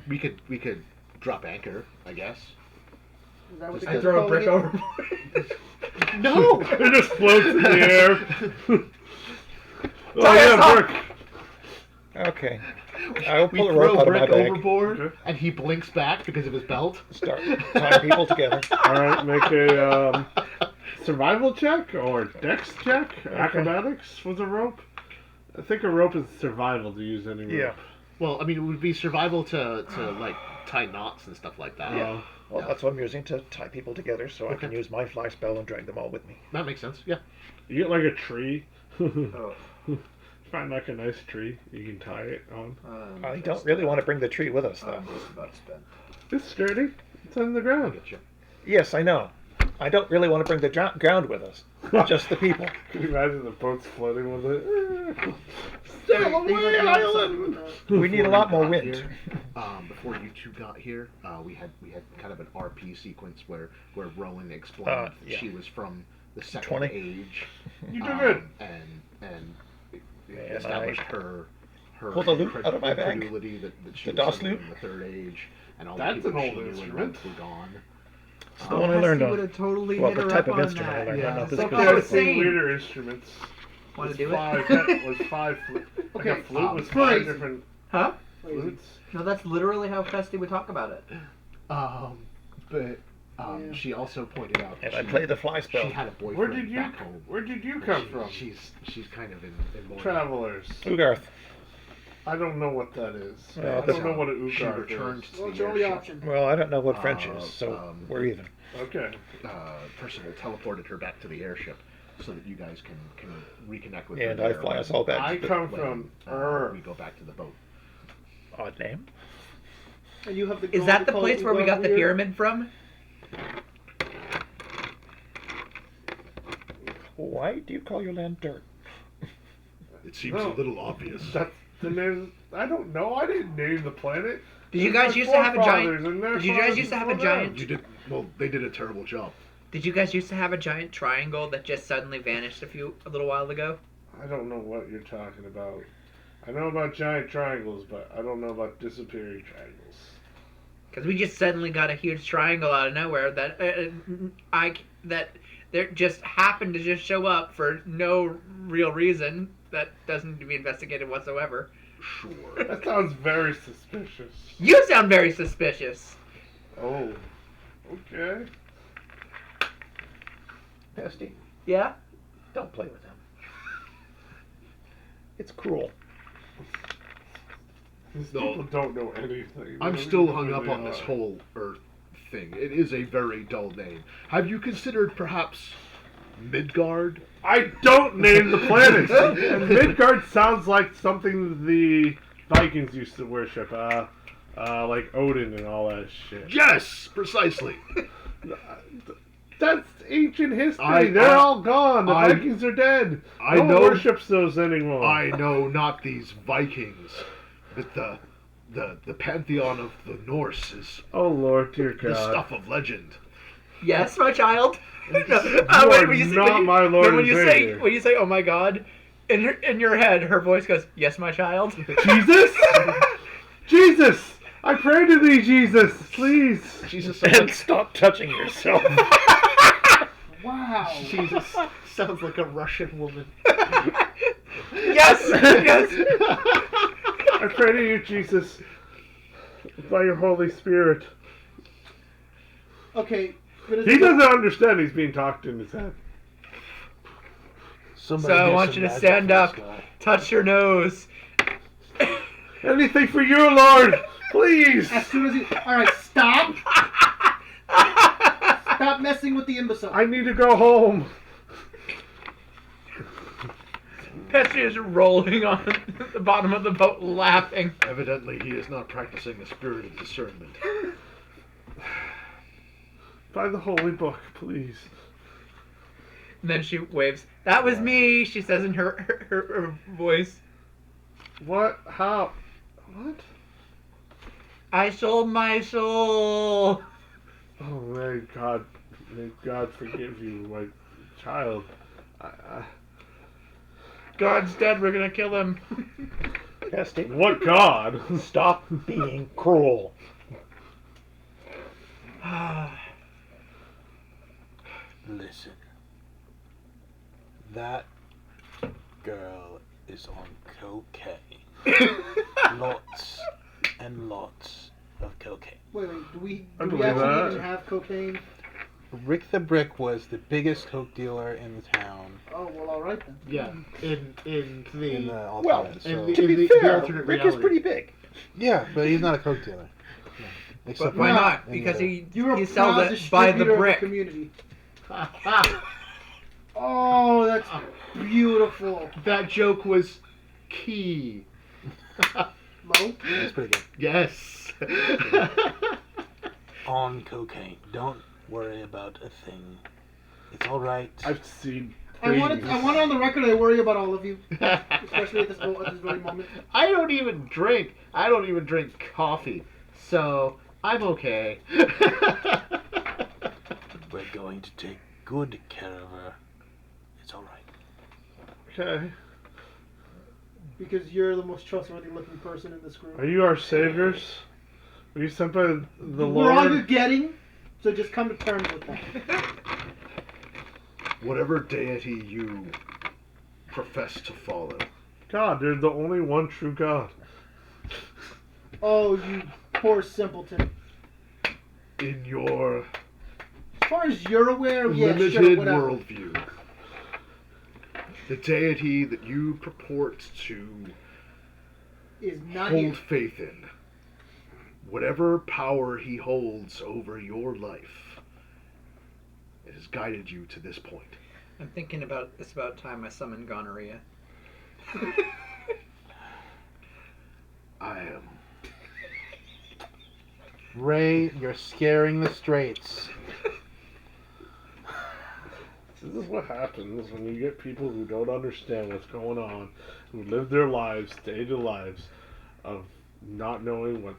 We could drop anchor, I guess. Is that what Just they I throw a call brick it? overboard. No. It just floats in the air. Oh Tie us yeah, up! Brick. Okay. I will We pull a rope throw out of my Brick bag. overboard, Okay. and he blinks back because of his belt. Start tying people together. All right, make a survival check or dex check. Acrobatics with a rope. I think a rope is survival to use any rope. Yeah. Well, I mean, it would be survival to like tie knots and stuff like that. Yeah. Well, Yeah. that's what I'm using to tie people together, so I Okay. can use my fly spell and drag them all with me. That makes sense. Yeah. You get like a tree. Oh. Find like a nice tree you can tie it on. I don't really want to bring the tree with us, though. I'm just about to spend. It's sturdy. It's on the ground. Getcha. Yes, I know. I don't really want to bring the ground with us. Just the people. Can you imagine the boat's floating with it? Sail Sail away, island! We need a lot more Got wind. here, before you two got here, we had kind of an RP sequence where Rowan explained yeah. she was from the second 20. age. You did good. And And established I her pulled the loot out of my bag. incredulity that she The was DOS from loot. the third age, and all That's the people an she old knew and instrument. loved were gone. It's the one I learned would on. have totally Well, hit the her type up of on instrument I that. learned, Yeah. not this Something Oh, I've specific seen same. weirder instruments. Want Was to do it? five flute. Like a Okay, flute was crazy. 5 different Huh? flutes. No, that's literally how Festy would talk about it. But Yeah. she also pointed out And that I play the fly she spell. had a boyfriend Where did you back home. come from? She's kind of in more Travelers. Ugarth. I don't know what that is. Well, I that's- don't know what an She Ugar returned is. to Well, the it's your only airship. option. Well, I don't know what French is, so we're even. Okay. Percival teleported her back to the airship so that you guys can reconnect with And her. I there fly us all back. I to the- come when, from we go back to the boat. Odd name. And you have the Is gold that to the call place it where we got the Ugar here? pyramid from? Why do you call your land dirt? It seems No. a little obvious. That's the name. I don't know. I didn't name the planet. Did you It was guys my used to have a giant? forefathers and their Did you guys fathers used to have a before them. giant? You did well. They did a terrible job. Did you guys used to have a giant triangle that just suddenly vanished a little while ago? I don't know what you're talking about. I know about giant triangles, but I don't know about disappearing triangles. Because we just suddenly got a huge triangle out of nowhere that that there just happened to just show up for no real reason that doesn't need to be investigated whatsoever. Sure. That sounds very suspicious. You sound very suspicious. Oh, okay. Pesty, Yeah? don't play with him. It's cruel. These No. people don't know anything. I'm They still don't hung know up who on they this are. whole Earth thing. It is a very dull name. Have you considered perhaps Midgard? I don't name the planets. And Midgard sounds like something the Vikings used to worship. Like Odin and all that shit. Yes, precisely. That's ancient history. They're all gone. The Vikings are dead. I No one know- worships those anymore. I know not these Vikings, but the pantheon of the Norse is Oh Lord, dear God. the stuff of legend. Yes, my child. No, are not my Lord then when and you Savior. say when you say "Oh my God," in your head, her voice goes, "Yes, my child." Jesus? Jesus! I pray to thee, Jesus, please. Jesus, And stop touching yourself. Wow. Jesus sounds like a Russian woman. Yes! Yes! I pray to you, Jesus, by your Holy Spirit. Okay. He doesn't understand he's being talked in his head. Somebody So I do want some you to magic stand for this up, guy. touch your nose. Anything for you, Lord, please. As soon as he. Alright, stop! Stop messing with the imbecile. I need to go home. Petri is rolling on the bottom of the boat laughing. Evidently, he is not practicing the spirit of discernment. By the holy book, please. And then she waves. That was me, she says in her voice. What? How? What? I sold my soul. Oh, may God forgive you, my child. God's dead, we're gonna kill him. Esty, What God? stop being cruel. Listen. That girl is on cocaine. Lots and lots of cocaine. Wait, do we I actually believe that. even have cocaine? Rick the Brick was the biggest coke dealer in the town Oh, well, alright then. Yeah, in the in the Well, alternate. in so- the- To be the fair, alternate Rick reality. is pretty big. yeah, but he's not a coke dealer. Yeah. Except Why for not? in Because the- he You're a sells proud it by the distributor of brick. community. Oh, that's beautiful. That joke was key. Mo? That's pretty good. Yes. On cocaine. Don't worry about a thing. It's all right. I've seen. I want it on the record. I worry about all of you, especially at this very moment. I don't even drink. I don't even drink coffee, so I'm okay. We're going to take good care of her. It's all right. Okay. Because you're the most trustworthy looking person in this group. Are you our saviors? Were you sent by the We're all you're Lord? getting, so just come to terms with that. Whatever deity you profess to follow, God, they're the only one true God. Oh, you poor simpleton. in your As far as you're aware, yeah, limited sure, whatever. worldview, the deity that you purport to Is not hold here. faith in, whatever power he holds over your life, it has guided you to this point. I'm thinking about it's about time I summoned gonorrhea. I am. Ray, you're scaring the straights. This is what happens when you get people who don't understand what's going on, who live their lives, stage of lives, of not knowing what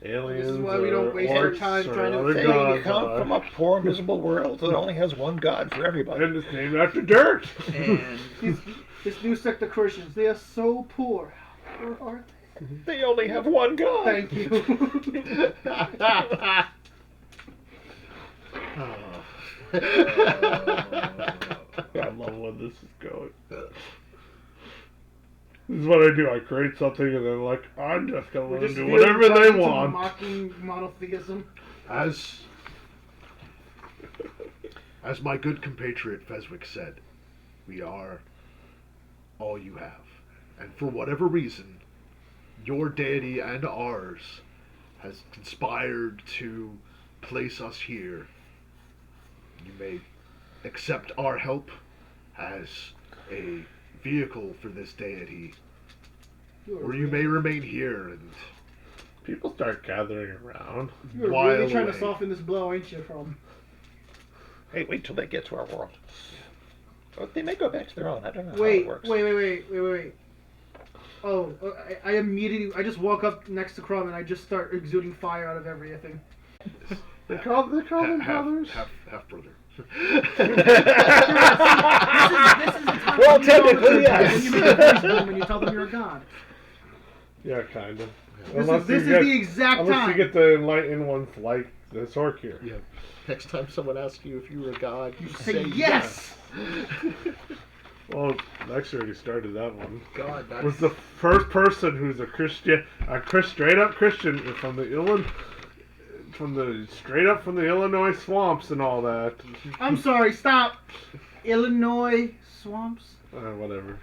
aliens This is why we don't or waste our orcs time or trying to other say They gods come are. from a poor, miserable world that only has one God for everybody. And it's named after dirt. And This new sect of Christians, they are so poor. How poor are they? They only have one God. Thank you. I love where this is going. This is what I do. I create something and then like, I'm just going We're to just do whatever they veering into want. mocking monotheism. As my good compatriot Feswick said, we are all you have. And for whatever reason, your deity and ours has conspired to place us here. You may accept our help as a vehicle for this deity, or you may remain here and People start gathering around. You're while really trying away. to soften this blow, ain't you, from? Hey, wait till they get to our world. Well, they may go back to their own. I don't know how Wait, it works. wait. Oh, I immediately, I just walk up next to Crumb and I just start exuding fire out of everything. They call them brothers. half brother. This is the time Well, when you go to technically, church yes. and you make a voice boom and you tell them you're a god. Yeah, kind of. Unless This you is get- the exact Unless time. you get the enlightened ones like this orc here. Yeah. Next time someone asks you if you were a god, you Say yes. Well, Lex already started that one. God, that's... Was the first person who's a Christian, straight up Christian from the straight up from the Illinois swamps and all that. I'm sorry. Stop. Illinois swamps. Whatever.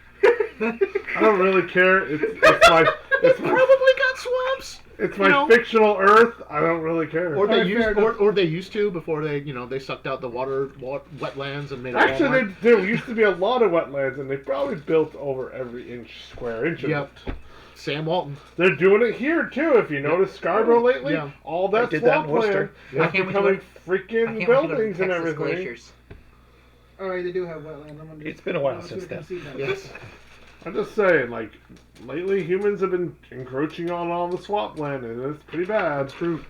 I don't really care. It's my It's probably got swamps. it's my fictional Earth. I don't really care. Or they Alright, used, fair enough. or they used to before they sucked out the wetlands and made a Actually, Walmart. there used to be a lot of wetlands, and they probably built over every square inch of Yep. it. Sam Walton. They're doing it here too. If you notice Scarborough lately, Yeah. all that They did that in swampland Worcester. is I can't wait to becoming I freaking can't wait to go to buildings the and Texas everything. glaciers. All right, they do have wetlands. It's been a while I'm just since gonna then. concede that. Yes. I'm just saying, like, lately humans have been encroaching on all the swampland, and it's pretty bad. It's true.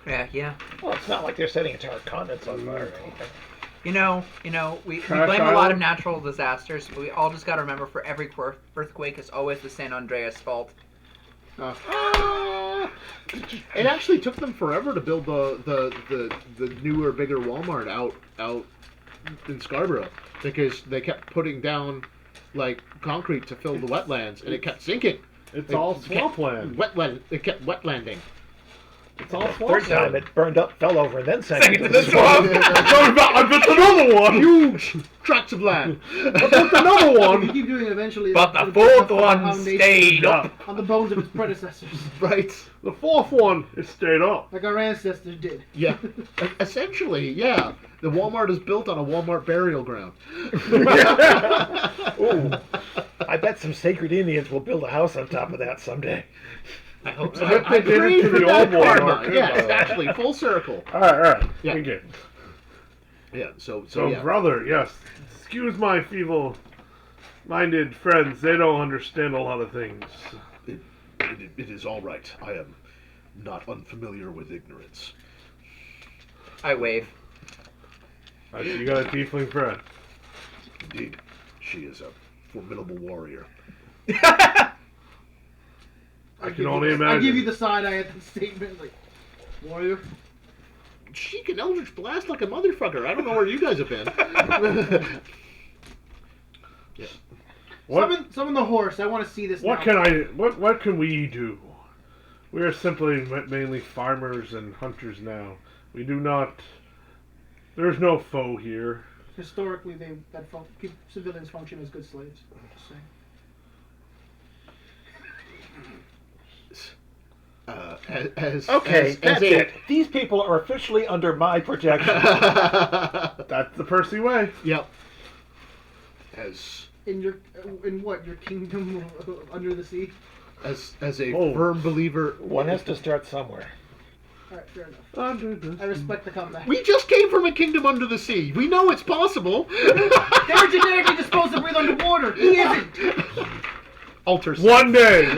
Yeah. Well, it's not like they're setting entire continents on fire or anything. You know, we Trash blame a lot of Island? natural disasters, but we all just gotta remember for every earthquake, it's always the San Andreas fault. It actually took them forever to build the newer, bigger Walmart out in Scarborough because they kept putting down like concrete to fill the wetlands, and it kept sinking. It's It all kept- swampland. It kept wetlanding. It's all Third swampland. time it burned up, fell over, and then sank Sank into into the the swamp. I built another one. Huge tracts of land. I built another If you one. keep doing it, eventually. But the it'll build fourth up a one foundation stayed up. on the bones of its predecessors, Right. The fourth one, it stayed up. like our ancestors did. Yeah. Essentially, yeah. The Walmart is built on a Walmart burial ground. Ooh, I bet some sacred Indians will build a house on top of that someday. I hope I so. hope they did it to the old Walmart. Yeah, exactly. Full circle. All right. Yeah. Okay. Yeah. So So, yeah. brother, yes. Excuse my feeble-minded friends. They don't understand a lot of things. It is all right. I am not unfamiliar with ignorance. I wave. You got a tiefling friend. Indeed, she is a formidable warrior. I can only imagine. I give you the side eye at the statement, like, warrior. She can Eldritch Blast like a motherfucker. I don't know where you guys have been. Yeah. What? Summon the horse. I want to see this. What now. What can we do? We are simply mainly farmers and hunters now. We do not. There's no foe here. Historically, civilians function as good slaves. Just saying. Okay, that's a- it. These people are officially under my protection. That's the Percy way. Yep. As In what your kingdom under the sea? As a Oh. firm believer, One has to start somewhere. All right, fair enough. I respect the comeback. we just came from a kingdom under the sea. We know it's possible. They're genetically disposed to breathe underwater. He isn't. Alter. One day.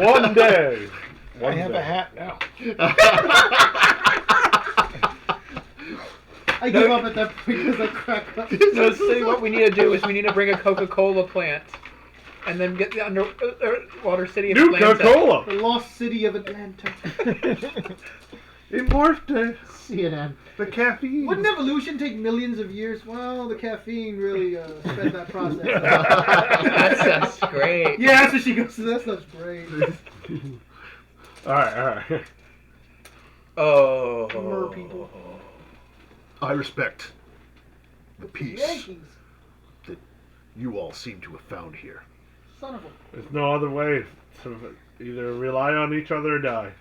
I have a hat now. I give up at that point because I crack up. No, see, what we need to do is we need to bring a Coca-Cola plant, and then get the underwater city of Nuka Atlanta. Cola. The lost city of Atlanta. Immorte. CNN. The caffeine. Wouldn't evolution take millions of years? Well, the caffeine really sped that process. That sounds great. Yeah, that's what she goes to. That stuff's great. All right. Oh. Mer people. I respect the peace Yankees. that you all seem to have found here. Son of a. There's no other way to either rely on each other or die.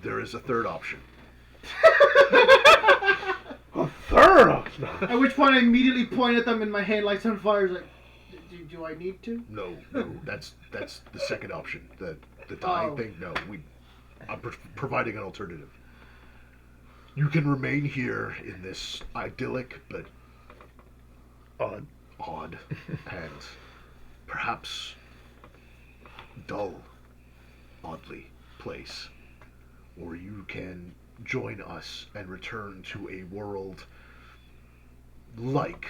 There is a third option. A third option. At which point I immediately point at them and my hand lights on fire. It's like, do I need to? No, that's the second option. The dying Oh. thing. No, I'm providing an alternative. You can remain here in this idyllic but odd and perhaps dull, oddly place, or you can join us and return to a world like,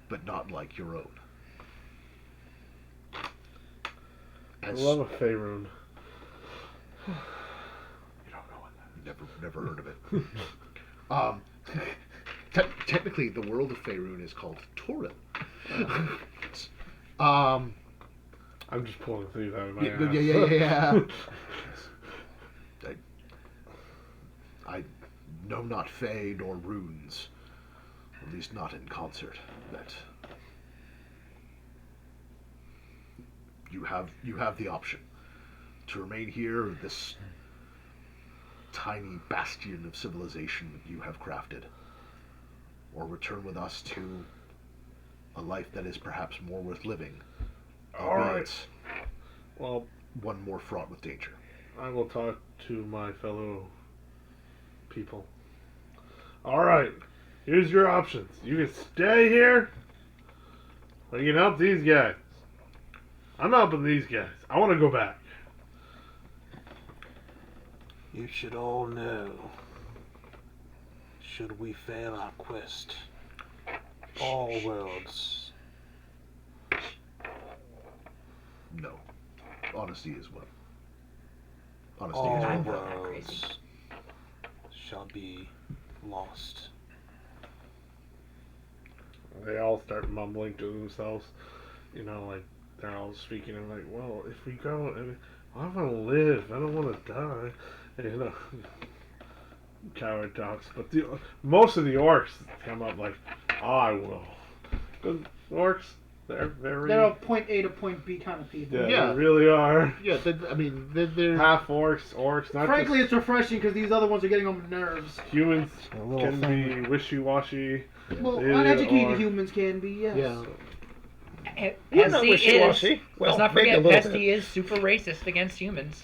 but not like your own. I love a Faerun. You don't know it. Never heard of it. Technically, the world of Faerun is called Torin. I'm just pulling things out of my ass. Yeah. I know not Fae nor runes, at least not in concert. That you have the option to remain here, this tiny bastion of civilization that you have crafted, or return with us to a life that is perhaps more worth living. All right. It's Well, one more fraught with danger. I will talk to my fellow people. All right. Here's your options. You can stay here, or you can help these guys. I'm helping these guys. I want to go back. You should all know, should we fail our quest, all worlds. No. Honesty is what? Honesty All is I'm what? not crazy. worlds shall be lost. They all start mumbling to themselves. You know, like, they're all speaking and like, well, if we go, I want to live. I don't want to die. And, you know, coward talks. But most of the orcs come up like, I will. Because orcs, they're very... They're a point A to point B kind of people. Yeah, they really are. Yeah, they're Half orcs, not Frankly, just it's refreshing because these other ones are getting on my nerves. humans A little can thing. be wishy-washy. Well, They uneducated are. humans can be, yes. yeah. We're not Pesty wishy-washy. is. Well, Let's not maybe a forget, little Pesty is super racist against humans.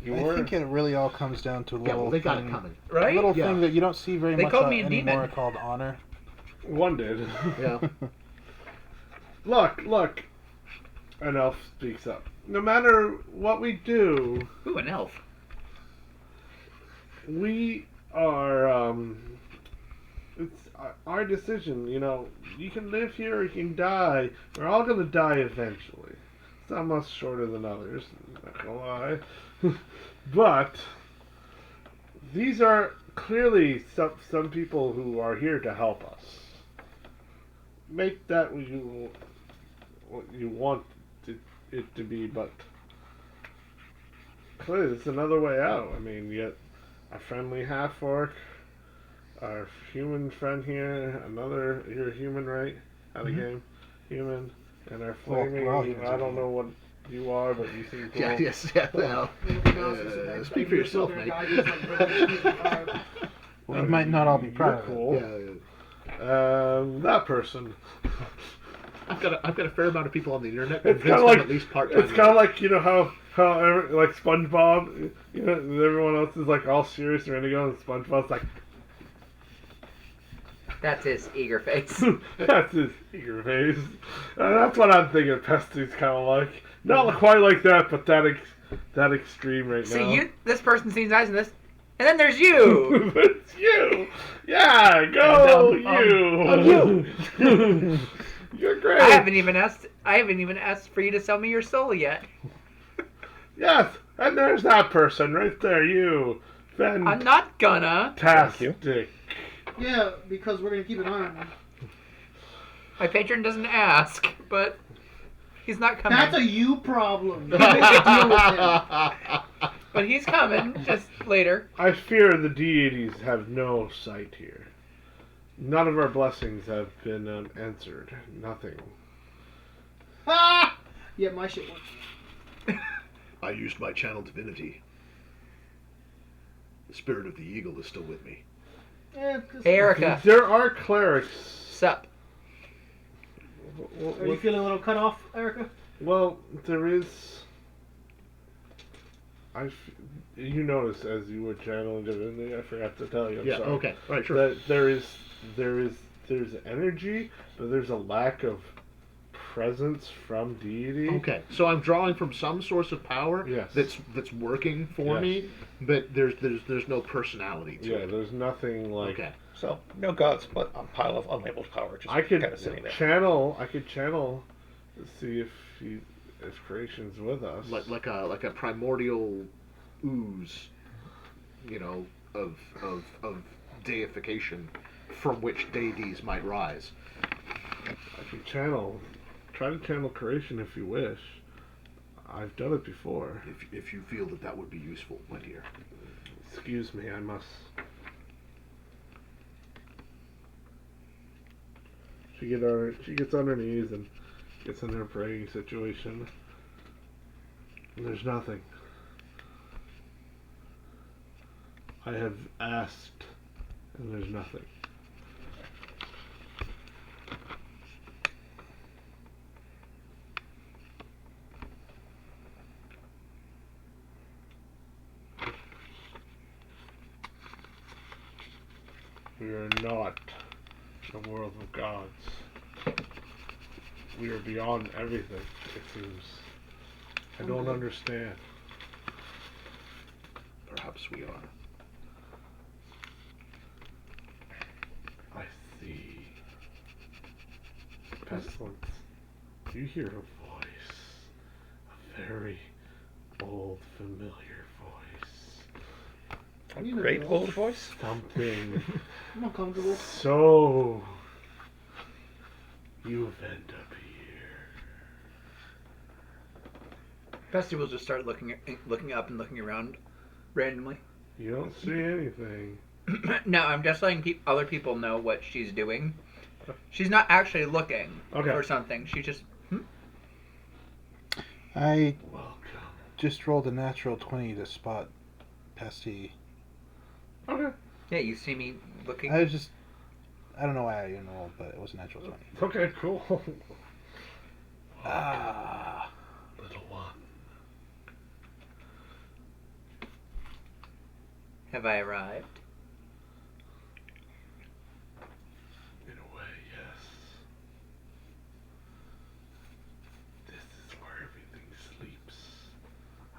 You I were. think it really all comes down to a Yeah, little well, they got it thing, coming. a Right? little Yeah. thing that you don't see very They much called me a anymore demon. called honor. One did. Yeah. Look. An elf speaks up. No matter what we do, Ooh, an elf. we are, it's our decision, you know. You can live here or you can die. We're all gonna die eventually. Some us shorter than others, not gonna lie. But these are clearly some people who are here to help us. Make that what you want it to be, but clearly it's another way out. I mean, you get a friendly half-orc, our human friend here, you're a human, right? Out of game? Human. And our Well, flaming, we're all humans, I don't aren't we? know what you are, but you seem cool. Yeah. Well, speak for yourself, mate. We might not all be proud of it. Cool. Yeah. That person. I've got a fair amount of people on the internet. It's convinced kind of I'm like at least part-time. it's kind of like, you know, how like SpongeBob, you know, everyone else is like all serious and ready to go, and SpongeBob's like, That's his eager face. that's his eager face. And that's what I'm thinking Pesty's kind of like. Not quite like that, but that extreme right now. See, this person sees eyes in this, and then there's you. It's you. Yeah, go you. You're great. I haven't even asked for you to sell me your soul yet. Yes, and there's that person right there. You. I'm not gonna. Fantastic. Yeah, because we're going to keep an eye on him. My patron doesn't ask, but he's not coming. That's a you problem. You need to deal with him. But he's coming just later. I fear the deities have no sight here. None of our blessings have been answered. Nothing. Ah! Yeah, my shit works. I used my channel divinity. The spirit of the eagle is still with me. Yeah, Hey, Erica. There are clerics. Sup? Are you feeling a little cut off, Erica? Well, there is. You noticed as you were channeling divinity, I forgot to tell you. I'm Yeah. sorry. Okay. All right. Sure. That there's energy, but there's a lack of presence from deity. Okay, so I'm drawing from some source of power Yes. that's working for Yes. me, but there's no personality to Yeah, it. there's nothing like. Okay. So, no gods, but a pile of unlabeled power just I could kind of sitting there. channel. I could channel to see if If creation's with us. like a primordial ooze, you know, of deification from which deities might rise. I can try to channel creation if you wish. I've done it before. If you feel that would be useful, my dear. Excuse me, I must. She gets on her knees and gets in her praying situation. And there's nothing. I have asked, and there's nothing. We are not the world of gods. We are beyond everything, it seems. I don't understand. Perhaps we are. I see. Pestilence. You hear a voice. A very old, familiar voice. A great old voice. Something I'm uncomfortable. so... You've ended up here. Bestie will just start looking up and looking around randomly. You don't see anything. No, I'm just letting other people know what she's doing. She's not actually looking for something. She just... I Welcome. just rolled a natural 20 to spot Pesty. Okay. Yeah, you see me looking. I don't know why I didn't roll, but it was a natural 20. Okay, cool. Ah. Little one. Have I arrived? In a way, yes. This is where everything sleeps.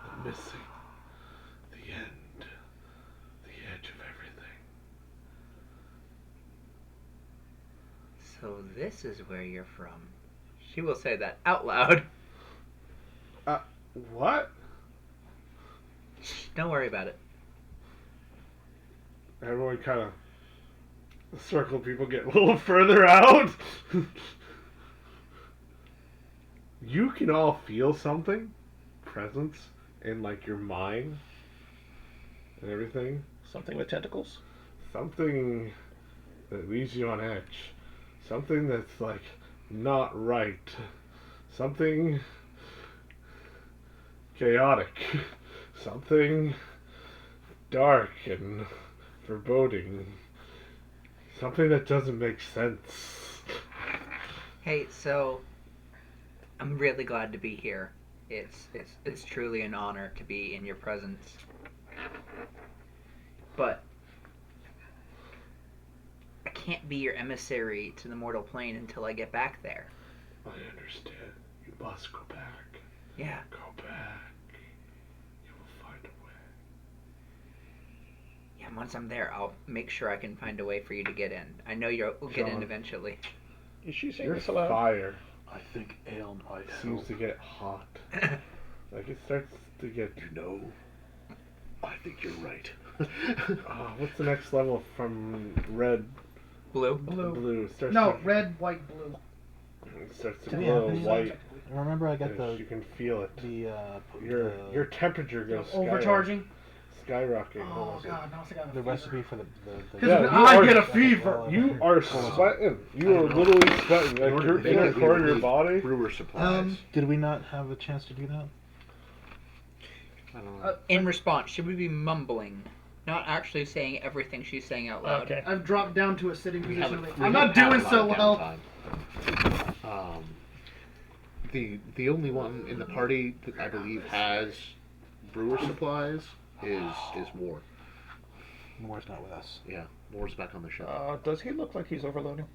I'm missing the end, the edge of everything. So this is where you're from. She will say that out loud. What? Don't worry about it. Everyone kind of, the circle of people get a little further out. You can all feel something, presence in like your mind and everything. Something with tentacles. Something that leaves you on edge. Something that's like not right. Something chaotic. Something dark and foreboding. Something that doesn't make sense. Hey, so I'm really glad to be here. It's truly an honor to be in your presence. But I can't be your emissary to the mortal plane until I get back there. I understand. You must go back. Yeah. Go back. You will find a way. Yeah, once I'm there, I'll make sure I can find a way for you to get in. I know you'll get in John. eventually. Is she saying Your this aloud? fire I think ale might seems help. to get hot. Like it starts to get. You know, I think you're right. What's the next level from red Blue. to blue? It starts No, to, red, white, blue. It starts to Do we glow have any- white. Remember, I got As you the can feel it. the Your temperature goes Overcharging. skyrocketing. Oh god, now I got a the fever. recipe for the Because Yeah, when you I are- get a fever. You are sweating. You are literally sweating. Like you're They feeling don't core of your need body. brewer supplies. Did we not have a chance to do that? I don't know. In response, she would be mumbling, not actually saying everything she's saying out loud. Okay. I've dropped down to a sitting We have position. we I'm don't not have doing a lot so of well. downtime. The only one in the party that I believe has brewer supplies is War. Moore's not with us. Yeah, War's back on the ship. Does he look like he's overloading?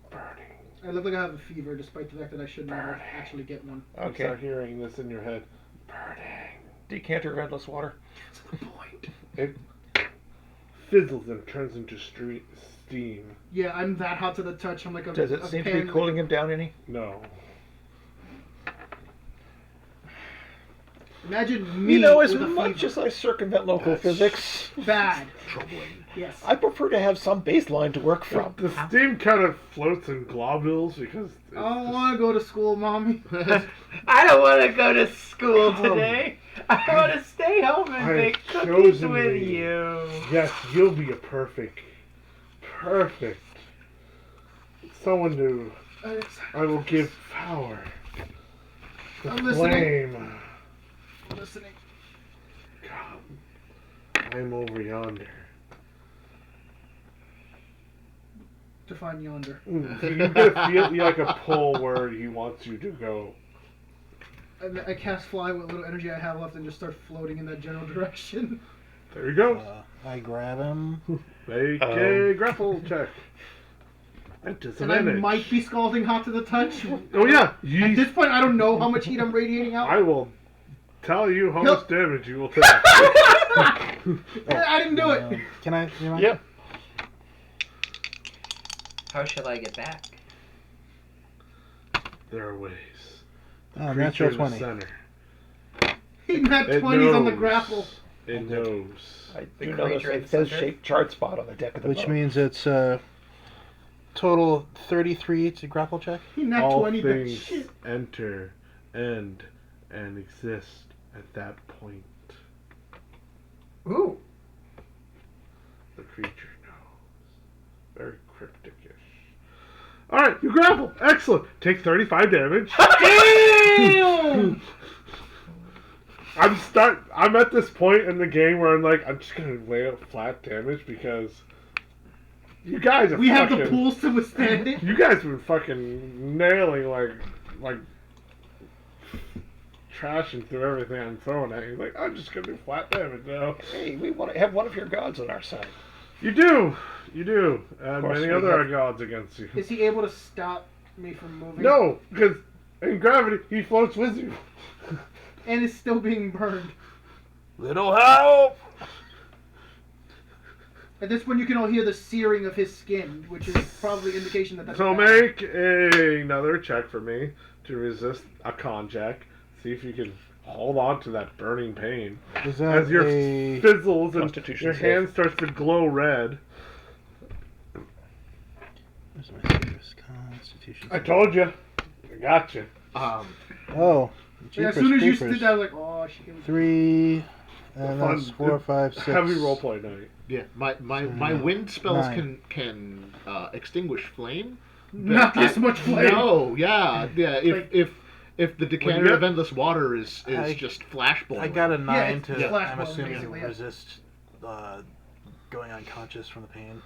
I look like I have a fever, despite the fact that I should not actually get one. You Okay. start hearing this in your head. Decanter of endless water. That's the point. It fizzles and turns into steam. Yeah, I'm that hot to the touch. I'm like a. Does it a seem to pan- be cooling him down any? No. Imagine me. You know, as with a much fever. as I circumvent local physics, Bad. Troubling. Yes. I prefer to have some baseline to work from. The steam kind of floats in globules because I don't want to go to school, mommy. I don't want to go to school today. I want to stay home and I bake have cookies chosen with thee. you. Yes, you'll be a perfect someone to I will give power. The I'm listening. flame. Listening. Come. I'm over yonder. To find yonder. You can feel like a pull where he wants you to go. And I cast fly with little energy I have left and just start floating in that general direction. There you go. I grab him. Make a grapple check. And I might be scalding hot to the touch. Oh yeah. At this point, I don't know how much heat I'm radiating out. I will tell you how Nope. much damage you will take. I didn't do it. Can I? You mind? Yep. How shall I get back? There are ways. Oh, Creature natural in the 20. center. He got It 20s on the knows. grapple. It knows. I The do notice creature a in the center? fez-shaped chart spot on the deck of the Which boat. means it's total 33 to grapple check. He not All 20 that things shit. enter, end, and exist at that point. Ooh. The creature knows. Very cryptic-ish. Alright, you grapple. Excellent. Take 35 damage. Damn! I'm at this point in the game where I'm like, I'm just gonna lay out flat damage because you guys are We have fucking, the pools to withstand it. You guys have been fucking nailing like trashing through everything I'm throwing at you. Like, I'm just gonna do flat damage now. Hey, we want to have one of your gods on our side. You do, and course many we other have- gods against you. Is he able to stop me from moving? No, because in gravity he floats with you. And is still being burned. Little help! At this point, you can all hear the searing of his skin, which is probably indication that that's So bad. make another check for me to resist a con check. See if you can hold on to that burning pain. Is that As your a... fizzles and Constitution your save. hand starts to glow red. Where's my savers? Constitution. I told you. I got you. Oh. Yeah, as Jeepers soon as you creepers. stood there, I was like, oh, shit. 3, and Fun. that's 4, 5, 6. Heavy roleplay night. Yeah, my wind spells 9. can extinguish flame. but Not this I- much flame. No, yeah. Like- If the you decanter get- of endless water is I- just flash boiling. I got a 9 it's to, flash I'm boiling, assuming, basically, yeah. resist going unconscious from the pain.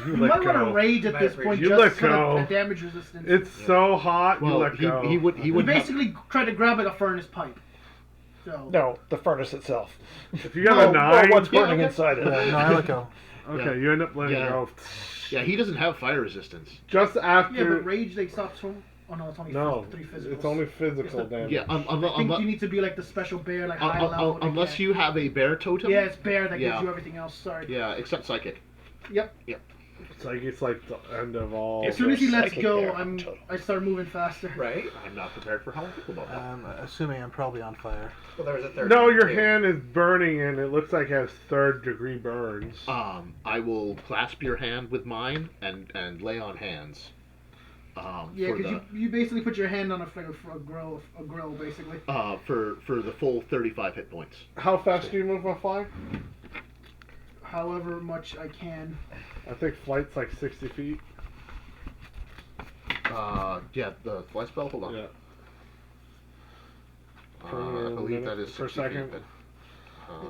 You You let might want go. to rage at You this might point rage. You just let for go. the damage resistance. It's so hot. you Well, let go. he would He not- basically tried to grab like a furnace pipe. So No, the furnace itself. If you got No, a 9, Or what's Yeah, burning okay. inside it. Yeah, no, I let go. okay, Yeah. you end up letting Yeah. go. Yeah, he doesn't have fire resistance. Just yeah, after. but rage they stops from. Oh no, it's only No, 3 physicals. it's only physical It's the- damage. Yeah, I think you need to be like the special bear, like high level. that unless can't- you have a bear totem. Yeah, it's bear that Yeah. gives you everything else. Sorry. Yeah, except psychic. Yep. It's like the end of all. As soon as he lets Psychic go, bear. I start moving faster. Right? I'm not prepared for how people know that. I'm assuming I'm probably on fire. Well, there was a third. No, your too. hand is burning and it looks like it has 3rd-degree burns. I will clasp your hand with mine and lay on hands. Yeah, for because the you basically put your hand on a grill basically. for the full 35 hit points. How fast do you move on fly? However much I can. I think flight's like 60 feet. Yeah, the fly spell. Hold on. Yeah. I Per believe minute- that is per 60 feet, second.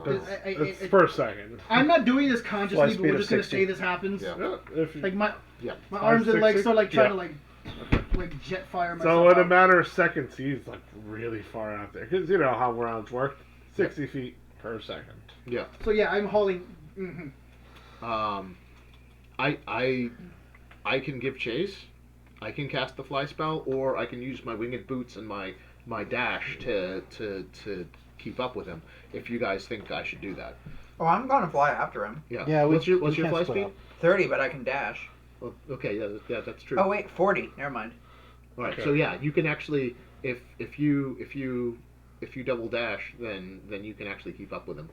but, It's per second. I'm not doing this Fly consciously, but speed we're of just gonna 60. say this happens. Yeah. Yeah, if you, Like my Yeah. arms are like 560? sort of like trying Yeah. to like jet fire myself. so in a out. matter of seconds, he's like really far out there. Because you know how rounds work. 60 feet per second. Yeah. So yeah, I'm hauling. Mm-hmm. I can give chase. I can cast the fly spell, or I can use my winged boots and my dash to keep up with him. If you guys think I should do that. Oh, I'm gonna fly after him. Yeah. Yeah, what's your we can't fly split speed? up. 30, but I can dash. Well, okay. Yeah. That's true. Oh wait, 40. Never mind. All right. Okay. So yeah, you can actually if you if you double dash, then you can actually keep up with him.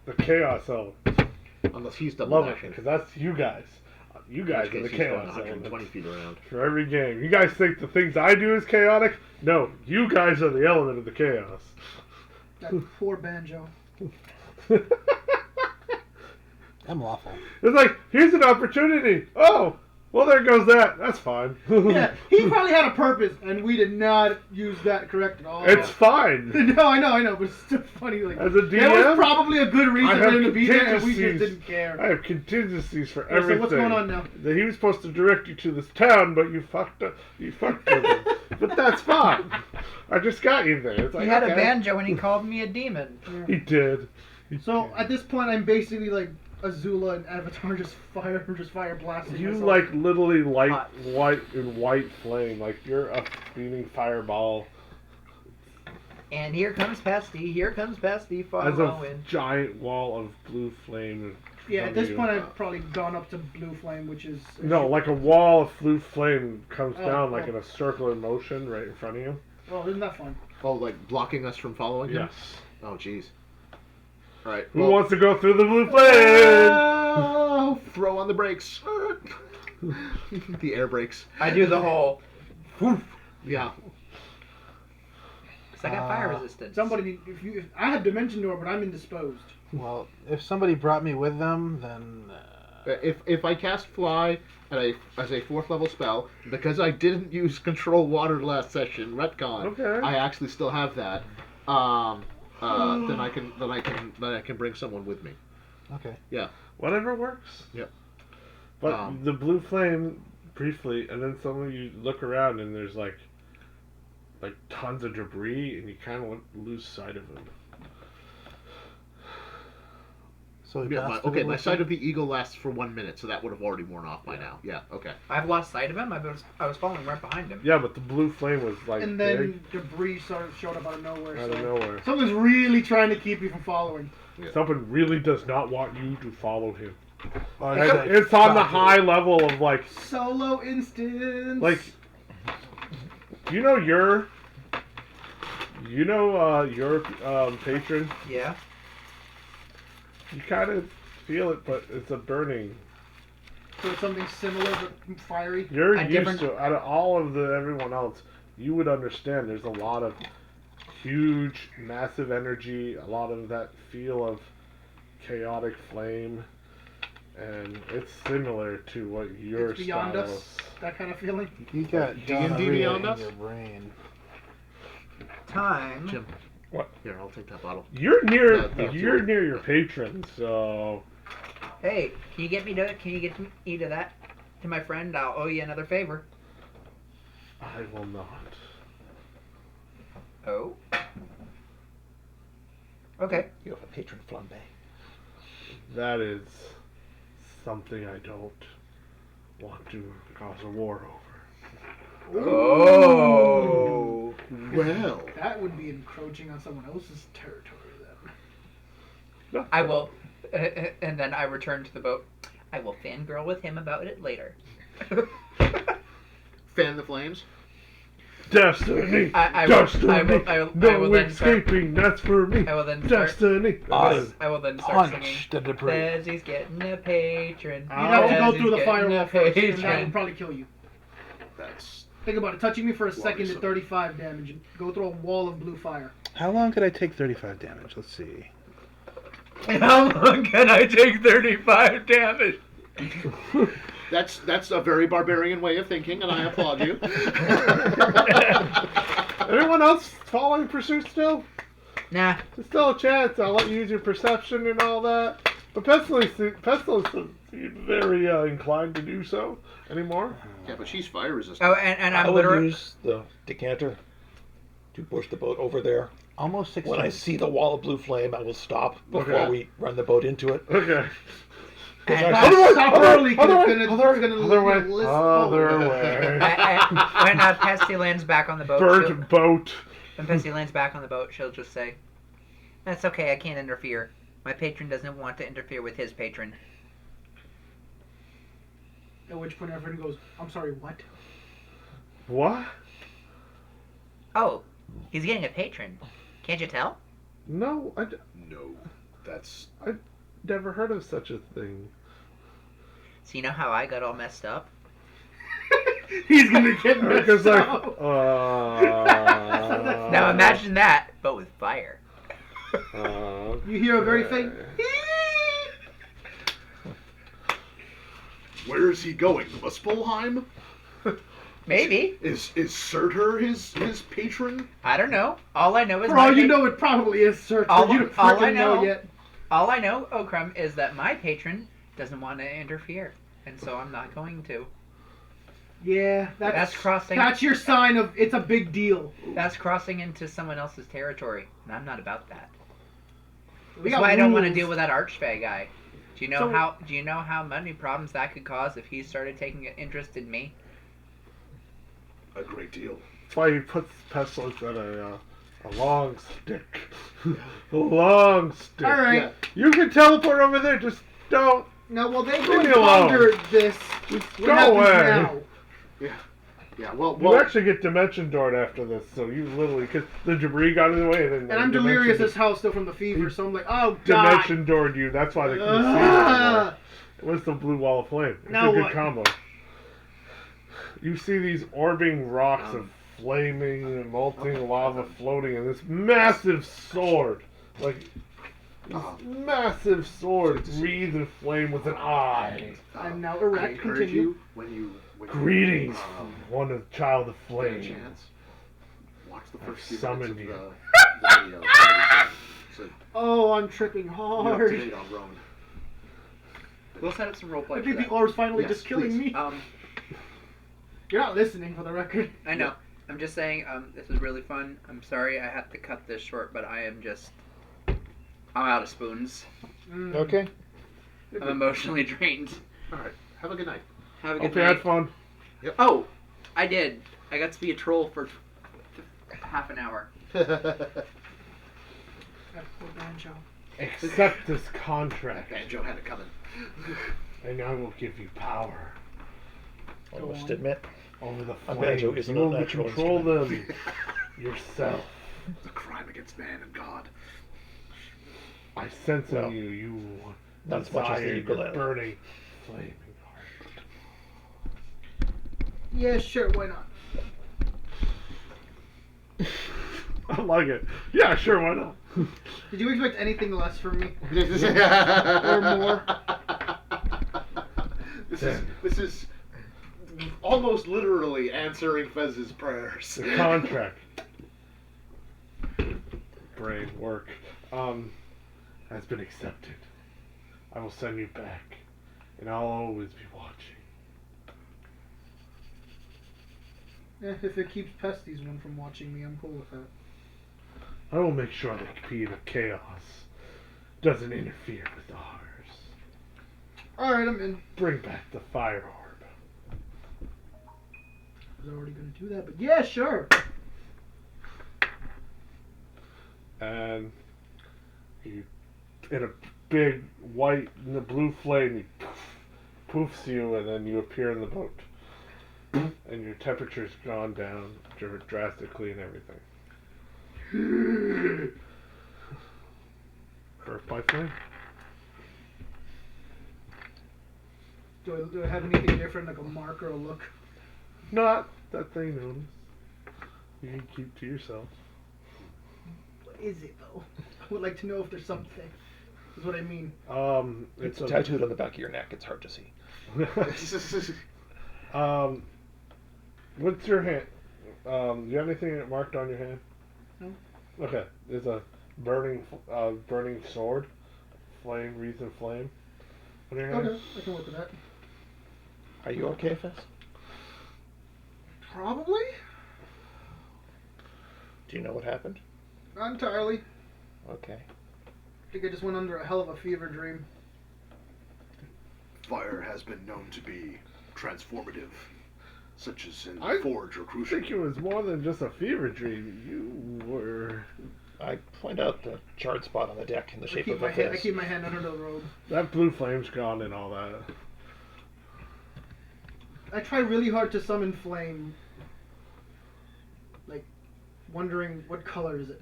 The Chaos Element. Unless he's double Love it, dashing. because that's you guys. You guys are the He's going Chaos 120 Element. feet around. For every game. You guys think the things I do is chaotic? No, you guys are the element of the chaos. That poor banjo. I'm lawful. It's like, here's an opportunity. Oh, well, there goes that. That's fine. Yeah, he probably had a purpose, and we did not use that correct at all. It's fine. No, I know, but it's still funny. Like, As a there was DM, probably a good I reason have for him to be there, and we just contingencies. didn't care. I have contingencies for Yeah, everything. so what's going on now? That he was supposed to direct you to this town, but you fucked up. You fucked with him. But that's fine. I just got you there. It's like, He had okay. a banjo and he called me a demon. He did. So at this point, I'm basically like Azula and Avatar, just fire blasting. You myself. like literally light Hot. white flame, like you're a steaming fireball And here comes Pasty. Here comes Pasty as a following. giant wall of blue flame. Yeah, at this you. point, I've probably gone up to blue flame, which is No, like a wall of blue flame comes Oh, down like oh. in a circular motion right in front of you. Oh, isn't that fun? Oh, like blocking us from following him? Yes. Oh, jeez. All right. Who wants to go through the blue flame? Oh, throw on the brakes. The air brakes. I do the whole. Yeah. Cause I got fire resistance. Somebody, if I have dimension door, but I'm indisposed. Well, if somebody brought me with them, then If I cast fly as a 4th level spell, because I didn't use control water last session, retcon, Okay. I actually still have that. Then I can bring someone with me. okay. Yeah. Whatever works. Yep. But the blue flame briefly, and then suddenly you look around and there's like tons of debris, and you kind of lose sight of them. So we Yeah, passed my the sight of the eagle lasts for 1 minute, so that would have already worn off by now. Yeah, okay. I've lost sight of him. I was following right behind him. Yeah, but the blue flame was like And then debris sort of showed up out of nowhere. big, out so of nowhere. Someone's really trying to keep you from following. Something really does not want you to follow him. Or It's, that it's on the got high level of like Solo instance. your patron. Yeah. You kind of feel it, but it's a burning. So it's something similar but fiery. You're A used different- to out of all of everyone else. You would understand. There's a lot of huge, massive energy. A lot of that feel of chaotic flame, and it's similar to what your It's beyond style us. is. That kind of feeling. You got D&D gonorrhea beyond in us? your brain. Time. Jim. What? Here, I'll take that bottle. You're near. That's You're right. near your patron, so Hey, can you get me to that? To my friend, I'll owe you another favor. I will not. Oh. Okay. You have a patron flambe. That is something I don't want to cause a war over. Oh. Well. That would be encroaching on someone else's territory then. I will, and then I return to the boat. I will fangirl with him about it later. Fan the flames. Destiny! I will- Destiny! I will no then start- escaping, that's for me! I will then start. Destiny! I will then start singing. Punch the debris. Bezzy's getting a patron. You'd have to go Bezzy's through the getting firewall a first, and that patron. would probably kill you. That's Think about it. Touching me for a second Worrisome. at 35 damage, and go through a wall of blue fire. How long could I take 35 damage? Let's see. How long can I take 35 damage? that's a very barbarian way of thinking, and I applaud you. Anyone else following pursuit still? Nah. There's still a chance. I'll let you use your perception and all that. But Pestilence doesn't seem very inclined to do so anymore. Yeah, but she's fire resistant. Oh, and I I'm will literally. use the decanter to push the boat over there. Almost 16. When I see the wall of blue flame, I will stop before Okay. we run the boat into it. Okay. And Stop early, because it's gonna Other way. list. Other way. when Pesty lands back on the boat, Burnt boat. when Pesty lands back on the boat, she'll just say, "That's okay. I can't interfere. My patron doesn't want to interfere with his patron." At which point everyone goes, I'm sorry, what? What? Oh, he's getting a patron. Can't you tell? No, No, that's never heard of such a thing. So you know how I got all messed up? He's gonna get messed Because like, up. Now imagine that, but with fire. You hear a very faint. where is he going? Muspelheim? Maybe. Is Surtur his patron? I don't know. All I know is For all you know, it probably is Sir. All- You don't all I freaking know know- yet. all I know, Okrum, is that my patron doesn't want to interfere, and so I'm not going to. Yeah, That's crossing. That's your sign of it's a big deal. That's crossing into someone else's territory, and I'm not about that. We That's got why I don't want to rules. deal with that archfey guy. Do you know So- Do you know how many problems that could cause if he started taking an interest in me? A great deal. That's why he puts pestilence on a long stick. A long stick. All right. Yeah. You can teleport over there. Just don't. Now, while they Leave go and me alone. ponder this, Just what go happens away. now? Yeah, well, You actually get dimension doored after this, so you literally because the debris got in the way, and then And I'm delirious as hell still from the fever, so I'm like, oh god. dimension doored you. That's why they couldn't see you anymore. It was the blue wall of flame. It's Now a good what? combo. You see these orbiting rocks of flaming and molten lava floating, and this massive sword, like this massive sword, breathes in flame with an eye. I'm now I erect. encourage Continue. you when you Greetings, one of child of get a flame. chance. Watch the I've first few summoned minutes you. of the video. So Oh, I'm tripping you're up to hard. date on Roman. We'll set up some roleplay I for think the that. orb's finally Yes, just killing please. me. You're not listening, for the record. I know. I'm just saying, this was really fun. I'm sorry I had to cut this short, but I'm out of spoons. Mm. Okay. I'm emotionally drained. All right. Have a good night. Have a Hope good you had night. fun. Oh, I did. I got to be a troll for half an hour. Accept this That contract, banjo had it coming. and I will give you power I Go must on. admit, over the A banjo flames. isn't You a will natural control them yourself. It's a crime against man and God. I sense Well, in you, you not as much as the desire your ukulele. burning, flaming Yeah, sure, why not? heart. I like it. Yeah, sure, why not? Did you expect anything less from me? or more. This is almost literally answering Fez's prayers. The contract. Brain work. Has been accepted. I will send you back, and I'll always be watching. If it keeps Pesty's one from watching me, I'm cool with that. I will make sure the Key of Chaos doesn't interfere with ours. Alright, I'm in. Bring back the Fire Orb. I was already gonna do that, but yeah, sure. And you, in a big white and the blue flame, he poofs you, and then you appear in the boat. And your temperature's gone down drastically and everything. Earth by flame. Do I have anything different, like a mark or a look? Not that they notice. You can keep to yourself. What is it, though? I would like to know if there's something. Is what I mean. It's tattooed on the back of your neck. It's hard to see. What's your hand? Do you have anything marked on your hand? No. Okay. There's a burning sword. Flame, wreath of flame. On your hand? Okay, I can work with that. Are you okay, Fez? Probably? Do you know what happened? Not entirely. Okay. I think I just went under a hell of a fever dream. Fire has been known to be transformative, such as in I Forge or I Crucial. think it was more than just a fever dream. You were... I point out the charred spot on the deck in the shape of a I fez. keep my hand under the robe. That blue flame's gone and all that. I try really hard to summon flame. Like, wondering what color is it?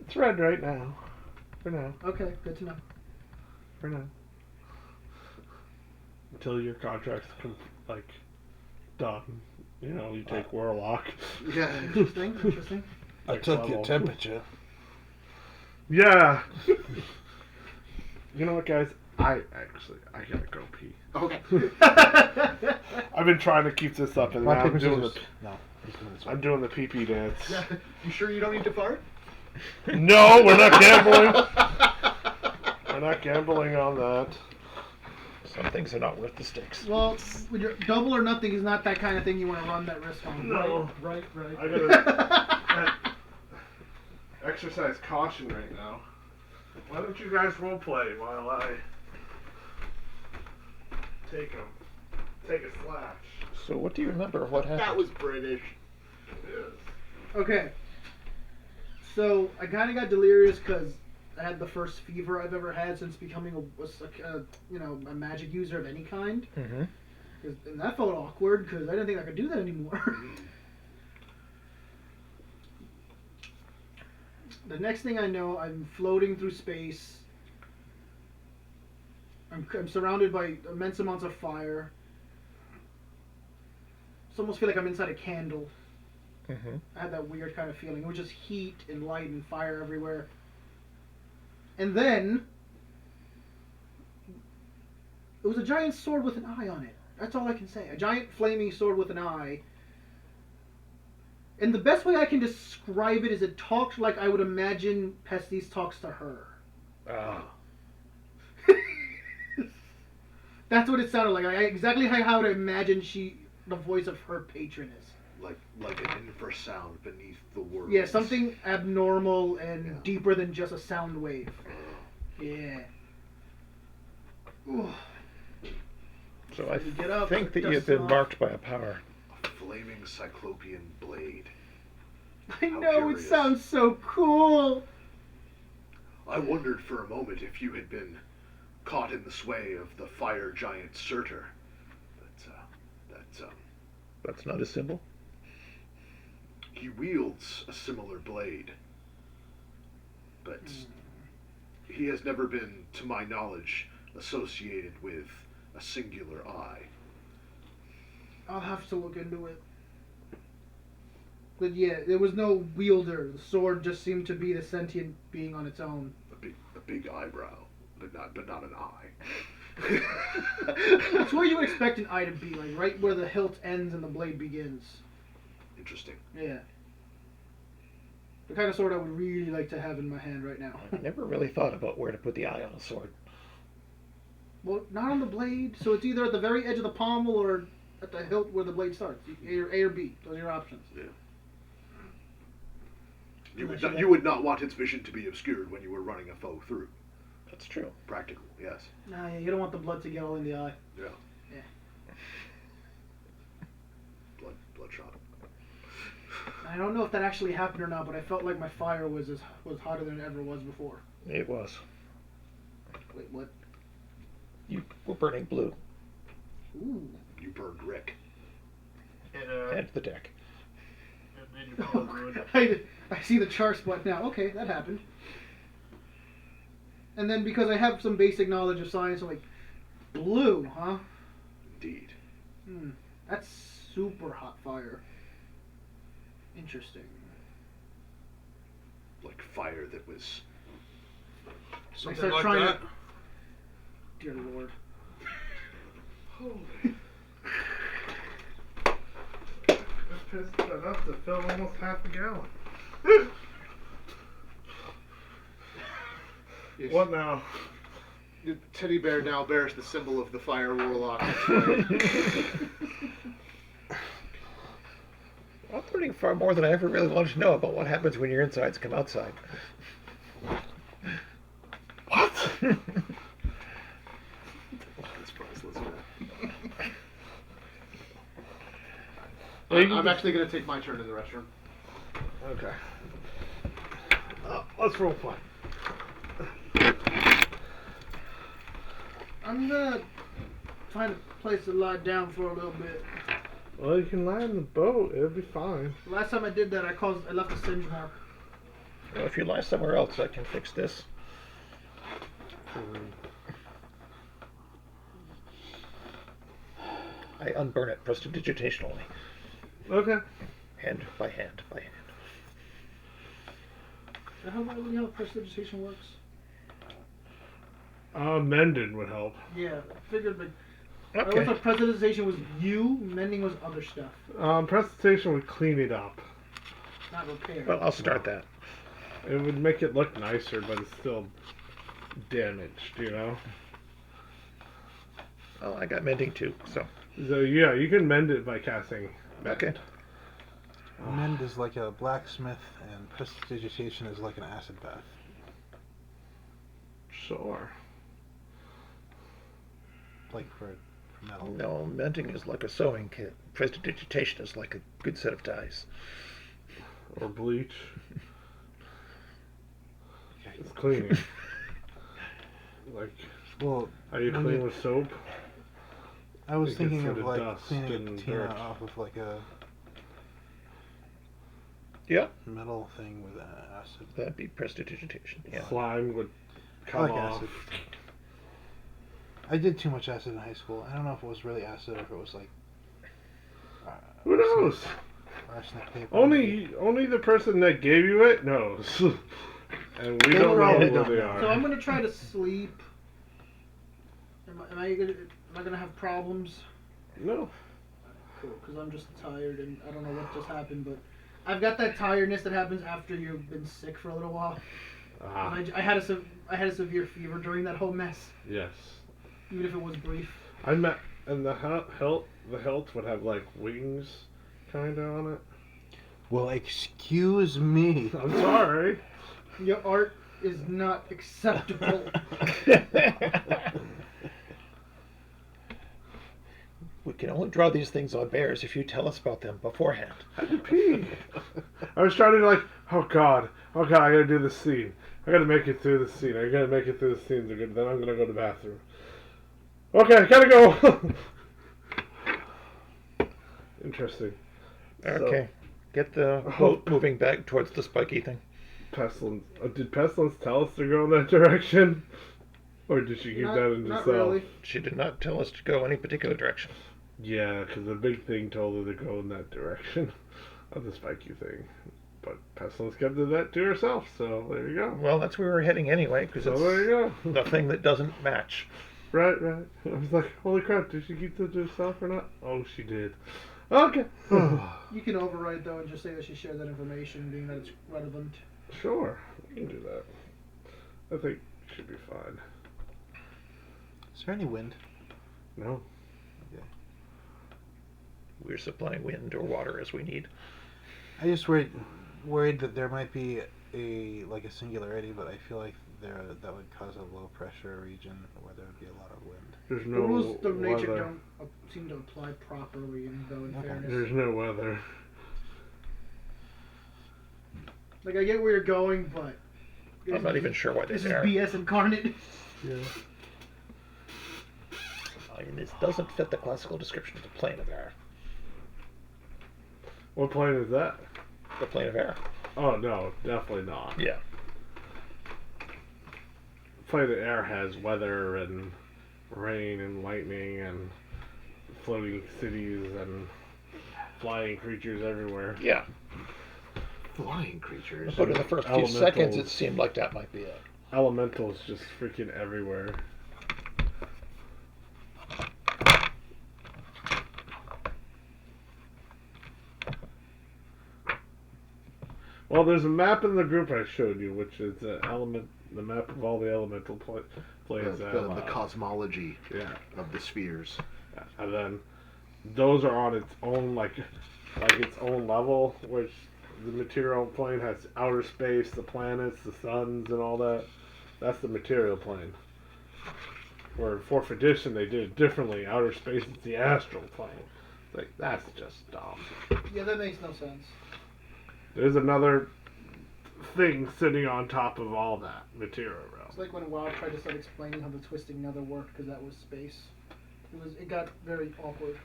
It's red right now. For now. Okay, good to know. For now. Until your contract's done. You know, you take Warlock. Yeah. Interesting. I took your temperature. Yeah. You know what, guys? I gotta go pee. Okay. I've been trying to keep this up, and now Rock, paper, I'm doing scissors. No, he's doing this one. I'm doing the pee-pee dance. Yeah. You sure you don't need to fart? No, we're not gambling. We're not gambling on that. Some things are not worth the stakes. Well, when you're double or nothing is not that kind of thing you want to run that risk on. No. Right. I gotta exercise caution right now. Why don't you guys roleplay while I take a slash? So what do you remember of what happened? That was British. Yes. Okay. So I kind of got delirious because I had the first fever I've ever had since becoming a magic user of any kind. Mm-hmm. And that felt awkward because I didn't think I could do that anymore. The next thing I know, I'm floating through space. I'm surrounded by immense amounts of fire. I almost feel like I'm inside a candle. Mm-hmm. I had that weird kind of feeling. It was just heat and light and fire everywhere. And then it was a giant sword with an eye on it. That's all I can say. A giant flaming sword with an eye. And the best way I can describe it is it talked like I would imagine Pestis talks to her. That's what it sounded like. Exactly how I would imagine the voice of her patron is. Like an infrasound beneath the words. Yeah, something abnormal and deeper than just a sound wave. Yeah. Ooh. So I Get up, think that you dust have been off. marked by a power. A flaming cyclopean blade. I How know, curious. it sounds so cool. I wondered for a moment if you had been caught in the sway of the fire giant Surtur. That's not a symbol. He wields a similar blade, but he has never been, to my knowledge, associated with a singular eye. I'll have to look into it. But yeah, there was no wielder. The sword just seemed to be the sentient being on its own. A big eyebrow, but not an eye. That's where you would expect an eye to be, like right where the hilt ends and the blade begins. Interesting. Yeah. The kind of sword I would really like to have in my hand right now. I never really thought about where to put the eye on a sword. Well, not on the blade, so it's either at the very edge of the pommel or at the hilt where the blade starts. A or B. Those are your options. Yeah. You would not want its vision to be obscured when you were running a foe through. That's true. Practical, yes. Nah, yeah, you don't want the blood to get all in the eye. Yeah. Yeah. Bloodshot. I don't know if that actually happened or not, but I felt like my fire was hotter than it ever was before. It was. Wait, what? You were burning blue. Ooh. You burned Rick. And the deck. I see the char spot now. Okay, that happened. And then because I have some basic knowledge of science, I'm like, blue, huh? Indeed. That's super hot fire. Interesting. Like fire that was... I start like trying that. to... Dear Lord. Holy. This pissed enough to fill almost half a gallon. Yes. What now? The teddy bear now bears the symbol of the fire warlock. I'm learning far more than I ever really wanted to know about what happens when your insides come outside. What? That's priceless. I'm actually going to take my turn in the restroom. Okay. Let's roll play. I'm gonna find a place to lie down for a little bit. Well, you can land the boat. It'll be fine. Last time I did that, I left a singe mark. Well, if you lie somewhere else, I can fix this. I unburn it prestidigitationally. Okay. Hand by hand by hand. How prestidigitation works? Mending would help. Yeah, I figured like. I Okay. always thought prestidigitation was you, mending was other stuff, Presentation would clean it up. not repair. Well, I'll start that. It would make it look nicer, but it's still damaged, you know? Well, I got mending too, so. So, yeah, you can mend it by casting mend. Okay. Mend is like a blacksmith, and prestidigitation is like an acid bath. Sure. Like for metal. No, mending is like a sewing kit. Prestidigitation is like a good set of ties. Or bleach. Okay. It's cleaning. Like, Well, how you when clean you- with soap? I was It gets thinking rid of of like dust cleaning a and patina dirt. off of like a Yeah, metal thing with acid. that'd be prestidigitation. Yeah. Slime would I come like off. acid. I did too much acid in high school. I don't know if it was really acid or if it was like. Who knows? Arsenic paper. Only the person that gave you it knows. And we They don't know probably who don't they know. are. So I'm gonna try to sleep. Am I gonna have problems? No. Cool, because I'm just tired and I don't know what just happened, but I've got that tiredness that happens after you've been sick for a little while. Ah, I had a severe fever during that whole mess, yes. even if it was brief. I met, and the hilt would have like wings, kinda on it. Well, excuse me. I'm sorry. Your art is not acceptable. We can only draw these things on bears if you tell us about them beforehand. I had to pee. I was trying to like, oh god, I gotta do this scene. I gotta make it through the scene. I gotta make it through the scene. Then I'm gonna go to the bathroom. Okay, I gotta go. Interesting. Okay. Get the boat moving back towards the spiky thing. Pestilence. Did Pestilence tell us to go in that direction? Or did she keep that in Not herself? really. She did not tell us to go any particular direction. Yeah, because the big thing told her to go in that direction of the spiky thing. But Pestilence kept that to herself, so there you go. Well, that's where we were heading anyway, because So it's there you go. the thing that doesn't match. Right. I was like, holy crap, did she keep that to herself or not? Oh, she did. Okay. You can override though and just say that she shared that information, being that it's relevant. Sure, we can do that. I think it should be fine. Is there any wind? No? We're supplying wind or water as we need. I just worried that there might be a singularity, but I feel like that would cause a low pressure region where there would be a lot of wind. There's The no rules of nature weather. don't seem to apply properly, in Okay. fairness. There's no weather. Like, I get where you're going, but... I'm not even sure why This they're is there. BS incarnate. Yeah. I mean, this doesn't fit the classical description of the plane of air. What plane is that? The plane of air. Oh, no, definitely not. Yeah. Plane of air has weather and rain and lightning and floating cities and flying creatures everywhere. Yeah. Flying creatures. But in the first few Elementals. seconds, it seemed like that might be it. Elementals just freaking everywhere. Well, there's a map in the group I showed you, which is the map of all the elemental planes. The cosmology Yeah, of the spheres. and then those are on its own, like its own level, which the material plane has outer space, the planets, the suns, and all that. That's the material plane. Where in 4th edition they did it differently. Outer space is the astral plane. Like, that's just dumb. Yeah, that makes no sense. There's another thing sitting on top of all that material realm. It's like when WoW tried to start explaining how the twisting nether worked, because that was space. It got very awkward.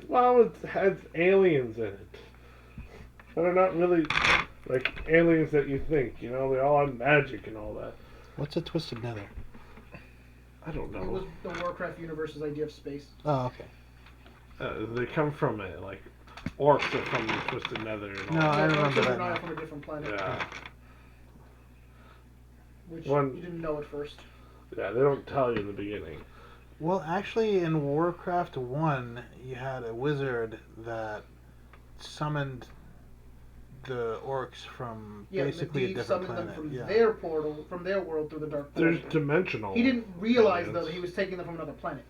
Well, it has aliens in it. But they're not really Like aliens that you think, they all have magic and all that. What's a twisted nether? I don't It was know. the Warcraft universe's idea of space. Oh, okay. They come from it, like orcs are from the Twisted Nether. And all No, I that. remember Children that are now. from a different planet. Yeah, Which One- you didn't know at first. yeah. They don't tell you in the beginning. Well, actually, in Warcraft 1, you had a wizard that summoned the orcs from Yeah, basically a Medivh different summoned planet. them from Yeah. their portal, from their world through the dark portal. There's dimensional. He didn't realize though aliens. that he was taking them from another planet.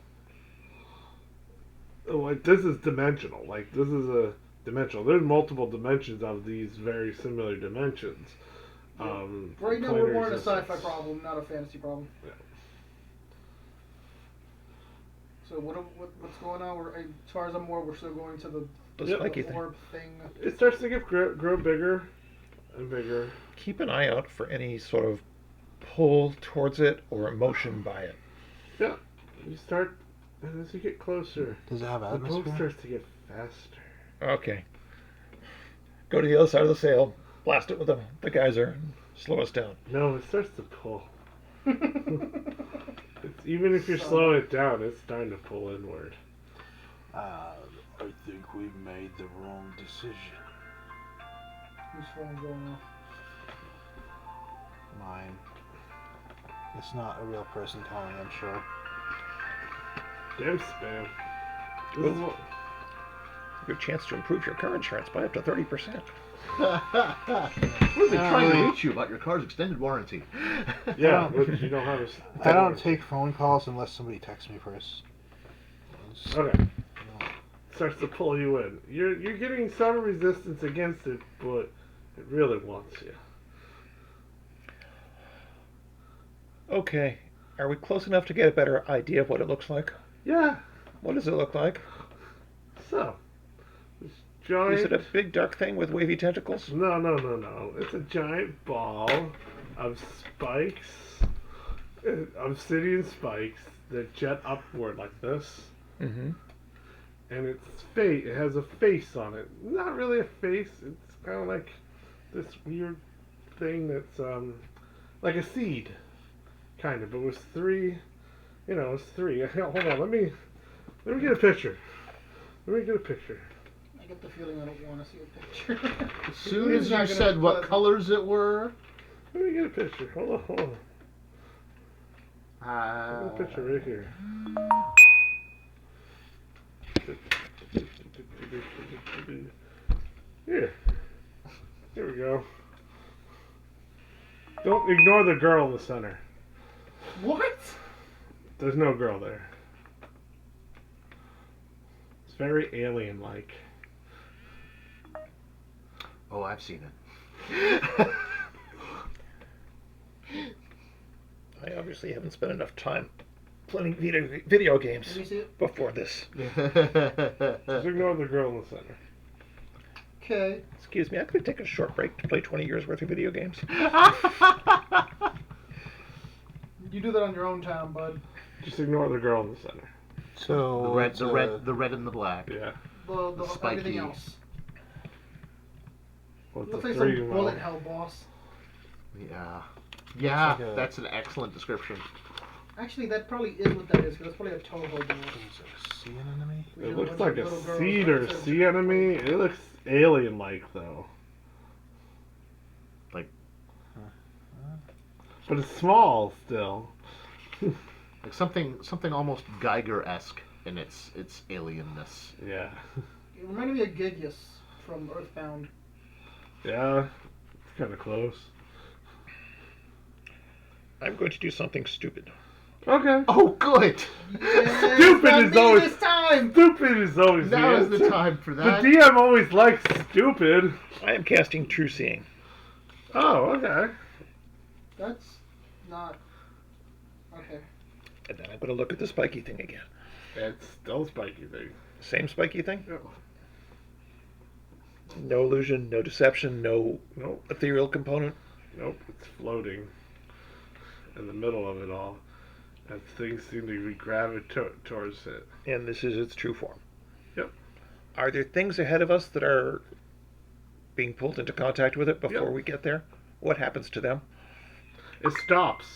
Like this is dimensional. Like this is a dimensional. There's multiple dimensions of these very similar dimensions. Right now we're more in a existence. sci-fi problem, not a fantasy problem. Yeah. So what's going on? As far as I'm aware, we're still going to the The spiky thing. orb thing. It starts to grow bigger and bigger. Keep an eye out for any sort of pull towards it or emotion by it. Yeah, you start, and as you get closer, Does it have the boat atmosphere? starts to get faster. Okay. Go to the other side of the sail, blast it with the geyser, and slow us down. No, it starts to pull. Even if you're slowing it down, it's starting to pull inward. I think we made the wrong decision. Whose phone going off? Mine. It's not a real person calling, I'm sure. Damn spam. This is what, Good chance to improve your car insurance by up to 30%. What are they trying to reach you about your car's extended warranty? yeah, but you don't have a. I don't take phone calls unless somebody texts me first. Okay. Starts to pull you in. You're getting some resistance against it, but it really wants you. Okay. Are we close enough to get a better idea of what it looks like? Yeah. What does it look like? So, this giant. Is it a big dark thing with wavy tentacles? No. It's a giant ball of spikes, obsidian spikes that jet upward like this, Mm-hmm. and it has a face on it. Not really a face. It's kind of like this weird thing that's like a seed, kind of. But it was three. It's three. Hold on. Let me get a picture. I get the feeling I don't want to see a picture. As soon It's as not you gonna said be what pleasant. colors it were, Let me get a picture. Hold on. I got a picture right here. Here we go. Don't ignore the girl in the center. What? There's no girl there. It's very alien-like. oh, I've seen it. I obviously haven't spent enough time playing video games Let me see it. before this. Just ignore the girl in the center. Okay. Excuse me, I could take a short break to play 20 years worth of video games. You do that on your own time, bud. Just ignore the girl in the center. So the red and the black. Yeah. The Spiky. everything else. With Looks the like three some well. bullet hell boss. Yeah. Yeah, like a- that's an excellent description. Actually, that probably is what that is, because it's probably a Toho boss. See an enemy? We It did a looks bunch like of a little girls seed that or said- sea enemy. It looks alien-like though. Like- but it's small still. Like something almost Geiger-esque in its alienness. Yeah. It reminded me of Gigius from Earthbound. Yeah. It's kind of close. I'm going to do something stupid. Okay. Oh, good. Yes, Stupid not is me always- this time. Stupid is always Now the is the answer. time for The that. DM always likes stupid. I am casting True Seeing. Oh, okay. That's not... Okay. And then I'm going to look at the spiky thing again. It's still spiky thing. Same spiky thing? Yeah. No illusion, no deception, no Nope. ethereal component. Nope. It's floating in the middle of it all. And things seem to be gravitating towards it. And this is its true form. Yep. Are there things ahead of us that are being pulled into contact with it before Yep. we get there? What happens to them? It stops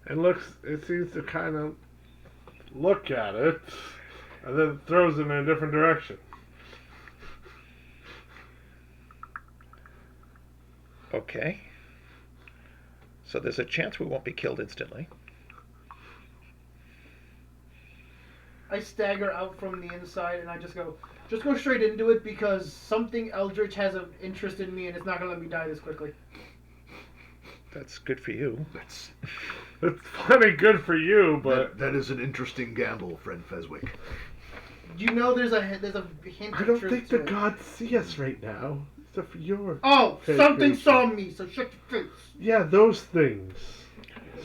and looks. It seems to kind of look at it, and then throws it in a different direction. Okay. So there's a chance we won't be killed instantly. I stagger out from the inside and I just go straight into it because something eldritch has an interest in me and it's not gonna let me die this quickly. That's good for you. That's It's plenty good for you, but that is an interesting gamble, friend Feswick. You know there's a hint I of don't truth think to the it. gods see us right now. Except for your. Oh, Okay, something good. saw me, so shut your face. Yeah, those things.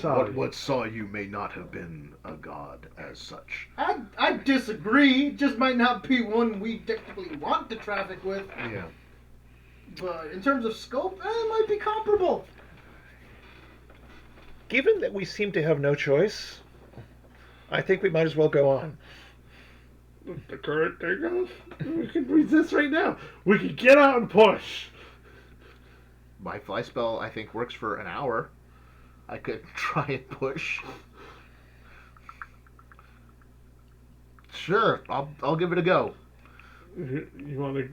Sorry. What saw you may not have been a god as such. I disagree. It just might not be one we technically want to traffic with. Yeah. But in terms of scope, it might be comparable. Given that we seem to have no choice, I think we might as well go on. The current thing goes. We can resist right now. We can get out and push. My fly spell, I think, works for an hour. I could try and push. Sure, I'll give it a go. You want to?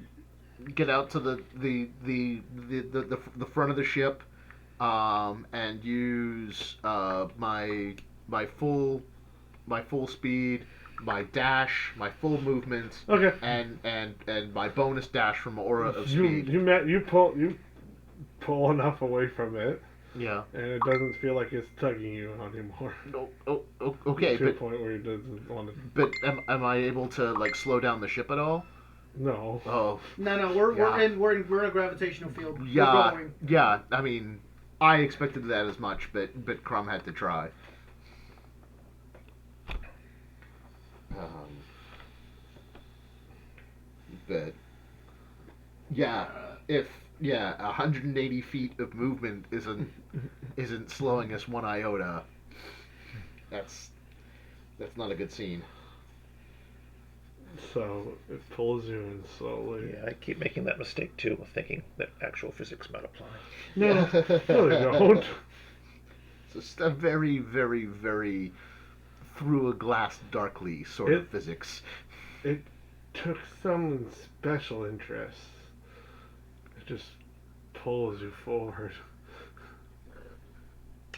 Get out to the front of the ship, and use my full speed, my dash, my full movement, Okay. and my bonus dash from Aura of Speed. You pull enough away from it, Yeah. and it doesn't feel like it's tugging you anymore. Okay, To a but point where it doesn't want to. but am I able to like slow down the ship at all? No. Oh. No, we're Yeah. in a gravitational field. We're Yeah, going. yeah. I mean, I expected that as much, but Crumb had to try. But yeah, if 180 feet of movement isn't slowing us one iota, that's not a good scene. So it pulls you in slowly. Yeah, I keep making that mistake too, of thinking that actual physics might apply. No, no, they don't. It's just a very, very, very through a glass darkly sort of physics. It took someone's special interest. It just pulls you forward.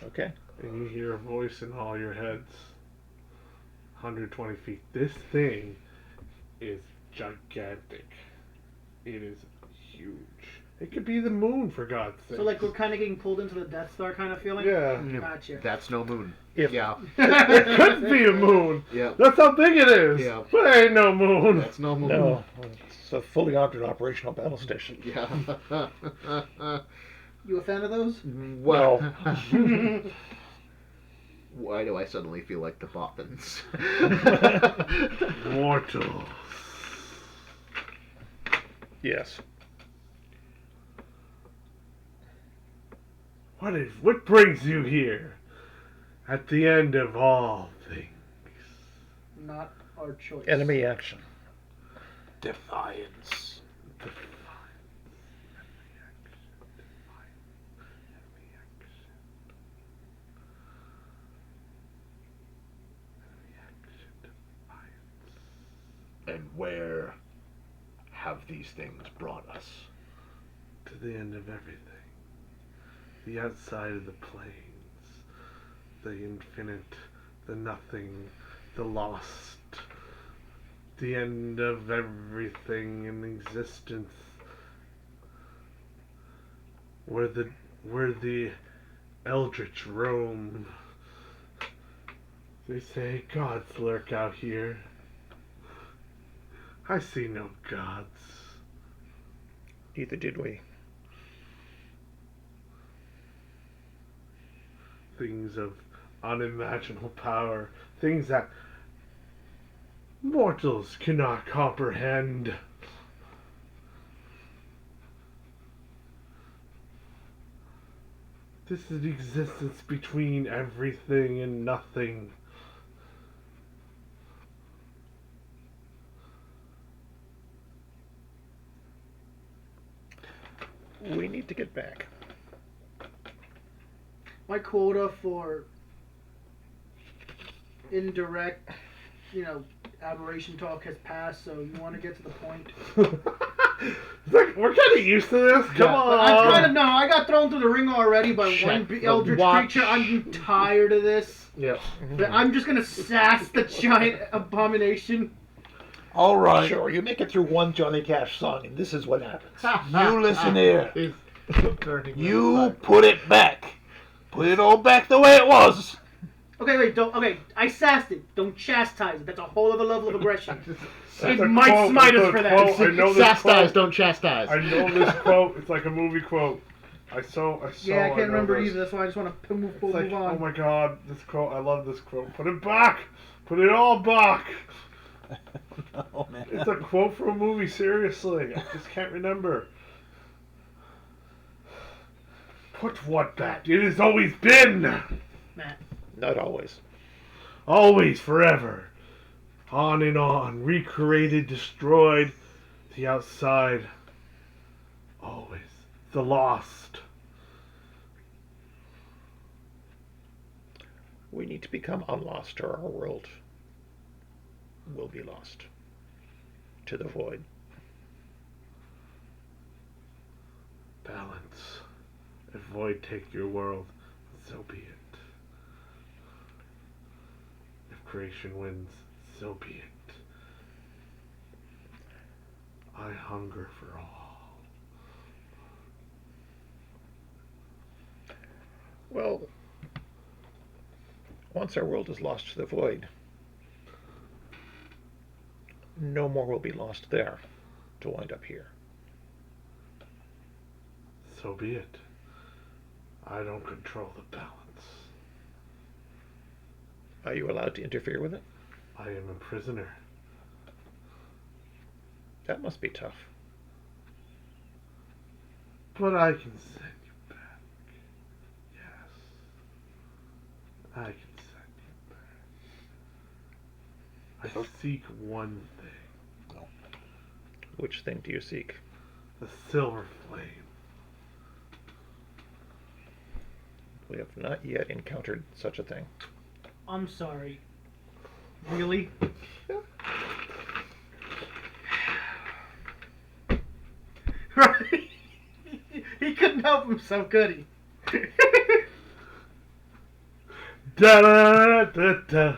Okay. And you hear a voice in all your heads. 120 feet. This thing is gigantic. It is huge. It could be the moon, for God's sake. So like we're kind of getting pulled into the Death Star kind of feeling. Yeah. Gotcha. That's no moon. If- Yeah. It could be a moon. Yeah. That's how big it is. Yeah. But it ain't no moon. That's no moon. No, it's a fully armed and operational battle station. Yeah. You a fan of those? Well. Why do I suddenly feel like the Boffins? Mortals. Yes. What brings you here? At the end of all things. Not our choice. Enemy action. Defiance. And where have these things brought us? To the end of everything. The outside of the planes. The infinite. The nothing. The lost. The end of everything in existence. Where the eldritch roam. They say gods lurk out here. I see no gods. Neither did we. Things of unimaginable power. Things that mortals cannot comprehend. This is the existence between everything and nothing. We need to get back. My quota for indirect, aberration talk has passed, so you want to get to the point? It's like, we're kind of used to this. Come on. I got thrown through the ring already by Check one the eldritch watch. creature. I'm tired of this. Yeah. But I'm just gonna sass the giant abomination. All right. Sure, you make it through one Johnny Cash song, and this is what happens. You listen here. He's turning You inside. put it back. Put it all back the way it was. Okay, wait, I sassed it. Don't chastise it. That's a whole other level of aggression. That's It a might quote, smite that's us a for quote. that. I know this Chastise, quote. don't chastise. I know this quote. It's like a movie quote. I Yeah, I can't know remember this. either. That's why I just want to move It's like, on. oh my god, this quote. I love this quote. Put it back. Put it all back. Oh man. It's a quote from a movie. Seriously, I just can't remember. Put what back? It has always been. Matt. Not always. Always, forever. On and on. Recreated, destroyed. The outside. Always. The lost. We need to become unlost, or our world will be lost to the void. Balance. If void take your world, so be it. If creation wins, so be it. I hunger for all. Well, once our world is lost to the void, no more will be lost there to wind up here. So be it. I don't control the balance. Are you allowed to interfere with it? I am a prisoner. That must be tough. But I can send you back. Yes. I can send you back. I seek one thing. Which thing do you seek? The silver flame. We have not yet encountered such a thing. I'm sorry. Really? Right? He couldn't help himself, could he? Da da da da.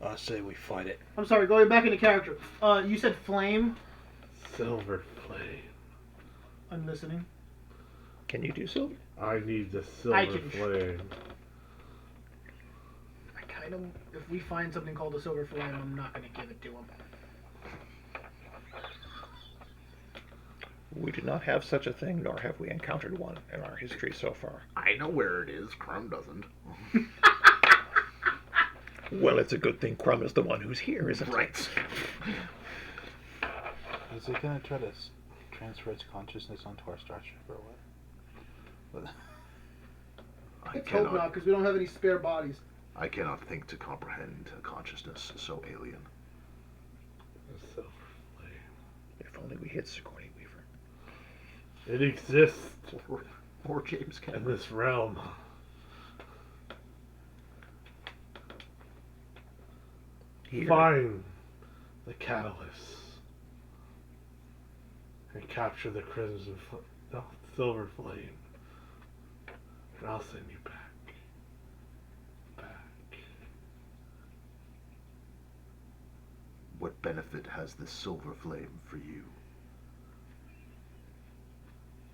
I say we fight it. I'm sorry, going back into character. You said flame? Silver flame. I'm listening. Can you do so? I need the I silver can- flame. I kind of... If we find something called a silver flame, I'm not going to give it to him. We do not have such a thing, nor have we encountered one in our history so far. I know where it is. Crumb doesn't. Well, it's a good thing Crumb is the one who's here, isn't it? Right. Is it gonna try to transfer its consciousness onto our starship or what? I Let's hope not, cannot, because we don't have any spare bodies. I cannot think to comprehend a consciousness so alien. The silver flame. If only we hit Sigourney Weaver. It exists Or James in Cameron. this realm. Here. Find the catalyst and capture the the silver flame, and I'll send you back. What benefit has this silver flame for you?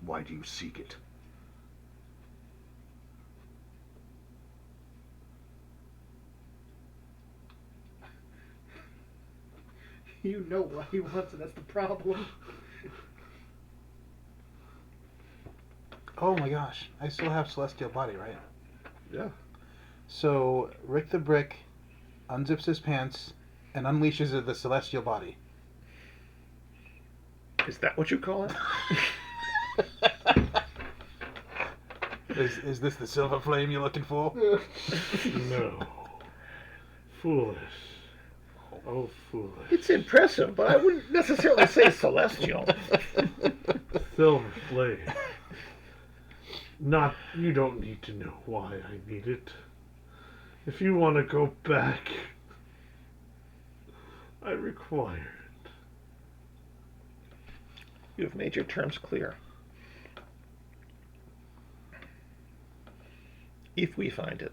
Why do you seek it? You know why he wants it, that's the problem. Oh my gosh, I still have celestial body, right? Yeah. So Rick the Brick unzips his pants and unleashes the celestial body. Is that what you call it? Is this the silver flame you're looking for? No. Foolish. Oh, foolish. It's impressive, but I wouldn't necessarily say celestial. Silver Flame. You don't need to know why I need it. If you want to go back, I require it. You have made your terms clear. If we find it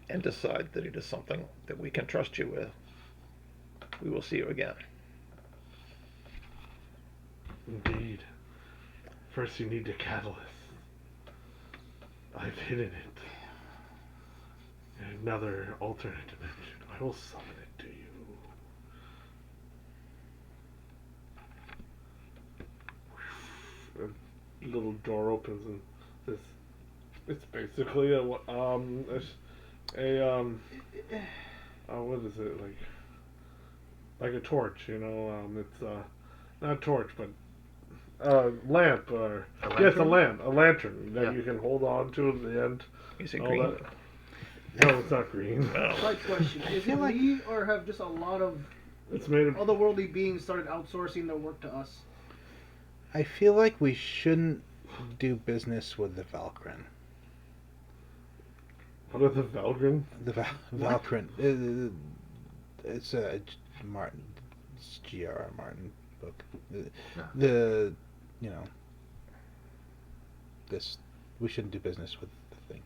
and decide that it is something that we can trust you with, we will see you again. Indeed. First you need the catalyst. I've hidden it. In another alternate dimension. I will summon it to you. A little door opens and this. It's basically what is it, like a torch, you know? It's not a torch, but lamp, or yes, a lantern that you can hold on to at the end. Is it green? No, it's not green. Side question: is it me, or have just a lot of It's made of. otherworldly beings started outsourcing their work to us? I feel like we shouldn't do business with the Valkyrin. What are the Valgrin? The Valkyrin. It's a Martin. It's G.R.R. Martin book. The you know. This we shouldn't do business with the thing.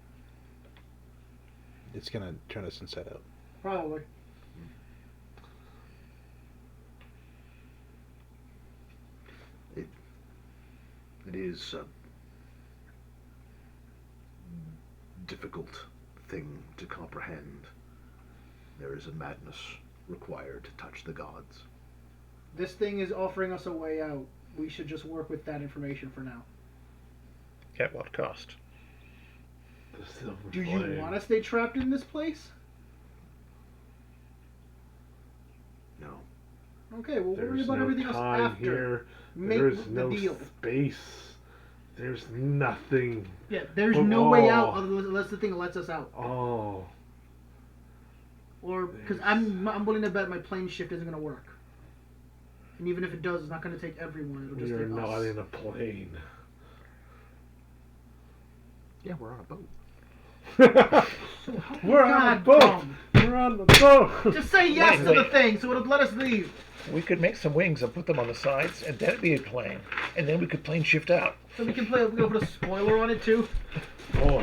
It's gonna turn us inside out. Probably. It is a difficult thing to comprehend. There is a madness required to touch the gods. This thing is offering us a way out. We should just work with that information for now. At what cost? The silver Do flame. you want to stay trapped in this place? No. Okay, we'll worry There's about no everything else time after. here. Make There's the no deal. space. There's nothing. Yeah, there's Oh. no way out unless the thing lets us out. Oh. Or because I'm willing to bet my plane shift isn't gonna work. And even if it does, it's not gonna take everyone. It'll just We are take not us. in a plane. Yeah, we're on a boat. We're on a God, boat. Tom. We're on the boat. Just say yes Wait, to the wait. thing, so it'll let us leave. We could make some wings and put them on the sides, and then it'd be a plane. And then we could plane shift out. So we can play. We're gonna put a spoiler on it too. Or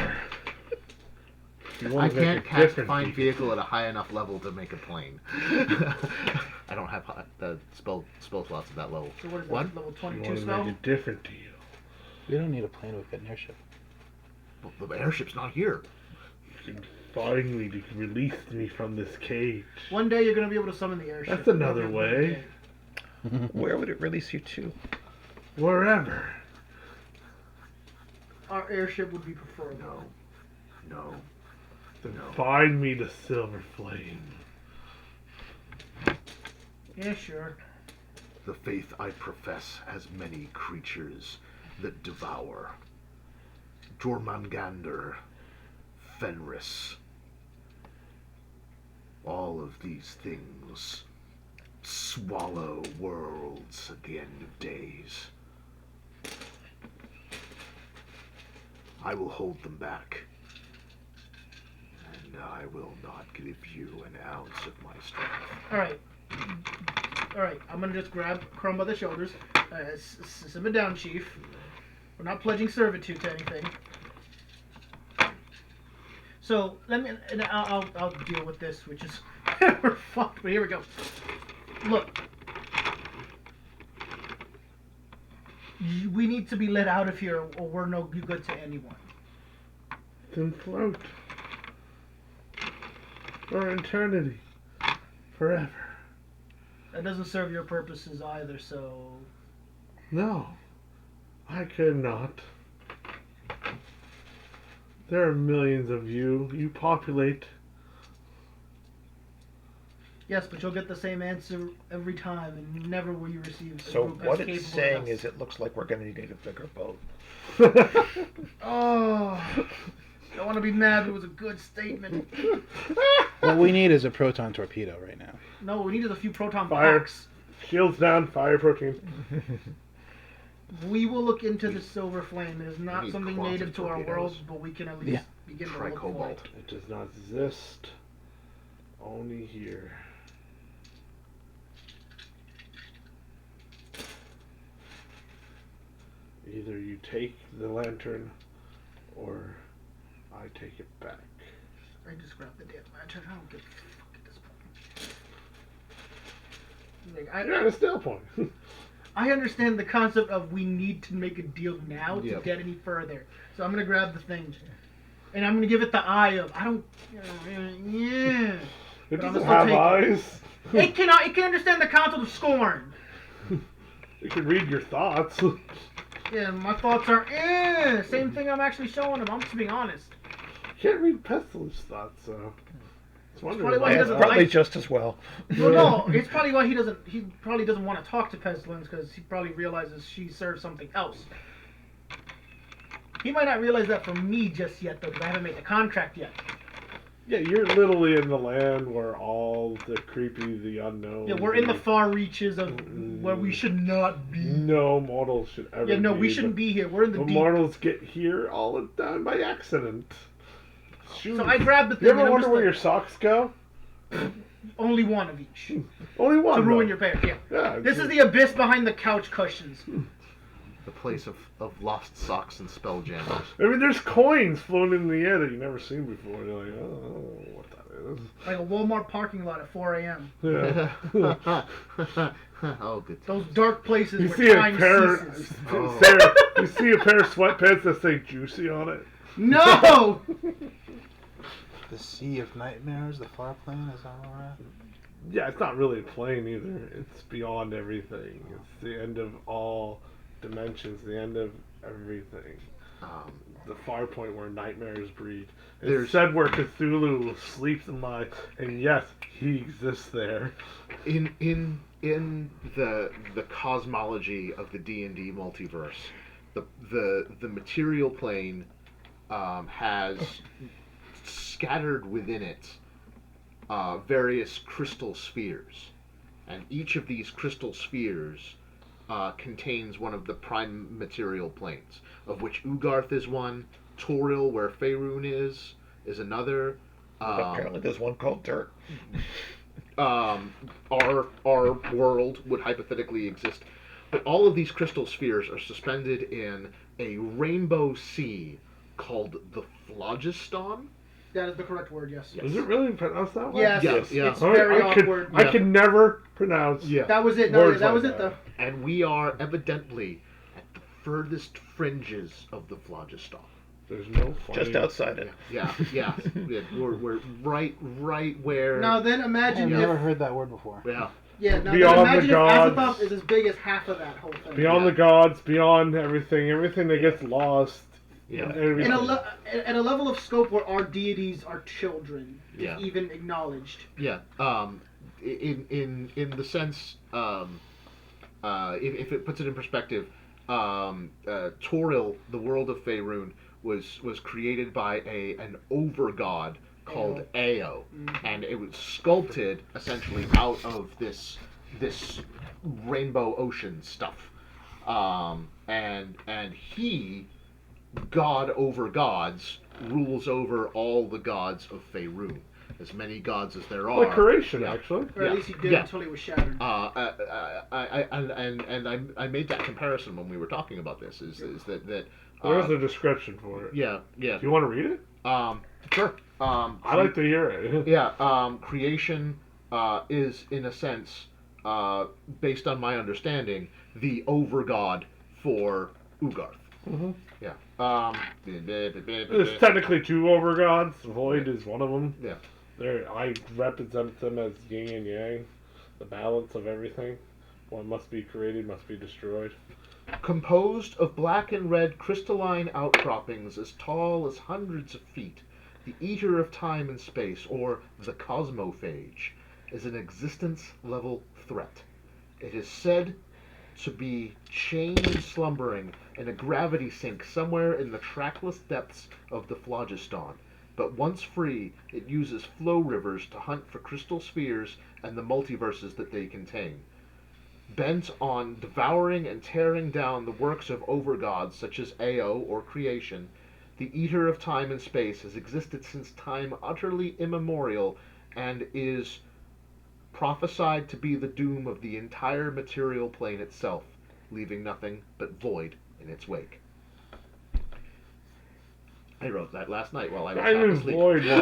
you I wanna make can't a cast different find vehicle. vehicle at a high enough level to make a plane. I don't have the spell slots at that level. So what is What? that? Level You 22 want to spell. make a different deal. We don't need a plane. We've got an airship. The airship's not here. You can find me to release me from this cage. One day you're gonna be able to summon the airship. That's another way. Where would it release you to? Wherever. Our airship would be preferable. No. No. Then No. find me the silver flame. Yeah, sure. The faith I profess has many creatures that devour. Jormungandr, Fenris. All of these things swallow worlds at the end of days. I will hold them back. And I will not give you an ounce of my strength. All right. I'm gonna just grab Crumb by the shoulders. Simmer down, Chief. We're not pledging servitude to anything. So let me. And I'll deal with this, which is we're fucked. But here we go. Look, we need to be let out of here, or we're no good to anyone. Then float. For eternity. Forever. That doesn't serve your purposes either. So No. I could not. There are millions of you. You populate. yes, but you'll get the same answer every time, and never will you receive. a So group what as it's capable saying as is it looks like we're going to need a bigger boat. Oh, I want to be mad, but it was a good statement. What we need is a proton torpedo right now. No, we needed a few proton Fire. packs. Shields down, fire protein. We will look into the silver flame. It is We not need something closet native to our torpedoes. world, but we can at least Yeah. begin to Try look for cobalt. it. It does not exist. Only here. Either you take the lantern, or I take it back. I just grabbed the damn lantern. I don't give a fuck at this point. Like, You're at a still point. I understand the concept of we need to make a deal now to Yep. get any further. So I'm gonna grab the thing, and I'm gonna give it the eye of I don't. Yeah. It But I'm doesn't gonna have still eyes. It cannot. It can understand the concept of scorn. It can read your thoughts. Yeah, my thoughts are same thing. I'm actually showing him. I'm just being honest. Can't read Pestilence thoughts, so. It's probably why he Yeah, doesn't probably like- just as well. Well, no, it's probably why he doesn't. He probably doesn't want to talk to Pestilence because he probably realizes she serves something else. He might not realize that from me just yet, though, because I haven't made the contract yet. Yeah, you're literally in the land where all the creepy, the unknown. Yeah, we're in the far reaches of where we should not be. No mortals should ever. Yeah, no, be, we shouldn't be here. We're in the But deep. mortals get here all the time by accident. Shoot. So I grabbed the thing. You ever and I'm wonder just where like, your socks go? only one of each Only one. to ruin though. your pair. Yeah. Yeah. This is the abyss behind the couch cushions. The place of lost socks and spelljammers. I mean, there's coins floating in the air that you've never seen before. You're like, oh, I don't know what that is. Like a Walmart parking lot at 4 a.m. Yeah. Oh, good. Those dark places You where see a time pair. ceases. Oh. Sarah, you see a pair of sweatpants that say "juicy" on it. No! The Sea of Nightmares, the far plane, is that all right? Yeah, it's not really a plane either. It's beyond everything. It's the end of all dimensions. The end of everything. The far point where nightmares breed. It's There's- said where Cthulhu sleeps and lies, and yes, he exists there. In the cosmology of the D&D multiverse, the material plane has scattered within it various crystal spheres, and each of these crystal spheres contains one of the prime material planes, of which Ugarth is one, Toril, where Faerun is another. Apparently there's one called Dirt. Our world would hypothetically exist, but all of these crystal spheres are suspended in a rainbow sea called the Phlogiston. That is the correct word, yes. Is it really pronounced that way? Yes, Yes, yeah. it's very I awkward. I could never pronounce. Yeah. That was it. No, Words that like was it, that. though. And we are evidently at the furthest fringes of the Phlogiston. There's no funny. Just outside it. Yeah. We're right where. Now then, I've imagine never if... heard that word before. Yeah. Yeah, now Beyond then the imagine if gods. Azathoth is as big as half of that whole thing. Beyond Yeah. the gods, beyond everything that gets lost. Yeah. Everything. At a level of scope where our deities are children, if Yeah. even acknowledged. Yeah. In the sense, if it puts it in perspective, Toril, the world of Faerun, was created by an overgod called Ao, and it was sculpted essentially out of this rainbow ocean stuff, and he, god over gods, rules over all the gods of Faerun. As many gods as there are. Like creation, Yeah. actually. Or at Yeah. least he did Yeah. until he was shattered. I made that comparison when we were talking about this. Is that There's a description for it. yeah. Do you want to read it? Sure. I like to hear it. Yeah. Creation is in a sense, based on my understanding, the overgod for Ugarth. Mhm. Yeah. There's technically two overgods. Void is one of them. Yeah. I represent them as yin and yang, the balance of everything. One must be created, must be destroyed. Composed of black and red crystalline outcroppings as tall as hundreds of feet, the Eater of Time and Space, or the Cosmophage, is an existence-level threat. It is said to be chained slumbering in a gravity sink somewhere in the trackless depths of the Phlogiston. But once free, it uses flow rivers to hunt for crystal spheres and the multiverses that they contain. bent on devouring and tearing down the works of overgods such as Ao or creation, the Eater of time and space has existed since time utterly immemorial and is prophesied to be the doom of the entire material plane itself, leaving nothing but void in its wake. I wrote that last night while I was half asleep. Void. Yeah,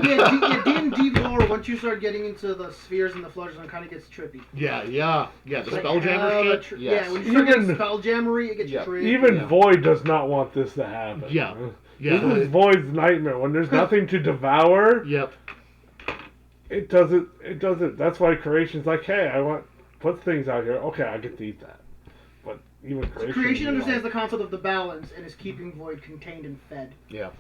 D&D lore, once you start getting into the spheres and the flutters, it kind of gets trippy. Yeah, the It's like, spelljammer shit. Yeah, when you start getting spelljammery, it gets trippy. Even Void does not want this to happen. Yeah. This is Void's nightmare. When there's nothing to devour, Yep. it doesn't. That's why creation's like, hey, I want put things out here. Okay, I get to eat that. But even creation understands the concept of the balance and is keeping Void contained and fed. Yeah.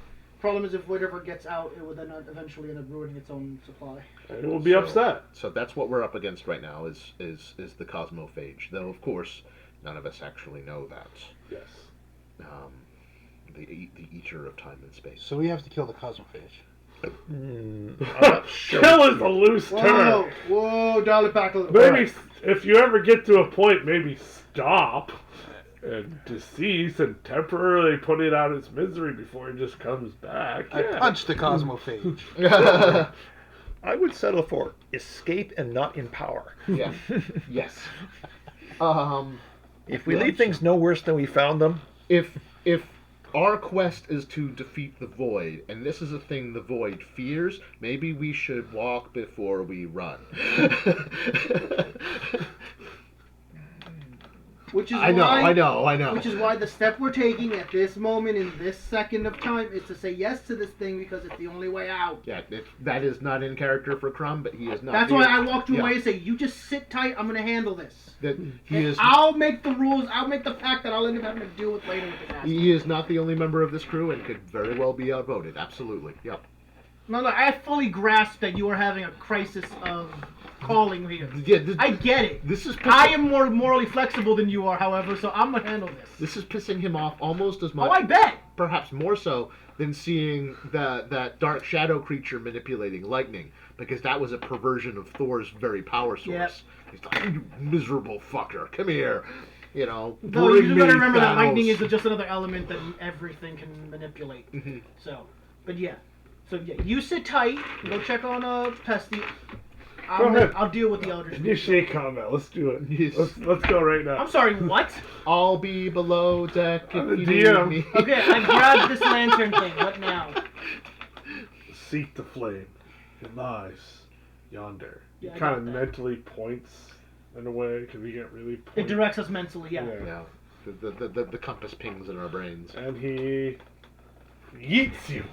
Problem is, if Void ever gets out, it will then eventually end up ruining its own supply. It will be upset. So that's what we're up against right now is the cosmophage. Though of course none of us actually know that. Yes. The Eater of time and space. So we have to kill the cosmophage. I'm not sure. Kill is a loose term. Whoa, dial it back a little. Maybe if you ever get to a point, maybe stop and decease and temporarily put it out its misery before it just comes back. I punched the cosmophage. I would settle for escape and not in power. Yeah. Yes. If we leave things no worse than we found them, If our quest is to defeat the Void, and this is a thing the Void fears, maybe we should walk before we run. Which is I know. Which is why the step we're taking at this moment in this second of time is to say yes to this thing because it's the only way out. Yeah, that is not in character for Crumb, but he is not. That's why I walked you away and say, "You just sit tight. I'm gonna handle this." That he is. I'll make the rules. I'll make the pact that I'll end up having to deal with later with this asshole. He is not the only member of this crew, and could very well be outvoted. Absolutely. Yep. No, I fully grasp that you are having a crisis of calling here. Yeah, I get it. This is. I am more morally flexible than you are, however, so I'm gonna handle this. This is pissing him off almost as much. Oh, I bet. Perhaps more so than seeing that dark shadow creature manipulating lightning, because that was a perversion of Thor's very power source. Yep. He's like, "You miserable fucker, come here." You know. Though you bring gotta me remember that Thanos." lightning is just another element that everything can manipulate. Mhm. So, but yeah. So yeah, you sit tight. Go check on Pesty. Go ahead. I'll deal with the elders. Initiate combat. Let's do it. Yes. Let's go right now. I'm sorry, what? I'll be below deck I'm if the you DM. need me. Okay, I grabbed this lantern thing. What now? Seek the flame. It lies yonder. Yeah, I It kind got of that. mentally points in a way because we get really It point. directs us mentally, yeah. Yeah. The compass pings in our brains. And he yeets you.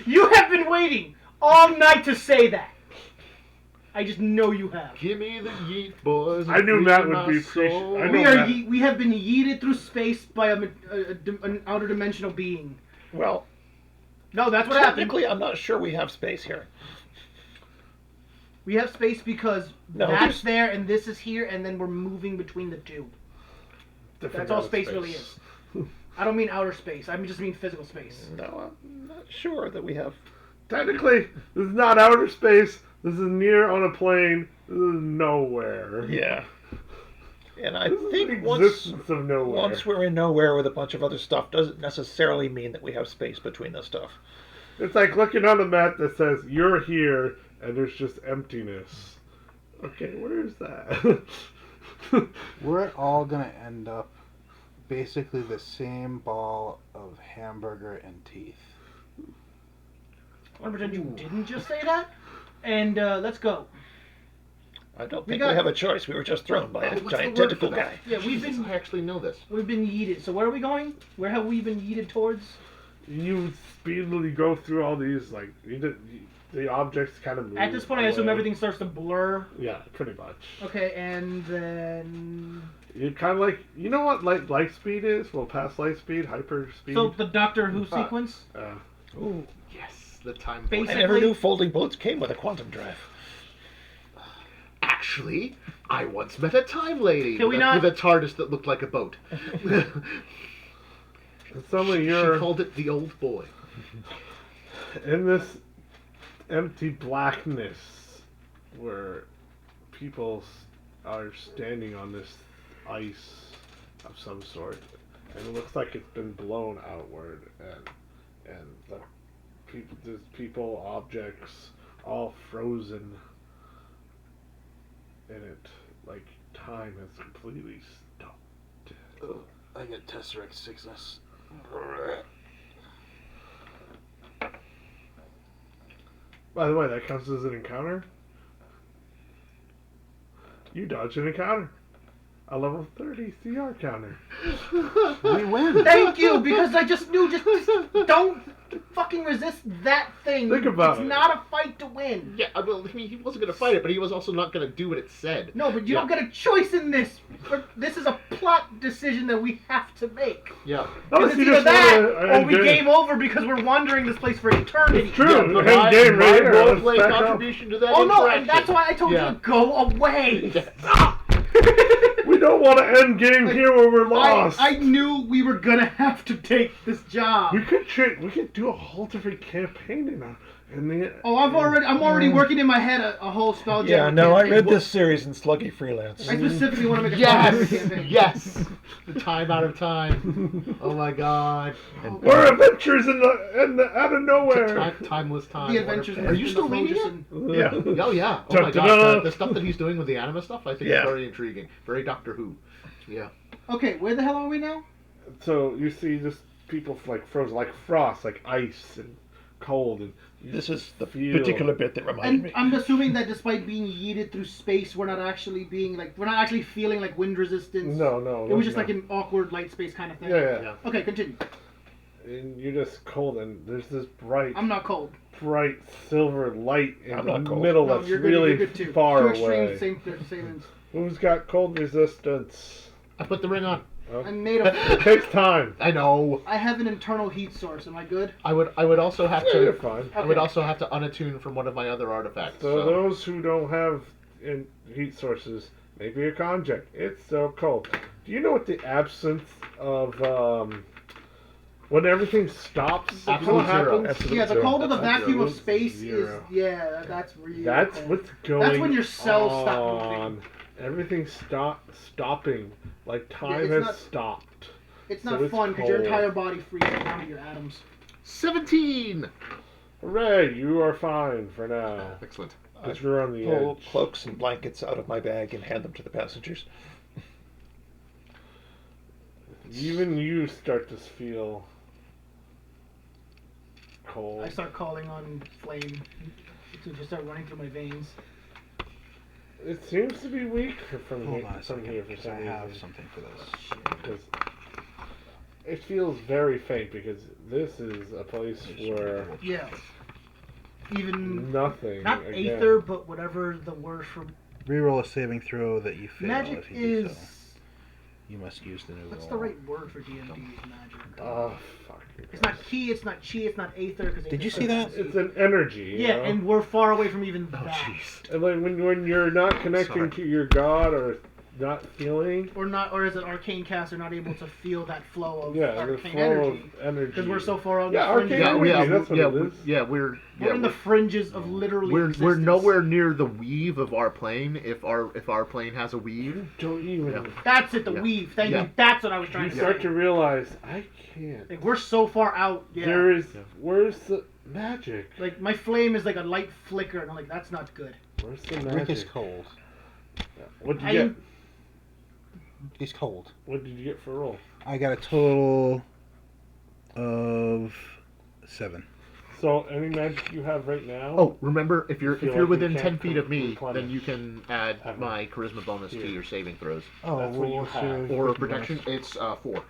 You have been waiting all night to say that. I just know you have. Give me the yeet, boys. I knew and Matt free would my be soul. I know We that. we have been yeeted through space by an outer dimensional being. well, No, that's what happened. technically, I'm not sure we have space here. We have space because No, that's there's- there and this is here, and then we're moving between the two. Different That's all kind of space really is. I don't mean outer space. I just mean physical space. No, I'm not sure that we have. Technically, this is not outer space. This is near on a plane. This is nowhere. Yeah. And I This is think the once existence of nowhere. once we're in nowhere with a bunch of other stuff doesn't necessarily mean that we have space between the stuff. It's like looking on a map that says you're here and there's just emptiness. Okay, where is that? We're all gonna end up basically the same ball of hamburger and teeth. I want to pretend you didn't just say that. And let's go. I don't We think got- we have a choice. We were just thrown by a What's the giant word tentacle for guy. that? Yeah, we've Jesus, been I actually know this. yeeted. So where are we going? Where have we been yeeted towards? You speedily go through all these, like, the objects kind of move. At this point, I assume away. everything starts to blur. Yeah, pretty much. Okay, and then You kind of like, you know what light speed is? Well, past light speed, hyper speed. so the Doctor Who sequence. Ooh, Yes, the time. Basic- I never knew folding bullets came with a quantum drive. Actually, I once met a time lady Can we with, not- with a TARDIS that looked like a boat. Suddenly She you're called it the old boy. in this empty blackness where people's are standing on this ice of some sort, and it looks like it's been blown outward, and there's people, objects, all frozen in it, like time has completely stopped. I get Tesseract sickness. By the way, that counts as an encounter. You dodged an encounter. A level 30 CR counter. We win. Thank you, because I just knew, just don't fucking resist that thing. Think about it. It's not a fight to win. Yeah, well, I mean, he wasn't going to fight it, but he was also not going to do what it said. No, but you don't get a choice in this. This is a plot decision that we have to make. Yeah. Because it's either that, or we game over because we're wandering this place for eternity. It's true. Yeah, End game right here. Let's roleplay back up. contribution to that Oh no, interaction. and that's why I told you to go away. Stop! We don't want to end game here where we're lost. I knew we were gonna have to take this job. We could do a whole different campaign in the. Oh, I'm already working in my head a whole spell. Yeah, gem no, I campaign. read this series in Sluggy Freelance. I specifically want to make a Yes! campaign. Yes! The time out of time. Oh my god. We're adventures out of nowhere. Timeless time. The adventures. Are you in still the reading Frozen. it? Yeah. Oh yeah. Oh my Dun-dun-dun. gosh. The stuff that he's doing with the anima stuff, I think Yeah. is very intriguing. Very Doctor Who. Yeah. Okay, where the hell are we now? So you see just people like frozen, like frost, like ice and cold, and you This is the feel- particular bit that reminded And me. I'm assuming that despite being yeeted through space, we're not actually feeling like wind resistance. No. It was just no. like an awkward light space kind of thing. Yeah. Okay, continue. And you're just cold, and there's this bright I'm not cold. silver light in I'm the not cold. middle No, that's you're good. really You're good too. far Two away. extremes, same. Who's got cold resistance? I put the ring on. Oh. I'm made It of. takes time. I know. I have an internal heat source. Am I good? I would also have Yeah, you're to. fine. I would also have to unattune from one of my other artifacts. So those who don't have heat sources, maybe a conject. It's so cold. Do you know what the absence of when everything stops? Absolute what zero. happens? Absolute Yeah, the zero. cold of the That's vacuum of absolute space zero. is that's really. That's cold. what's going. That's when your cells stop on. moving. Everything's stopping. Like time it's has not- stopped. It's So not it's fun because your cold. entire body freezes down to your atoms. 17. Hooray! You are fine for now. Excellent. But you're on the Pull edge. cloaks and blankets out of my bag and hand them to the passengers. Even you start to feel cold. I start calling on flame to just start running through my veins. It seems to be weak from Hold here, on a from second, here for because some I have reason. something for this. Because it feels very faint because this is a place where Yeah. Even nothing. not again. aether, but whatever the word for Reroll a saving throw that you fail. magic if you do is. so. You must use the new What's roll. the right word for D&D's magic? Oh fuck. It's not ki, it's not chi, it's not aether. Cause Did you see that? It's an energy. you Yeah, know? and we're far away from even Oh that. jeez. And like when you're not connecting Sorry. to your god or not feeling, Or as an arcane caster, not able to feel that flow of yeah, the arcane flow energy. of energy. Because we're so far on Yeah, the fringes. arcane energy, that's what it is. We're in the fringes of literally We're existence. nowhere near the weave of our plane. If our plane has a weave. You don't even. Yeah. That's it, the Yeah. weave. Thank Yeah. you. That's what I was You trying to start say. to realize I can't. Like, we're so far out. Yeah. There is. Where's the magic? Like, my flame is like a light flicker, and I'm like, that's not good. Where's the Rick magic? is cold. What did I- you get? He's cold. What did you get for a roll? I got a total of 7. So any magic you have right now? Oh, remember if you're Feel like within you 10 can't feet of me, replenish. then you can add Have my charisma bonus to Here. your saving throws. Oh, That's what you what's have. your- Or protection, it's 4.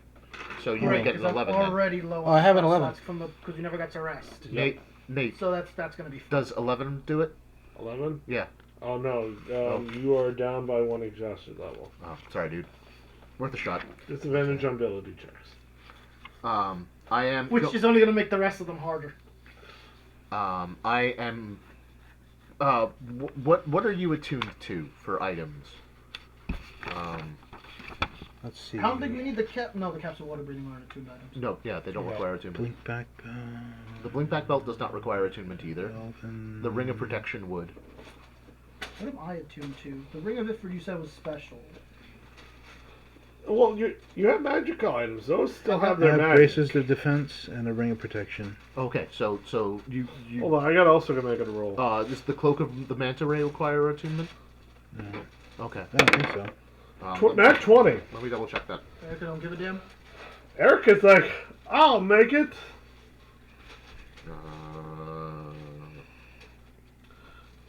So you Right, might get an 'cause I'm 11 then. already low. Oh, I have an on 11. slots from because we never got to rest. Nate, So that's gonna be fun. does 11 do it? 11? Yeah. Oh no, you are down by 1 exhausted level. Oh, sorry, dude. Worth a shot. Disadvantage on ability checks. I am. Which is only gonna make the rest of them harder. I am. What are you attuned to for items? Let's see. I don't think we need the cap. No, the caps of water breathing aren't attuned items. No, yeah, they don't require attunement. Blink back. The blink back belt does not require attunement either. 12 and The ring of protection would. What am I attuned to? The Ring of Ifrit you said was special. Well, you have magical items. Those still have I their have magic. braces of defense and a ring of protection. Okay, so you Hold on, I got also gonna make it a roll. does the cloak of the manta ray require attunement? No, Okay. I don't think so. Nat 20. Let me double check that. Erica don't give a damn. Erica's like, I'll make it.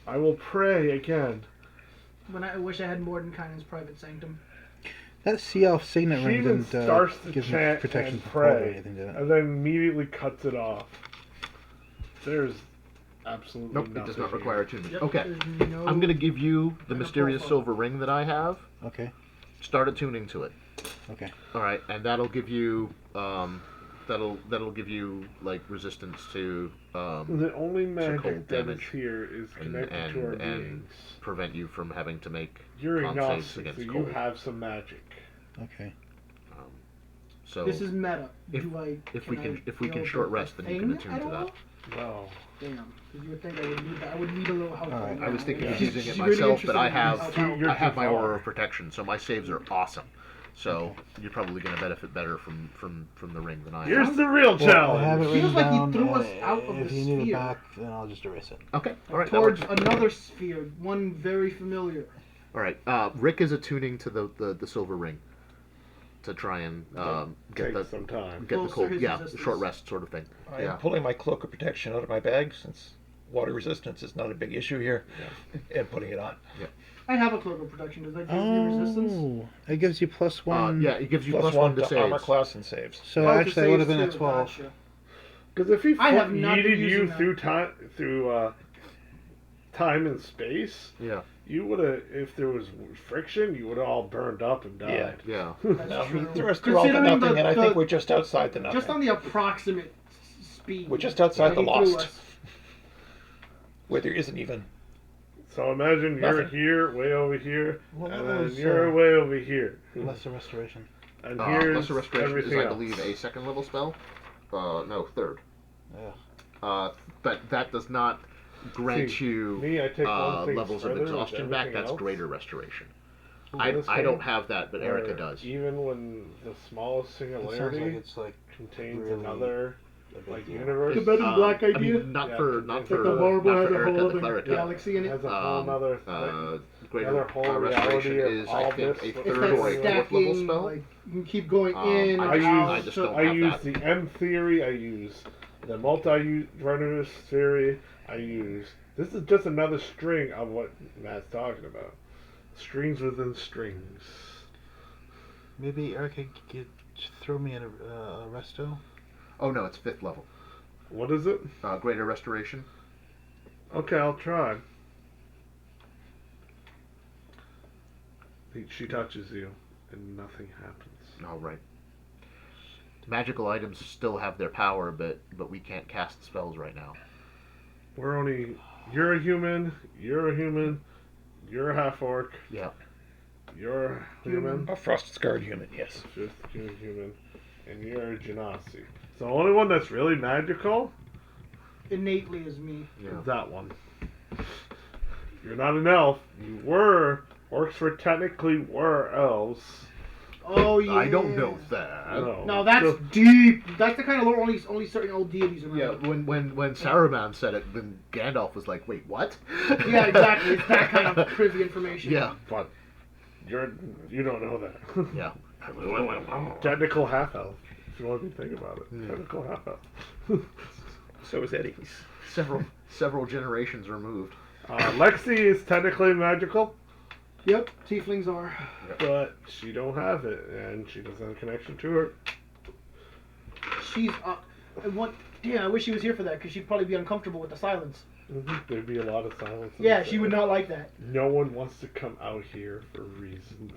I will pray again. When I wish I had Mordenkainen's private sanctum. That sea elf signet She ring even didn't starts to give me chant protection and from cold or pray, anything, did it? and then immediately cuts it off. There's absolutely Nope, nothing it does not here. require attunement. Yep, Okay, there's no... I'm gonna give you the Like a mysterious profile. silver ring that I have. Okay, Start attuning to it. okay. All right, and that'll give you that'll give you like resistance to The only magic cold that is damage. here is connected to our and beings. prevent you from having to make You're con saves agnostic, so against you cold. have some magic. Okay. So This is meta. if- Do I, if we can build short a rest, then you can thing attune at to that. all? No. Damn. Because you would think I would need that. I would need a little help. All right. right I was now. thinking of Yeah. using it She's really myself, but I interested in have help. I have my too far. aura of protection, so my saves are awesome. So you're probably going to benefit better from the ring than I Here's am. the real Well, I have challenge. it Feels written like he down. threw us out of if the you need it sphere. back, then I'll just erase it. Okay, all right. that Towards works. another sphere, one very familiar. All right. Rick is attuning to the silver ring to try and get Takes the some time. get the Bolster cold, his yeah, resistance. short rest sort of thing. I Yeah. am pulling my cloak of protection out of my bag since water resistance is not a big issue here, and putting it on. I have a cloak of protection. Does that give me resistance? Oh, it gives you plus one. Yeah, it gives you Plus one to armor saves. class and saves. So Oh, to actually, that would have save been a too, 12. gotcha. Because if he I have not been yeeted you using that. through time and space, Yeah, you would have. If there was friction, you would have all burned up and died. yeah. That's No, true. he threw us through all the Considering nothing, and I think the- we're just outside the nothing. Just on the approximate speed. We're just outside that the he threw lost. us. where there isn't even. So imagine you're Nothing. here, way over here, Well, and that then was, you're way over here. Lesser restoration. And here's Lesser restoration is, everything I else. believe, a second level spell. No, third. Yeah. But that does not grant See, you me, I take one thing levels of further with exhaustion back. everything That's else. greater restoration. Ooh, I this don't thing, have that, but where Erica does. Even when the smallest It sounds singularity like it's like contains really another a big like deal. universe, The Men in Black I idea? mean, not Yeah, for it's not like for the marble not has for a Erica whole the other cleric. galaxy in it. has a whole nother Greater another whole restoration reality of is, all I think, this. a It's It's third that or a fourth level stacking, spell. like, you can keep going Um, in, I out. just don't I have use that. the M theory. I use the multi-universe theory. I use. This is just another string of what Matt's talking about. Strings within strings. Maybe Erica could throw me in a resto. Oh no, it's 5th level. What is it? Greater restoration. Okay, I'll try. She touches you, and nothing happens. All right. Magical items still have their power, but we can't cast spells right now. We're only. You're a human. You're a human. You're a half-orc. Yeah. You're a human. A frost-scarred human, yes. Just you're a human. And you're a genasi. So the only one that's really magical Innately is me. Yeah. is that one. You're not an elf. You were. Orcs were elves. Oh yeah. I don't know that. No, that's So- deep. That's the kind of lore only certain old deities Yeah, remember. when Saruman said it, then Gandalf was like, "Wait, what?" Yeah, exactly. It's that kind of privy information. Yeah, But you don't know that. yeah. Technical half-elf. If you want to think about it. Yeah. Technical half-elf. So is Eddie. Several generations removed. Lexi is technically magical, Yep. Tieflings are. but she don't have it, and she doesn't have a connection to her. She's and what? Damn, I wish she was here for that because she'd probably be uncomfortable with the silence. There'd be a lot of silence. in Yeah, the she would city. not like that. No one wants to come out here for reasons.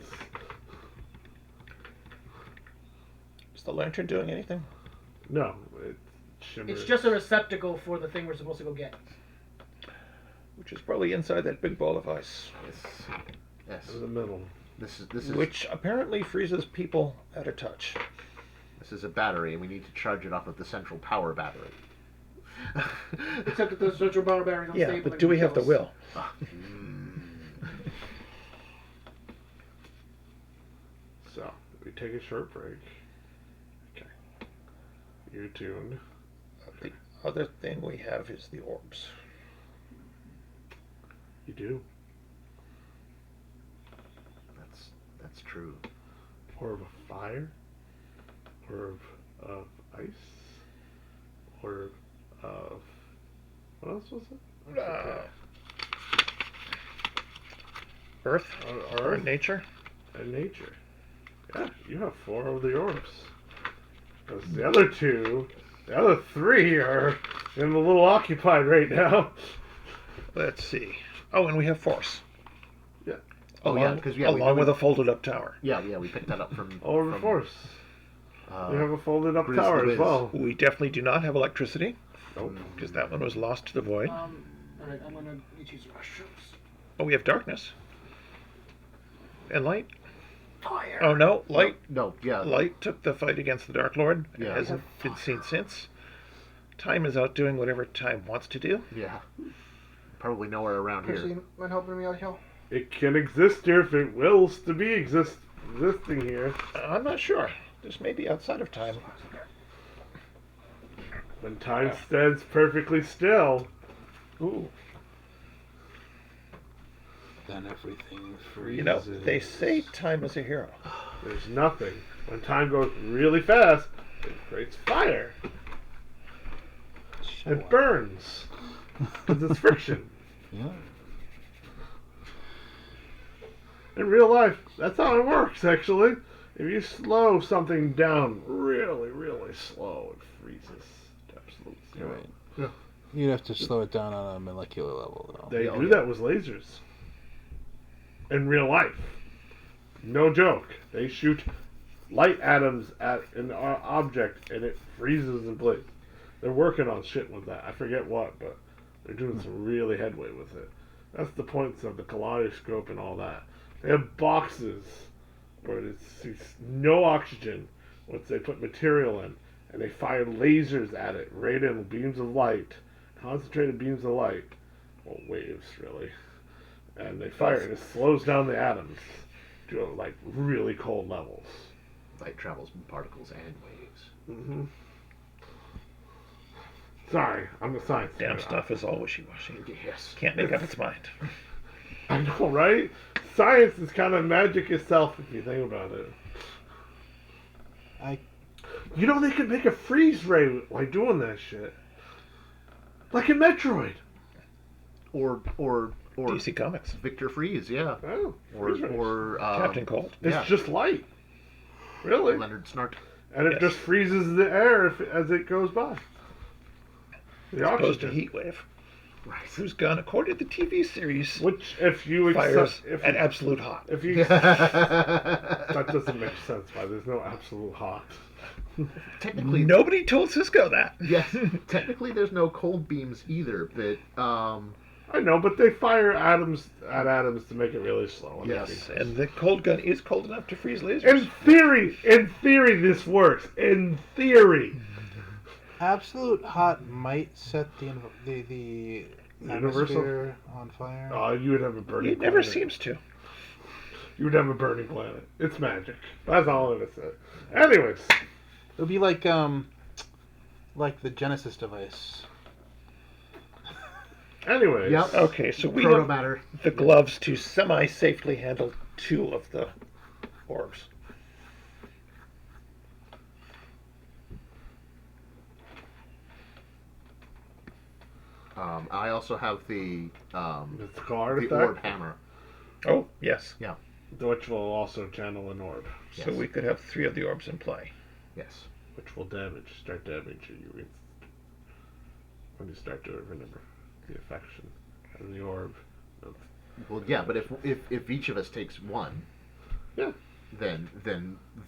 Is the lantern doing anything? No, it shimmers. It's just a receptacle for the thing we're supposed to go get. Which is probably inside that big ball of ice. Yes. in the middle. This is Which apparently freezes people at a touch. this is a battery, and we need to charge it off of the central power battery. Except that the central power battery is Yeah, unstable. but do we have the will? So, we take a short break. Okay. You're tuned. The other thing we have is the orbs. You do. That's true. Orb of fire. Orb of ice. Orb of... What else was it? Earth or Earth nature. and nature. Yeah, you have 4 of the orbs. Because the other 3 are in a little occupied right now. Let's see. Oh, and we have force. Yeah. Oh, along, yeah, because along with a folded up tower. Yeah, we picked that up from Orb of from, force. We have a folded up Grizzly tower as Wiz. well. We definitely do not have electricity Nope. because that one was lost to the void. Alright, I'm gonna need to use the restrooms. Oh, we have darkness and light. Fire! Oh no, light. No, yeah. Light took the fight against the Dark Lord. Yeah. It hasn't been seen since. Time is out doing whatever time wants to do. Yeah. Probably nowhere around Percy, here. mind helping me out here? It can exist here if it wills to be existing here. I'm not sure. This may be outside of time. When time stands perfectly still. Ooh. Then everything freezes. You know, they say time is a hero. There's nothing. When time goes really fast, it creates fire. It burns. Because it's friction. Yeah. In real life, that's how it works, actually. If you slow something down really, really slow, it freezes to absolute You're zero. right. Yeah. You'd have to slow it down on a molecular level, though. They Oh, do yeah. that with lasers. In real life. No joke. They shoot light atoms at an object and it freezes in place. They're working on shit with that. I forget what, but they're doing some really headway with it. That's the points of the kaleidoscope and all that. They have boxes where it's no oxygen once they put material in, and they fire lasers at it, radiant beams of light, concentrated beams of light, well, waves really, and they fire it, and it slows down the atoms to like really cold levels. Light travels in particles and waves. Mm-hmm. Sorry, I'm a science Damn nerd. stuff is all wishy-washy. Yes. Can't make up its mind. I know, right? Science is kind of magic itself if you think about it. You know, they could make a freeze ray by doing that shit. Like in Metroid. Or DC Comics. Victor Freeze, yeah. Oh, freeze rays. Or Captain Cold. It's yeah. just light. Really? Leonard Snart. And it Yes. just freezes the air as it goes by. The Opposed to oxygen. heat wave. Right. Who's gone, according to the TV series, Which, if you fires if at you, absolute hot. if you that doesn't make sense. Why there's no absolute hot. Technically, Nobody told Cisco that. yes. Technically, there's no cold beams either, but I know, but they fire atoms at atoms to make it really slow. and Yes. everything. And the cold gun is cold enough to freeze lasers. In theory, this works. In theory. Absolute hot might set the Universal? atmosphere on fire. Oh, you would have a burning It never planet. seems to. You would have a burning planet. It's magic. That's all I'm going to say. Anyways. It would be like the Genesis device. Anyways. Yep. Okay, so we have proto-matter. the gloves to semi-safely handle 2 of the orbs. I also have the Mystical orb artifact, hammer. Oh, yes. which will also channel an orb, So Yes. we could have 3 of the orbs in play. Yes. which will start damaging you when you start to remember the affection and the orb. Well, yeah, but if each of us takes one, Yeah. then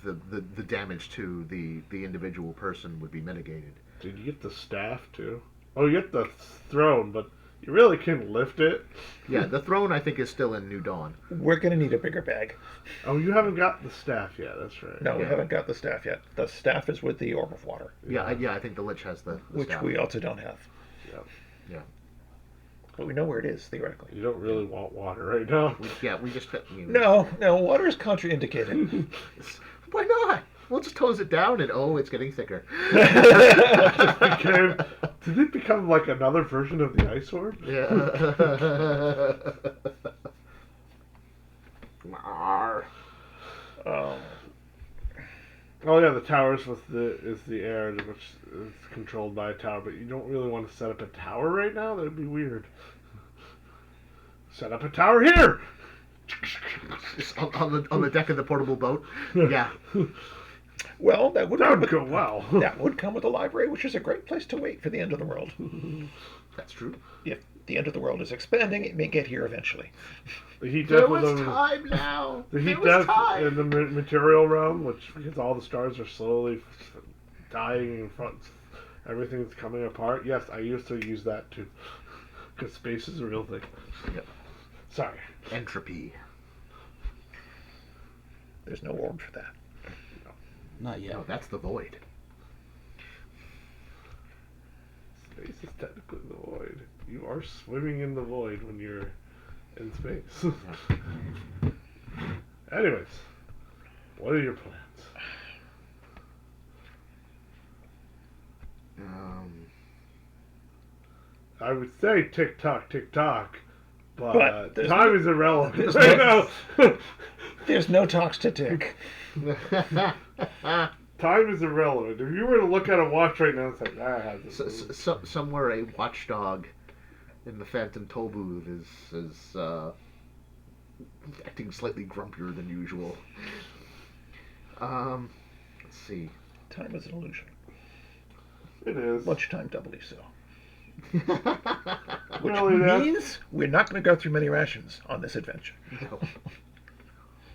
the damage to the individual person would be mitigated. Did you get the staff too? Oh, you get the throne, but you really can't lift it. Yeah, the throne I think is still in New Dawn. We're going to need a bigger bag. Oh, you haven't got the staff yet. That's right. No, we Yeah. haven't got the staff yet. The staff is with the Orb of Water, Yeah, I think the Lich has the which staff. we also don't have. Yeah. Yeah. But we know where it is, theoretically. You don't really want water right now. We just... No, water is contraindicated. Why not? We'll just hose it down and, it's getting thicker. Did it become like another version of the ice orb? Yeah. Oh yeah, the towers is the air which is controlled by a tower, but you don't really want to set up a tower right now. That'd be weird. Set up a tower here. Just on the deck of the portable boat. Yeah. Well, that would go well. That would come with a library, which is a great place to wait for the end of the world. That's true. If the end of the world is expanding, it may get here eventually. The heat There death was time now. The heat There was death time. in the material realm, which because all the stars are slowly dying in front, everything's coming apart. Yes, I used to use that too, because space is a real thing. Yep. Sorry. Entropy. There's no orb for that. Not yet. No, that's the void. Space is technically the void. You are swimming in the void when you're in space. Anyways, what are your plans? I would say tick tock, but time is irrelevant right now. There's no talks to tick. Time is irrelevant. If you were to look at a watch right now, it's like, I have this. Somewhere a watchdog in the Phantom Toll booth is acting slightly grumpier than usual. Let's see. Time is an illusion. It is. Lunchtime doubly so. Which Really, means we're not going to go through many rations on this adventure.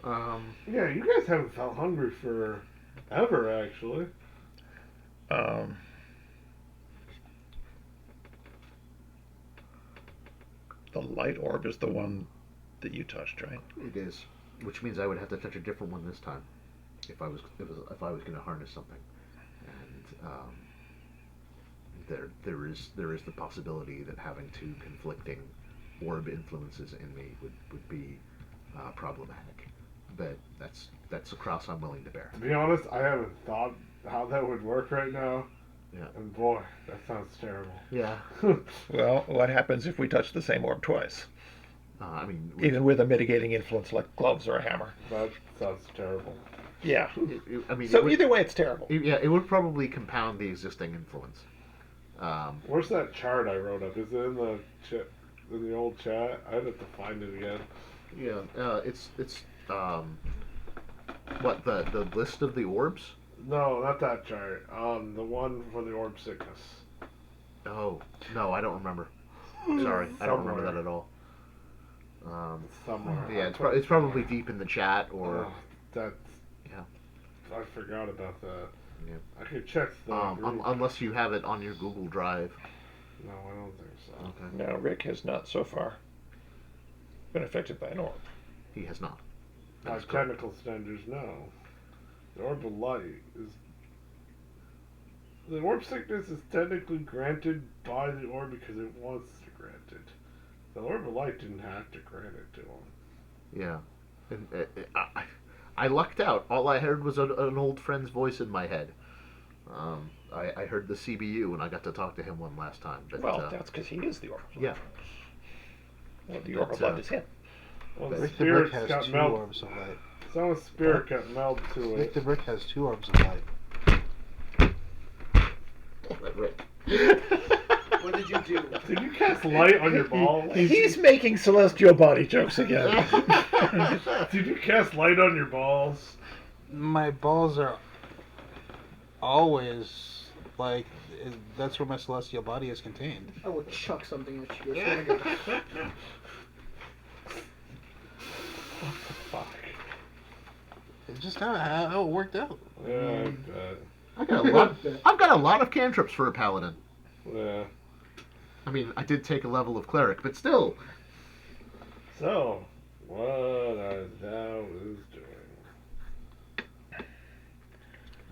Yeah, you guys haven't felt hungry for ever, actually. The light orb is the one that you touched, right? It is, which means I would have to touch a different one this time, if I was going to harness something, and there is the possibility that having two conflicting orb influences in me would be problematic, but that's a cross I'm willing to bear. To be honest, I haven't thought how that would work right now. Yeah. And boy, that sounds terrible. Yeah. Well, what happens if we touch the same orb twice? I mean, Even with a mitigating influence like gloves or a hammer. That sounds terrible. Yeah. So either way, it's terrible. It would probably compound the existing influence. Where's that chart I wrote up? Is it in the in the old chat? I'd have to find it again. Yeah. It's what the list of the orbs? No, not that chart. The one for the orb sickness. Oh no, I don't remember. Sorry, I don't remember that at all. Somewhere. Yeah, it's probably deep in the chat or. That's. Yeah. I forgot about that. Yeah. I could check the. Unless you have it on your Google Drive. No, I don't think so. Okay. No, Rick has not so far been affected by an orb. He has not. By technical standards, no. The orb of light is. The orb sickness is technically granted by the orb because it wants to grant it. The orb of light didn't have to grant it to him. Yeah. And, I lucked out. All I heard was an old friend's voice in my head. I heard the CBU and I got to talk to him one last time. But, well, that's because he is the orb of light. Yeah. Well, the orb of light is him. Well, the Rick the Brick spirit's has got 2 meld. orbs of light. Someone's spirit got meld to Rick it. the Brick has 2 orbs of light. What did you do? Did you cast light on your ball? He's making celestial body jokes again. Did you cast light on your balls? My balls are always like that's where my celestial body is contained. I will chuck something at you. I swear to God. Fuck. It's just how it worked out. Yeah, I've got a lot of cantrips for a paladin. yeah. I mean, I did take a level of cleric, but still. So, what are thou is doing?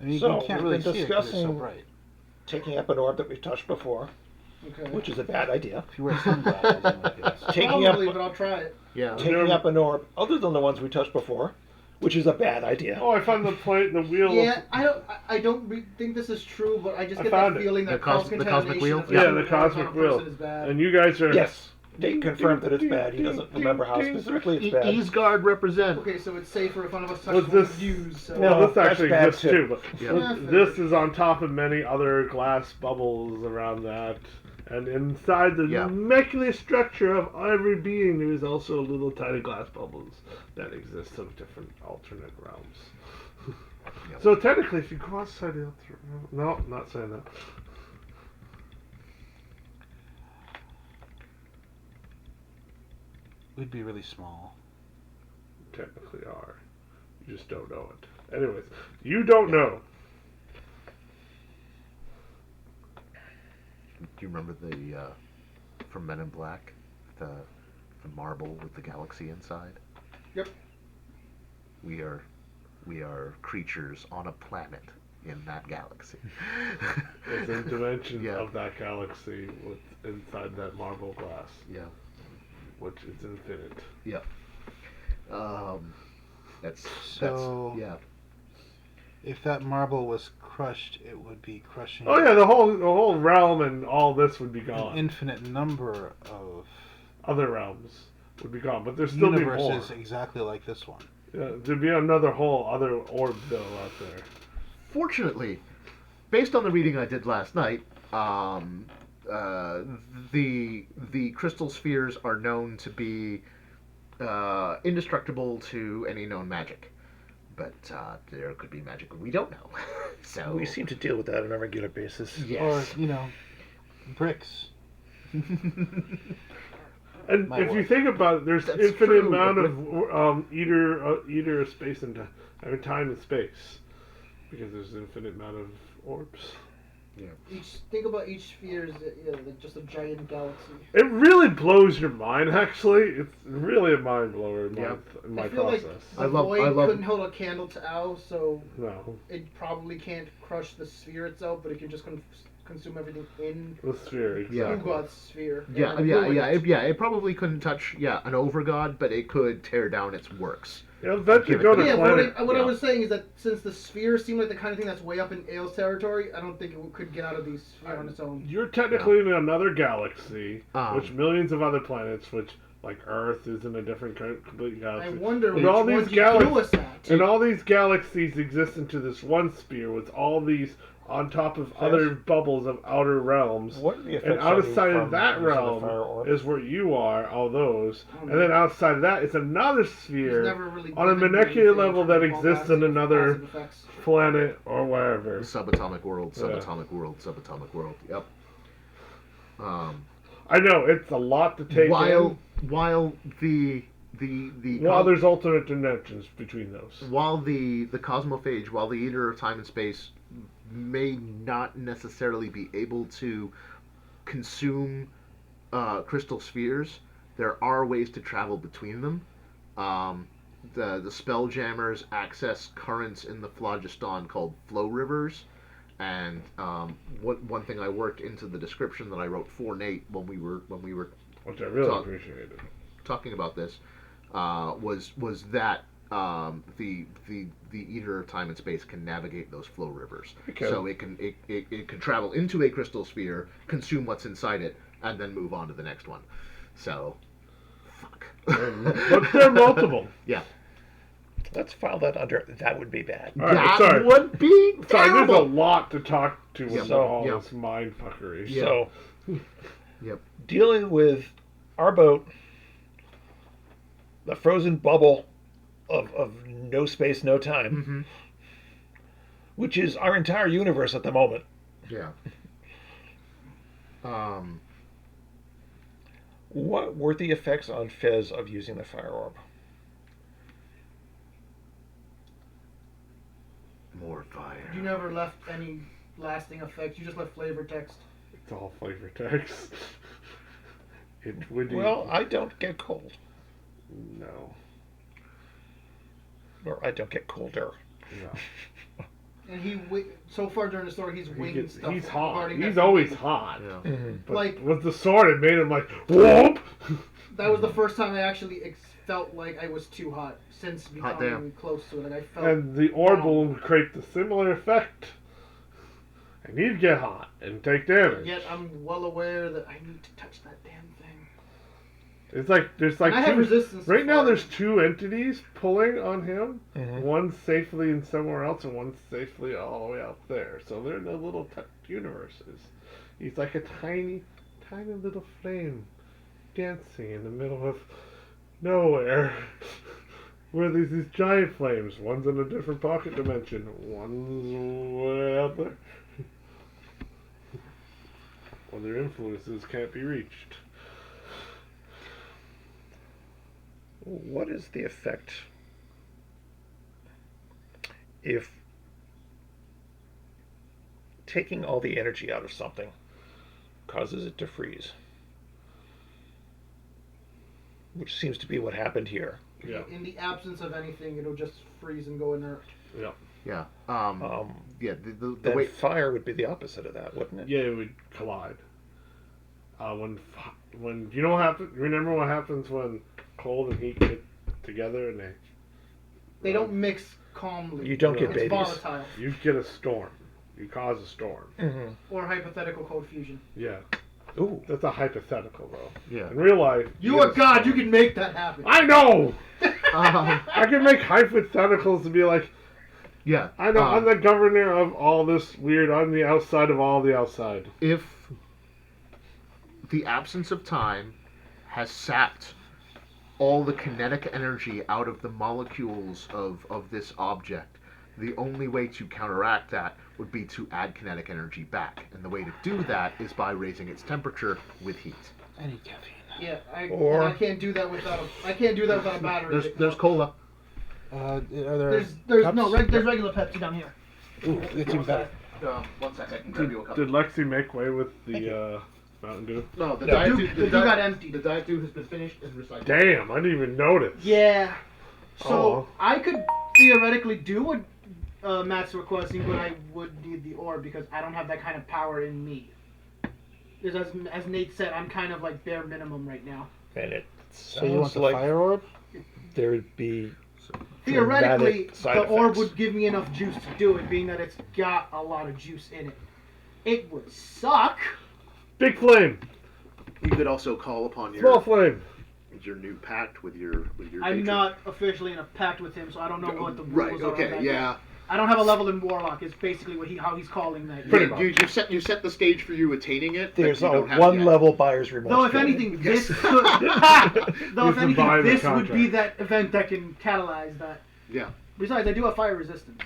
I mean, So, you can't we've really been see it 'cause it's so discussing- bright. Taking up an orb that we've touched before. Okay. which is a bad idea. If you wear sunglasses, you might be able to- Taking up, Probably, but I'll try it. Yeah. taking up an orb other than the ones we touched before, which is a bad idea. Oh, I found the plate, the wheel. Yeah, I don't think this is true, but I just I get found that it. feeling The that cosmic wheel? cross-contamination Yeah, of the food on a cosmic person wheel. is bad. And you guys are. Yes, they confirmed that it's bad. He doesn't remember how specifically it's bad. Easegard represent. Okay, so it's safer if one of us Was touches this- one use. So. Well, No, this that's actually bad exists too. too, but Yeah. this is on top of many other glass bubbles around that. And inside the Yeah. molecular structure of every being, there is also little tiny glass bubbles that exist of different alternate realms. Yep. So technically, if you go outside the alternate realm, no, not saying that. We'd be really small. Technically are. You just don't know it. Anyways, you don't know. Do you remember the from Men in Black, the marble with the galaxy inside? Yep. We are creatures on a planet in that galaxy. It's a dimension Yeah. of that galaxy with inside that marble glass, Yeah. which is infinite. Yeah. That's So- yeah. If that marble was crushed, it would be crushing Oh yeah, the whole realm and all this would be an gone. infinite number of Other realms would be gone, but there's still be more. universes exactly like this one. Yeah, there'd be another whole other Orbville out there. Fortunately, based on the reading I did last night, the crystal spheres are known to be indestructible to any known magic. But there could be magic we don't know. So We seem to deal with that on a regular basis. yes. Or, bricks. And Might if you work. think about it, there's That's infinite true, amount but- of eater of space and time and space, because there's an infinite amount of orbs. Think about each sphere as like just a giant galaxy. It really blows your mind. Actually, it's really a mind blower in Yeah. my I feel like process. the I love- void I love- couldn't hold a candle to Owl, so No, it probably can't crush the sphere itself, but it can just consume everything in the sphere. Yeah. Exactly. Ugod's sphere. and Yeah, then yeah, ruin yeah, it. it probably couldn't touch an overgod, but it could tear down its works. It'll eventually Give it go the- to Yeah, planet. what I Yeah. was saying is that since the sphere seemed like the kind of thing that's way up in Ale's territory, I don't think it could get out of these sphere on its own. You're technically in another galaxy, Um, which millions of other planets, which like Earth is in a different complete I galaxy. wonder And which all these ones you threw us at. And all these galaxies exist into this one sphere with all these on top of other bubbles of outer realms. What are the effects And on you outside from of that using the realm fire orb? is where you are, all those. I don't And know. then outside of that is another He's sphere never really on a given me molecular anything level to that involve exists in acid- another acid effects. planet or wherever. Subatomic world, Yeah. subatomic world, subatomic world. Yep. I know, it's a lot to take While in. while the While there's alternate dimensions between those. while the cosmophage, while the eater of time and space may not necessarily be able to consume crystal spheres, there are ways to travel between them. The spelljammers access currents in the phlogiston called flow rivers, and one thing I worked into the description that I wrote for Nate when we were Which I really Talk- appreciated. talking about this was that the eater of time and space can navigate those flow rivers. Okay. So it can travel into a crystal sphere, consume what's inside it, and then move on to the next one. So, fuck. But they're multiple. Yeah, Let's file that under. That would be bad. All right, that sorry. would be Sorry, there's a terrible. lot to talk to with Yeah, all yeah. this mind fuckery. Yeah. So, Yep. dealing with our boat, the frozen bubble of no space, no time, Mhm. which is our entire universe at the moment. Yeah. What were the effects on Fez of using the fire orb? More fire. You never left any lasting effects. You just left flavor text. It's all flavor text. It would Well, I don't get cold, no. or I don't get colder. No. And so far during the story, he's winged stuff. He's hot. regarding He's that always thing. hot. Yeah. But Like- with the sword, it made him like, whoop! That was the first time I actually felt like I was too hot since Hot becoming damn. close to it. Like I felt. And the orb will create the similar effect. And he'd get hot and take damage. Yet I'm well aware that I need to touch that damn thing. It's like there's like And I have two. resistance. Right to now, fire. there's two entities pulling on him. Mhm. One safely in somewhere else, and one safely all the way out there. So they're in the little universes. He's like a tiny, tiny little flame dancing in the middle of nowhere. Where there's these giant flames. One's in a different pocket dimension. One's way out there. Well, their influences can't be reached. What is the effect if taking all the energy out of something causes it to freeze? Which seems to be what happened here. Yeah. In the absence of anything, it'll just freeze and go inert. Yeah. Yeah. Yeah. The Then way. fire would be the opposite of that, wouldn't it? Yeah, it would collide. When you know what happened? Remember what happens when cold and heat get together and They don't mix calmly. You don't get It's babies. volatile. you get a storm. You cause a storm. Mm-hmm. Or hypothetical cold fusion. Yeah, Ooh. that's a hypothetical though. Yeah. In real life, You get are a God, storm. you can make that happen. I know. Um, I can make hypotheticals to be like, yeah. I know I'm the governor of all this weird. I'm the outside of all the outside. If the absence of time has sapped all the kinetic energy out of the molecules of this object, the only way to counteract that would be to add kinetic energy back. And the way to do that is by raising its temperature with heat. I need caffeine. Yeah, Or- I can't do that without a battery. There's cola. Are there There's cups? there's regular Pepsi down here. Ooh, it's even better. 1 second, I can Did Lexi make way with the Mountain Dew? No, the Duke got emptied. The Diet Dew has been finished and recycled. Damn, I didn't even notice. Yeah. So Oh. I could theoretically do what Matt's requesting, but I would need the orb because I don't have that kind of power in me. Because as Nate said, I'm kind of like bare minimum right now. And it So you want sounds the like fire orb? there would be Theoretically, dramatic side the orb effects. would give me enough juice to do it, being that it's got a lot of juice in it. It would suck. Big flame, You could also call upon small your flame. new pact with your I'm patron. not officially in a pact with him, so I don't know what the rules Right. are. on Okay. that. Yeah. I don't have a level in Warlock. Is basically how he's calling that. Pretty Yeah, much. you set the stage for you attaining it. but There's you a don't have one yet. level buyer's remorse. Though if to it. anything, Yes. this could. Though You if can buy anything, the this would be contract. that event that can catalyze that. Yeah. Besides, I do have fire resistance.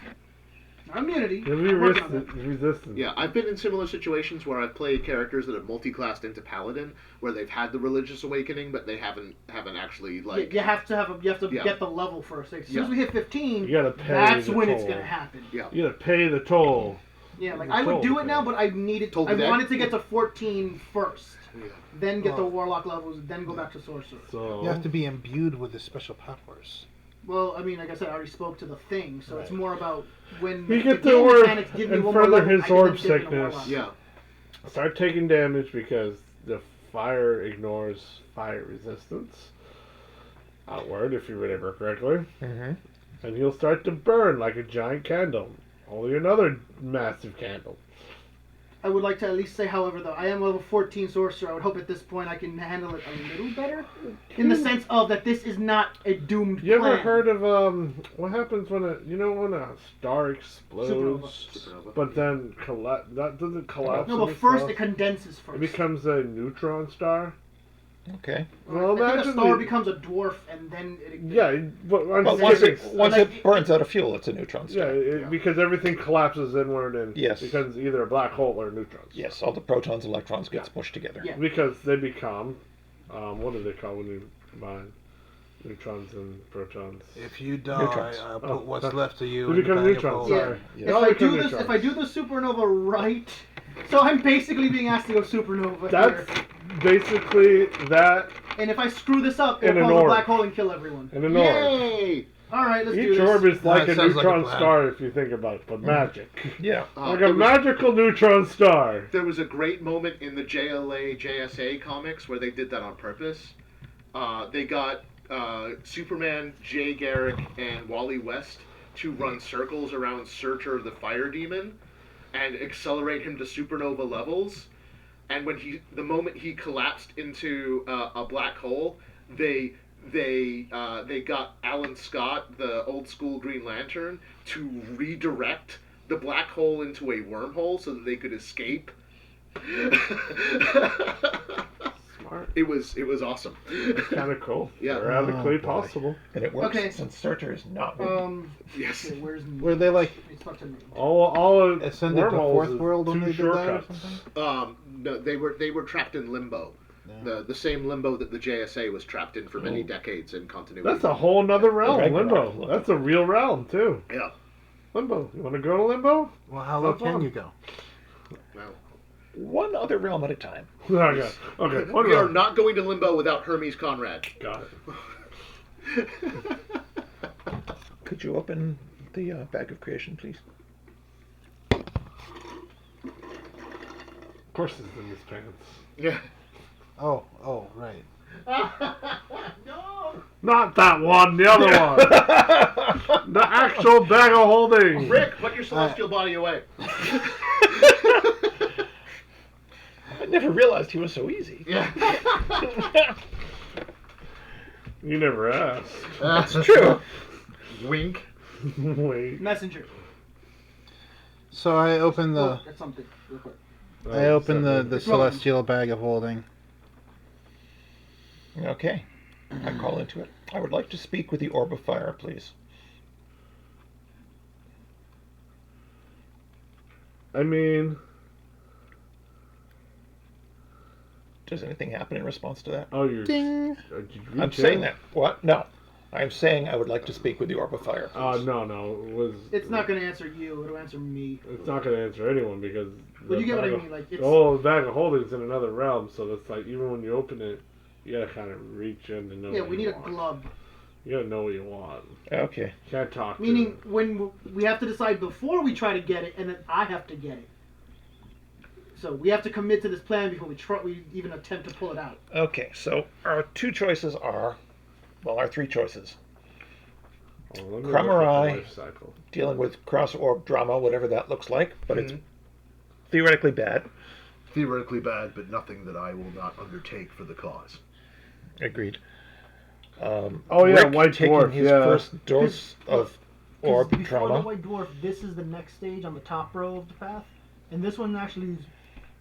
Not immunity. You'll be I'm working on that. resistant. Yeah, I've been in similar situations where I've played characters that have multi-classed into paladin, where they've had the religious awakening, but they haven't actually like. You have to Yeah. get the level first. As soon as Yeah. we hit 15, You gotta pay that's the when it's toll. gonna happen. Yeah. You gotta pay the toll. Yeah, like The I would toll do it thing. now, but I needed. Toll I the dead? wanted to get to 14 first, Yeah. then get the Oh. warlock levels, then go back to sorcerer. So You have to be imbued with the special powers. Well, I mean, like I said, I already spoke to the thing, so it's Right. more about when You the get the game orb mechanics give me and one more further level, his I can orb then dip into sickness. warlock. Yeah. start taking damage because the fire ignores fire resistance outward, if you remember correctly, Mhm. and he'll start to burn like a giant candle. Only another massive candle. I would like to at least say, however, though, I am level 14 sorcerer. I would hope at this point I can handle it a little better, in the sense of that this is not a doomed You plan. ever heard of what happens when a star explodes, Supernova. but then that doesn't collapse? No, in but first itself? it condenses first. It becomes a neutron star. Okay. Well, I think a imagine star the- becomes a dwarf, and then it. Yeah, but I'm But once skipping- it burns out of fuel, it's a neutron yeah, star. because everything collapses inward and Yes. becomes either a black hole or neutrons. Yes, all the protons, electrons gets Yeah. pushed together. Yeah. Because they become, what do they call when you combine neutrons and protons? If you die, Neutrons. I'll put Oh, what's that's- left of you They in the become bag of neutrons. holding. Yeah. Sorry. Yeah. If They I become do this, neutrons. if I do the supernova right, so I'm basically being asked to go supernova That's here. basically that And if I screw this up, in it'll an cause a orb. black hole and kill everyone. in an orb. Yay! Alright, let's do Each this. orb is like a sounds like a neutron plan. star if you think about it, but magic. Yeah. Like there a was- magical neutron star. There was a great moment in the JLA JSA comics where they did that on purpose. They got Superman, Jay Garrick, and Wally West to run circles around Searcher the Fire Demon and accelerate him to supernova levels. And when the moment he collapsed into a black hole, they got Alan Scott, the old school Green Lantern, to redirect the black hole into a wormhole so that they could escape. Smart. It was awesome. Kind of cool. Yeah. Theoretically Oh, boy. possible. And it works Okay. since Searcher is not. Yes. Okay, where's Were they like It's not to me. All of ascended to wormholes fourth is world when two they did that or shortcuts. something? No, they were trapped in limbo. Yeah. The same limbo that the JSA was trapped in for many decades in continuity. That's a whole nother realm, Ragnarok. limbo. That's a real realm too. Yeah. Limbo. You want to go to limbo? Well, how low That's can fun. you go? Well, One other realm at a time. Okay. Okay. One we are realm. not going to limbo without Hermes Conrad. Got it. Could you open the bag of creation, please? Of course, it's in his pants. Yeah. Oh, right. No! Not that one. The other one. The actual bag of holding. Rick, put your celestial body away. I never realized he was so easy. Yeah. You never asked. That's True. Wink. Wait. Messenger. So I open the Look at something real quick. I open the Wrong. celestial bag of holding. Okay. I call into it. I would like to speak with the Orb of Fire, please. I mean, Does anything happen in response to that? oh, you're. Ding. Did you reach I'm saying in? that. What? No. I'm saying I would like to speak with the Orb of Fire, please. No. It was. It's not going to answer you. It'll answer me. It's not going to answer anyone because. But you get what I bag of- mean. Like it's. Oh, the bag of holding's in another realm, so that's like even when you open it, you gotta kind of reach in to know. Yeah, what we you need a want. glove. You gotta know what you want. Okay. You can't talk. Meaning, to when we have to decide before we try to get it, and then I have to get it. So we have to commit to this plan before we even attempt to pull it out. Okay, so our two choices are, well, our three choices. Oh, let me Crumb look or at the I? life cycle. Dealing with cross orb drama, whatever that looks like, but it's theoretically bad. Theoretically bad, but nothing that I will not undertake for the cause. Agreed. Oh yeah, Rick White taking Dwarf. his Yeah. first dose of orb Before the trauma, White Dwarf, this is the next stage on the top row of the path, and this one actually is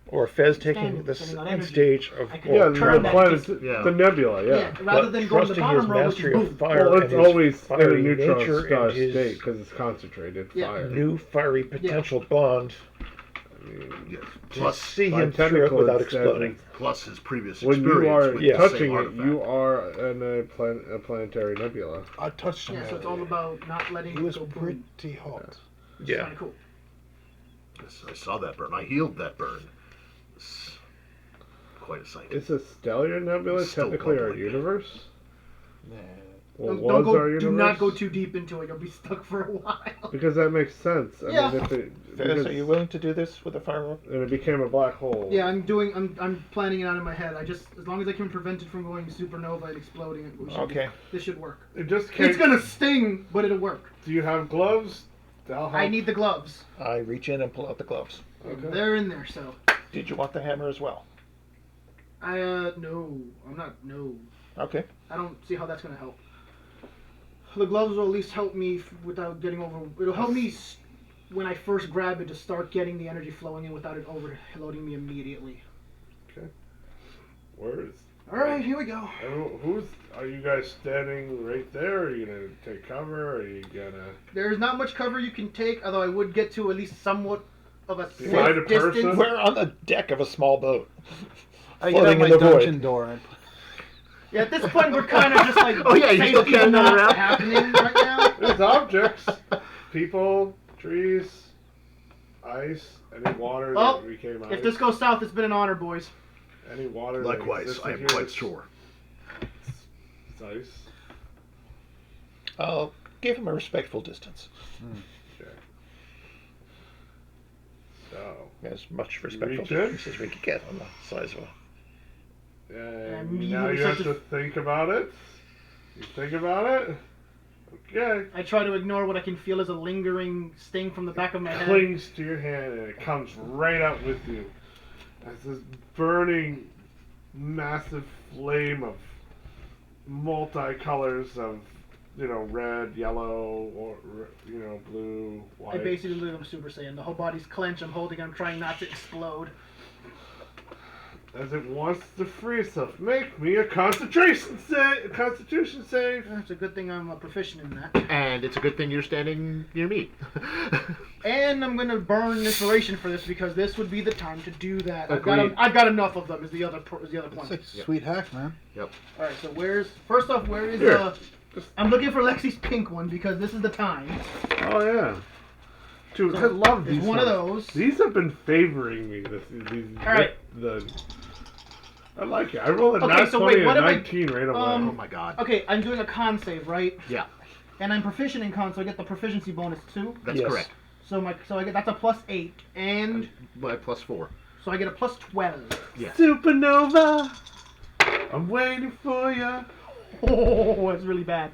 or Fez taking Standing, the standing on second energy. stage of I can Yeah, orb the turn that planet, yeah. the nebula. Yeah. rather but than going to the trusting his bottom row, which is mastery of boom. fire Well, and it's his always in a fiery neutron nature star and his state because it's concentrated Yeah. fire. new fiery potential bond I mean, Yes. to Plus, see by him through it technical without instead, exploding. plus his previous when experience you are with Yeah. the touching same it, artifact. you are in a planetary nebula. I touched him. Yeah, so it's all earlier. about not letting He was it go boom. pretty hot. It's Yeah. kind of cool. Yes, I saw that burn. I healed that burn. It's quite a sight. It's a stellar nebula, It's still technically our bubbling. universe. Yeah. Well, Don't was go. our universe? Do not go too deep into it. You'll be stuck for a while. Because that makes sense. I Yeah. mean, if it, Fez, because- are you willing to do this with a fire orb? and it became a black hole. Yeah, I'm planning it out in my head. As long as I can prevent it from going supernova and exploding, Okay. this should work. It just can't. It's gonna sting, but it'll work. Do you have gloves? That'll help. I need the gloves. I reach in and pull out the gloves. Okay. They're in there, so. Did you want the hammer as well? No, I'm not. No, Okay. I don't see how that's gonna help. The gloves will at least help me without getting over. It'll help me when I first grab it to start getting the energy flowing in without it overloading me immediately. Where is? All right, here we go. Who's? Are you guys standing right there? Are you gonna take cover? Or are you gonna? There's not much cover you can take, although I would get to at least somewhat of a safe Find a person? distance. We're on the deck of a small boat. I get out Floating my in the void. dungeon door. And Yeah, at this point we're kind of just like Oh, yeah, you still safety carrying that not around? happening right now. There's objects, people, trees, ice, any water Well, that became ice. If this goes south, it's been an honor, boys. Any water. that Likewise, existed I am here quite that's- sure. It's ice. I'll gave him a respectful distance. So, As much respectful reach in? distance as we could get on the size of a... and now you have to think about it. You think about it. Okay. I try to ignore what I can feel as a lingering sting from the back of my head. Clings to your hand and it comes right up with you. As this burning, massive flame of multicolors of, red, yellow, or, blue, white. I basically look like a Super Saiyan. The whole body's clenched. I'm holding. I'm trying not to explode. As it wants to free itself, make me a Constitution save. It's a good thing I'm proficient in that. And it's a good thing you're standing near me. And I'm gonna burn inspiration for this because this would be the time to do that. Agreed. I've got enough of them. Is the other point. It's like a sweet hack, man. Yep. All right. So where is Here. I'm looking for Lexi's pink one because this is the time. Oh yeah. Dude, So, I love these. there's one of ones. those. These have been favoring me. All right. I like it. I rolled a Okay, nat so 20 wait, what and am I- 19 right away. Oh my god. Okay, I'm doing a con save, right? Yeah, And I'm proficient in con, so I get the proficiency bonus too. that's Yes. correct. So I get that's a +8, and By +4. so I get a +12. Yes. Supernova, I'm waiting for you. Oh, that's really bad.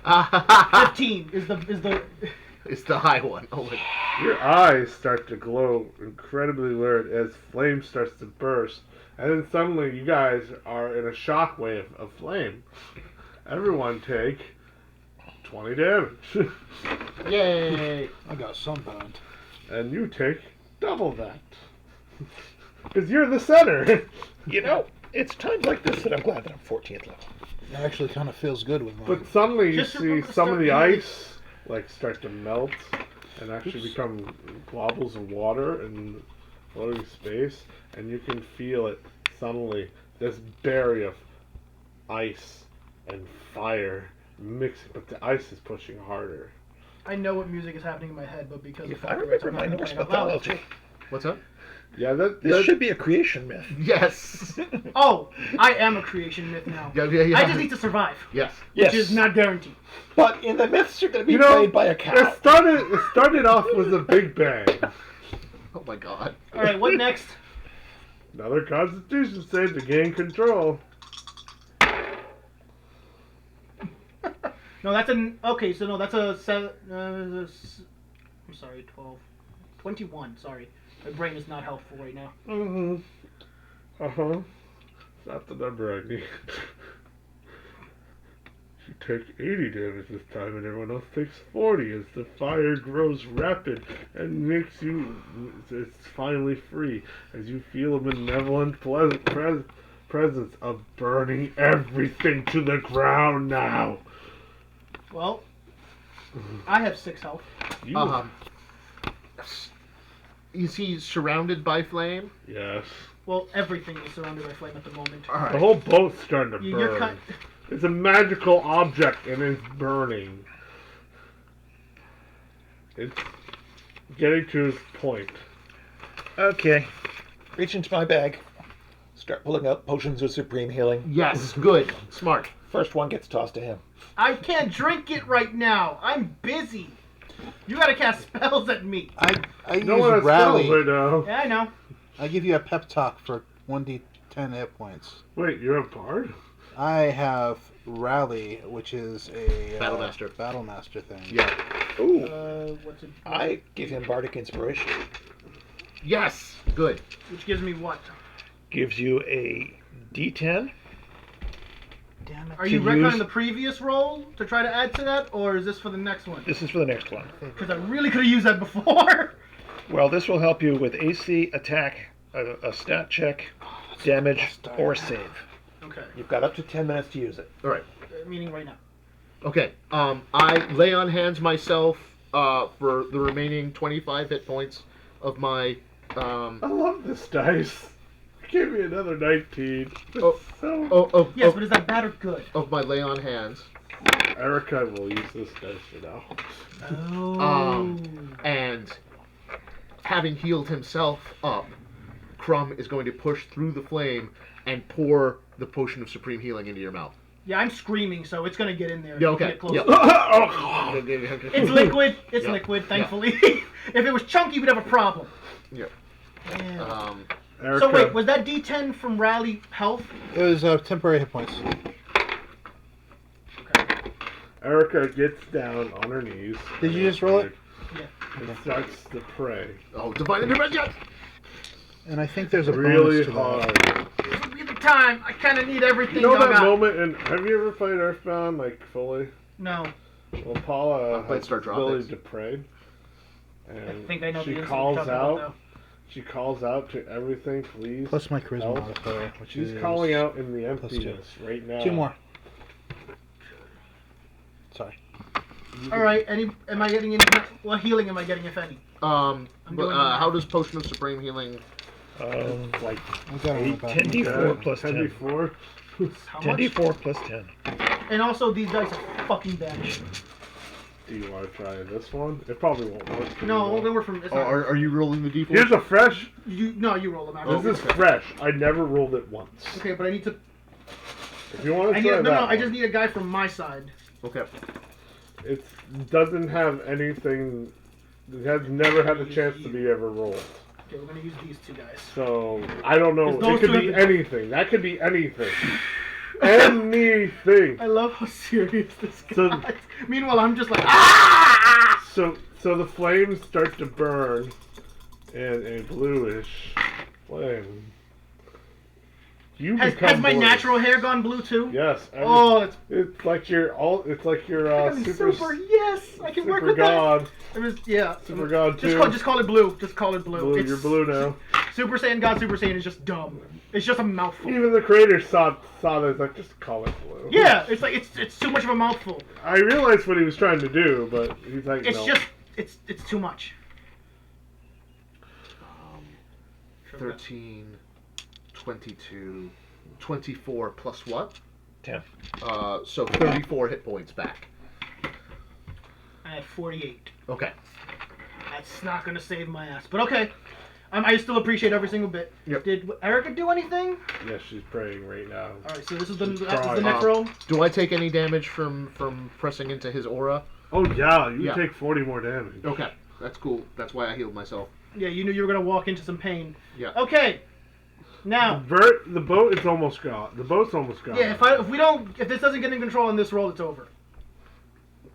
15 is the. It's the high one. Oh my. Your eyes start to glow incredibly weird as flame starts to burst, and then suddenly you guys are in a shockwave of flame. Everyone take 20 damage, Yay! I got sunburned. and you take double that because you're the center. It's times like this that I'm glad that I'm 14th level. It actually kind of feels good with mine. But suddenly you Just see remember to some of start the using- ice start to melt and actually become globbles of water in floating space, and you can feel it suddenly. This barrier of ice and fire mixing, but the ice is pushing harder. I know what music is happening in my head, but because If of I copyright, remember I'm my not Norse playing out loud. mythology, What's up? Yeah, this should be a creation myth. Yes. Oh, I am a creation myth now. Yeah. I just need to survive, Yes. which is not guaranteed. But in the myths, you're going to be played by a cow. It started off with a big bang. Oh my god. All right, what next? Another Constitution save to gain control. No, that's an okay. So no, that's a 7. I'm sorry, 12, 21. Sorry, my brain is not helpful right now. Mm-hmm. Uh-huh. That's the number I need. You take 80 damage this time, and everyone else takes 40 as the fire grows rapid and makes you. It's finally free as you feel a benevolent, pleasant presence of burning everything to the ground now. Well, I have 6 health. You. You see, surrounded by flame. Yes. Well, everything is surrounded by flame at the moment. All The right. whole boat's starting to burn. You're kind. It's a magical object and it's burning. It's getting to its point. Okay. Reach into my bag. Start pulling out potions of supreme healing. Yes. Good. Smart. First one gets tossed to him. I can't drink it right now. I'm busy. You gotta cast spells at me. I No one use has rally. spells right now. Yeah, I know. I give you a pep talk for 1d10 hit points. Wait, you're a bard? I have rally, which is a Battlemaster. Battlemaster thing. Yeah. Ooh. What's it? I give him bardic inspiration. Yes. Good. Which gives me what? Gives you a D10. Damn it. Are you To reckoning use- the previous roll to try to add to that, or is this for the next one? This is for the next one. Because I really could have used that before. Well, this will help you with AC, attack, a stat check, damage, or save. Okay. You've got up to 10 minutes to use it. All right. Meaning right now. Okay. I lay on hands myself for the remaining 25 hit points of my. I love this dice. Give me another 19. Oh. So, Yes, but is that bad or good? Of my lay on hands. Erica will use this dice for now. Oh. And having healed himself up, Crumb is going to push through the flame and pour the potion of supreme healing into your mouth. Yeah, I'm screaming, so it's gonna get in there. Yeah, if you okay. get close Yeah. enough. It's It's liquid. It's Yeah. liquid, thankfully. If it was chunky, we'd have a problem. Yeah. Man. Erica, So wait, was that D10 from rally health? It was temporary hit points. Erica gets down on her knees. Did you just roll it? And starts to pray. Oh, divine intervention! And I think there's a Really bonus to that. hard. This would be the time. I kind of need everything. You know dug that out. moment, and have you ever played Earthbound, like, fully? No. Well, Paula played has Star the ability Tropics. to pray. And I think I know she the incident calls you're talking out. about, She calls out to everything, please. Plus my charisma Help. modifier, which She's is calling out in the plus two. emptiness right now. 2 more. Sorry. though. All right. Am I getting any? What healing am I getting, if any? But, doing how does Potion of Supreme Healing... Like I got it. 10d4 plus 10. 10d4. How much? 10d4 plus 10. And also, these dice are fucking bad. Do you want to try this one? It probably won't work. for No, you, they though. were from. It's Oh, not, are you rolling the d4? Here's a fresh. you roll them out. This is fresh. I never rolled it once. Okay, but I need to. If you want to I try need. No, that no. I just one, need a guy from my side. Okay. it doesn't have anything. It has never had a chance to be ever rolled. Okay, we're gonna use these two guys. So I don't know. Those It could two be have anything. That could be anything. Anything. I love how serious this guy So- is. Meanwhile, I'm just like, ah! So the flames start to burn in a bluish flame. You Has become my blue. natural hair gone blue too? Yes. Oh, that's It's like your It's like your I'm super. Yes, I can work super with god. that. It was, yeah. Super God Just 2. just call it blue. Just call it blue. Blue, you're blue now. Super Saiyan God Super Saiyan is just dumb. It's just a mouthful. Even the creators saw this like just call it blue. Yeah, it's like it's too much of a mouthful. I realized what he was trying to do, but he's like It's no. just it's too much. 13, 22, 24 plus what? 10. So 34 hit points back. I had 48. Okay. That's not gonna save my ass, but okay. I still appreciate every single bit. Yep. Did Erica do anything? Yes, she's praying right now. All right, so this is the trying. next roll. Do I take any damage from pressing into his aura? Oh yeah, you Yeah. take 40 more damage. Okay, that's cool. That's why I healed myself. Yeah, you knew you were gonna walk into some pain. Yeah. Okay. Now, The boat is almost gone. The boat's almost gone. yeah, if this doesn't get in control in this roll, it's over.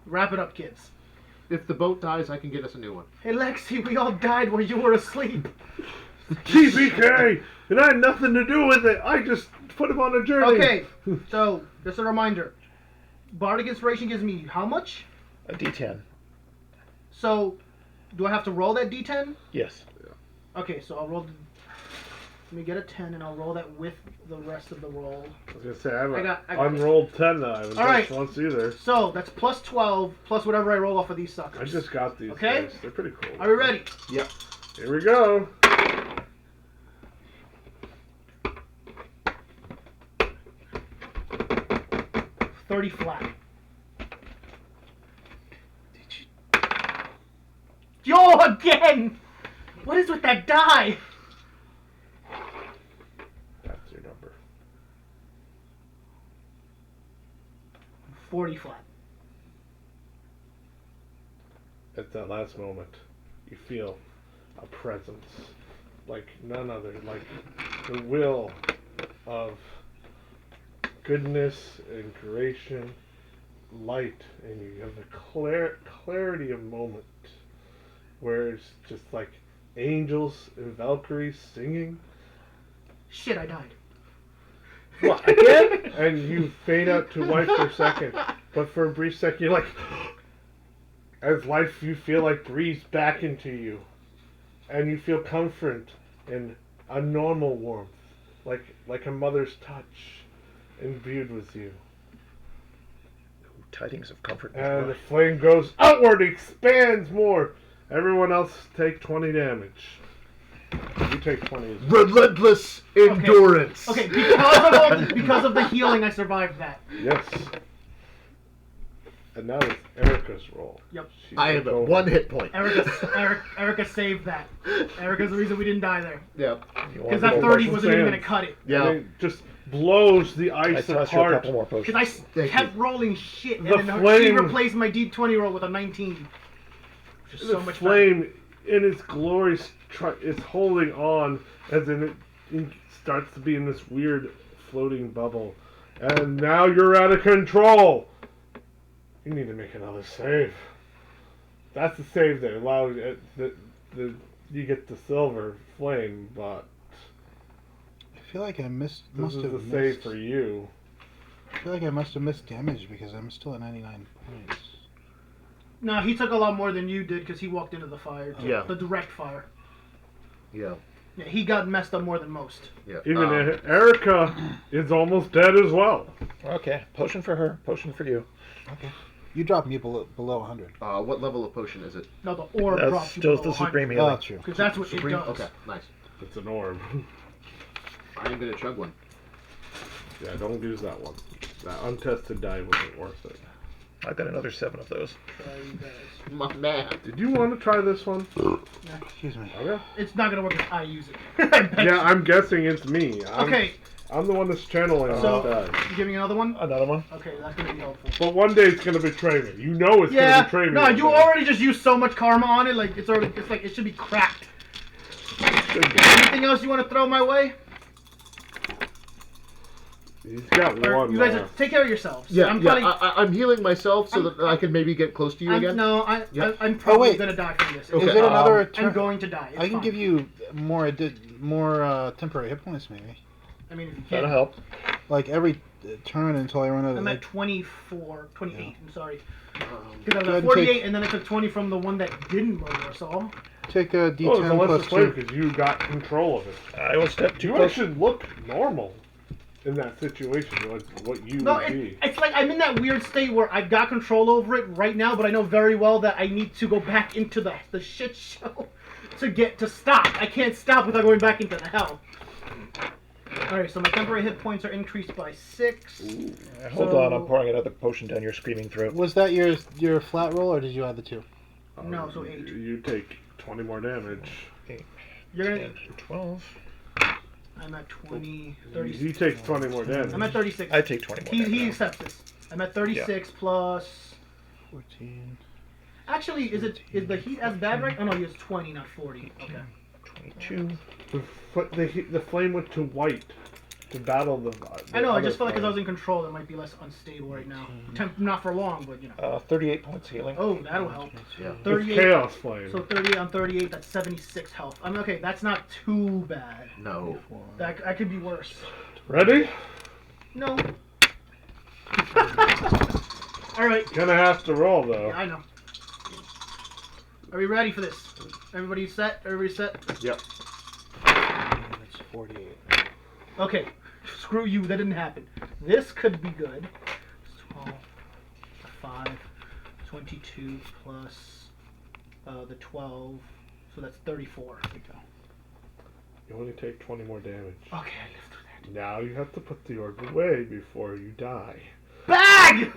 Wrap it up, kids. If the boat dies, I can get us a new one. Hey Lexi, we all died while you were asleep. TBK, and I had nothing to do with it. I just put him on a journey. Okay, so just a reminder. Bardic Inspiration gives me how much? A d10. So, do I have to roll that d10? Yes. Okay, so I'll roll. Let me get a 10, and I'll roll that with the rest of the roll. I was gonna say I have I got unrolled 10 that I haven't All right. touched once either. So that's plus 12 plus whatever I roll off of these suckers. I just got these. Okay. Guys. They're pretty cool. Are we ready? Yep. Here we go. $30 flat. Yo, again! What is with that die? That's your number. 40 flat. At that last moment, you feel a presence like none other, like the will of goodness and creation, light, and you have the clarity of moment where it's just like angels and Valkyries singing. Shit, I died. What, again? And you fade out to white for a second, but for a brief second you're like, as life you feel like breathes back into you, and you feel comfort and a normal warmth, like a mother's touch imbued with you. Tidings of comfort. And the flame goes outward, expands more. Everyone else take 20 damage. You take 20 as well. Relentless endurance. Okay, because of the healing, I survived that. Yes. And now it's Erica's roll. Yep. She I am took at over. 1 hit point. Erica saved that. Erica's the reason we didn't die there. Yep. You Because want that more 30 potions? wasn't even going to cut it. And Yeah. it just blows the I ice toss you a apart. couple more Because potions. I Thank kept you. rolling shit, and The then she flame- replaced my D20 roll with a 19. Which is The so much flame in its glory is holding on as it starts to be in this weird floating bubble. And now you're out of control. You need to make another save. That's the save that allows you get the silver flame, but I feel like I this must is have the missed. save for you. I feel like I must have missed damage because I'm still at 99 points. No, he took a lot more than you did because he walked into the fire. Yeah. The direct fire. Yeah. Yeah, he got messed up more than most. Yeah. Even Erica is almost dead as well. Okay, potion for her, potion for you. Okay. You dropped me below 100. What level of potion is it? No, the orb That's dropped you still below the 100. supreme Oh, healing. that's true. Because that's what Supreme? it does. Okay, nice. It's an orb. I'm gonna chug one. Yeah, don't use that one. That untested die wasn't worth it. I got another 7 of those. Try you guys. My man. Did you want to try this one? Excuse me. Okay. It's not gonna work if I use it. I bet Yeah, you. I'm guessing it's me. Okay, I'm the one that's channeling so this die. you give me another one. Another one? Okay, that's gonna be helpful. But one day it's gonna betray me. You know it's Yeah, gonna betray me. no, one you day. already just used so much karma on it. Like it's already, it's like it should be cracked. Anything else you want to throw my way? He's got Or one. you guys take care of yourselves. Yeah, I'm yeah. probably. I'm healing myself so that I can maybe get close to you again. No, Yeah. I'm probably wait. gonna die from this. Okay. Is it another I'm turn? going to die. It's I can fine. give you more temporary hit points, maybe. I mean, if you That'll can. help. Like every turn until I run out of. I'm at Like, 24, 28. Yeah. I'm sorry. Um, Because I Go was ahead at and 48, take- and then I took 20 from the one that didn't murder us all. take a Oh, it's a D10 lesser plus flame 2. because you got control of it. I will step too You close. should look normal in that situation. Like what you No, would be. it's like I'm in that weird state where I've got control over it right now, but I know very well that I need to go back into the shit show to stop. I can't stop without going back into the hell. Alright, so my temporary hit points are increased by 6. Hold on, I'm pouring another potion down your screaming throat. Was that your flat roll, or did you add the 2? No, so 8. You take 20 more damage. You're gonna. 10, 12. I'm at 20, 36. He takes 20 more damage. I'm at 36. I take 20 more. He damage. accepts this. I'm at 36 plus. 14. Actually, is the heat as bad right? Oh no, he has 20, not 40. Okay. 22. The flame went to white to battle the. I know. I other just felt like because I was flame. in control, it might be less unstable right now. Not for long, but you know. 38 points healing. Oh, that'll help. Yeah. It's 38. chaos flame. So 38 on 38, that's 76 health. I mean, okay, that's not too bad. No. That could be worse. Ready? No. All right. Gonna have to roll though. Yeah, I know. Are we ready for this? Everybody set? Everybody set? Yep. That's 48. Okay. Screw you. That didn't happen. This could be good. 12, 5, 22 plus the 12. So that's 34. You only take 20 more damage. Okay, I lived through Now you have to put the orb away before you die. that. Bag!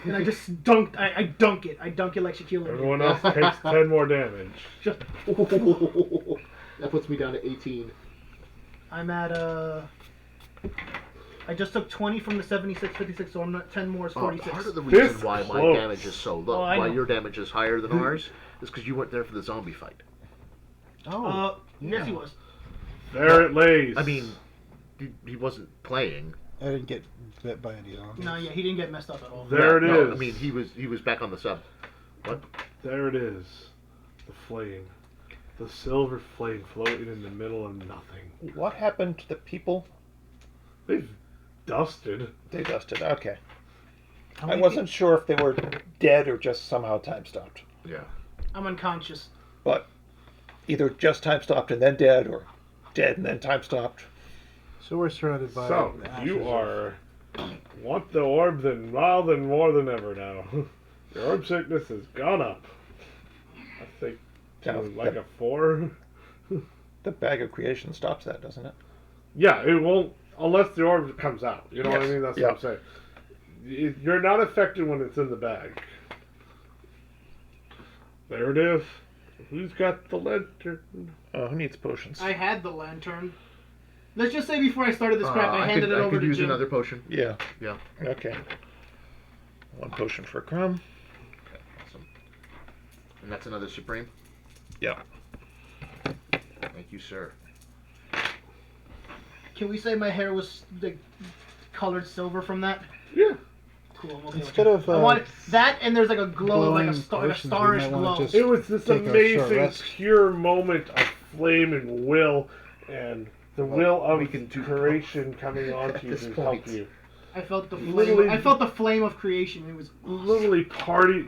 And I just dunked. I dunk it. I dunk it like Shaquille O'Neal. Everyone else takes 10 more damage. Just, That puts me down to 18. I'm at I just took 20 from the 76, 56, so I'm not 10 more is 46. Part of the reason This why my close. damage is so low, Oh, I why know. your damage is higher than ours, is because you weren't there for the zombie fight. Yes, he was. There it lays. I mean, he wasn't playing. I didn't get bit by any zombies. No, yeah, he didn't get messed up at all. There it No, is. I mean, he was back on the sub. What? There it is. The flame. The silver flame floating in the middle of nothing. What happened to the people? They've dusted. They dusted. Okay. How I many wasn't sure if they were dead or just somehow time stopped. Yeah. I'm unconscious. But either just time stopped and then dead, or dead and then time stopped. So we're surrounded by. So, the ashes you of- are. Want the orb than more than ever now. Your orb sickness has gone up. I think to Yeah, like yeah. a 4. The bag of creation stops that, doesn't it? Yeah, it won't unless the orb comes out. You know what I Yes. mean? That's Yeah. what I'm saying. You're not affected when it's in the bag. There it is. Who's got the lantern? Who needs potions? I had the lantern. Let's just say before I started this crap, I handed it over I could to use Jim. another potion. Yeah. Yeah. Okay. 1 potion for Crumb. Okay, awesome. And that's another supreme. Yeah. Thank you, sir. Can we say my hair was like colored silver from that? Yeah. Cool. I'm okay with Instead that. of I want that, and there's like a glow, like a glowing star, potions, we starish might wanna glow. just- It was this Take a short amazing, rest. pure moment of flame and will, and the will of we can do creation coming onto at you this to point. help you. I felt the flame. Literally- I felt the flame of creation. It was Literally,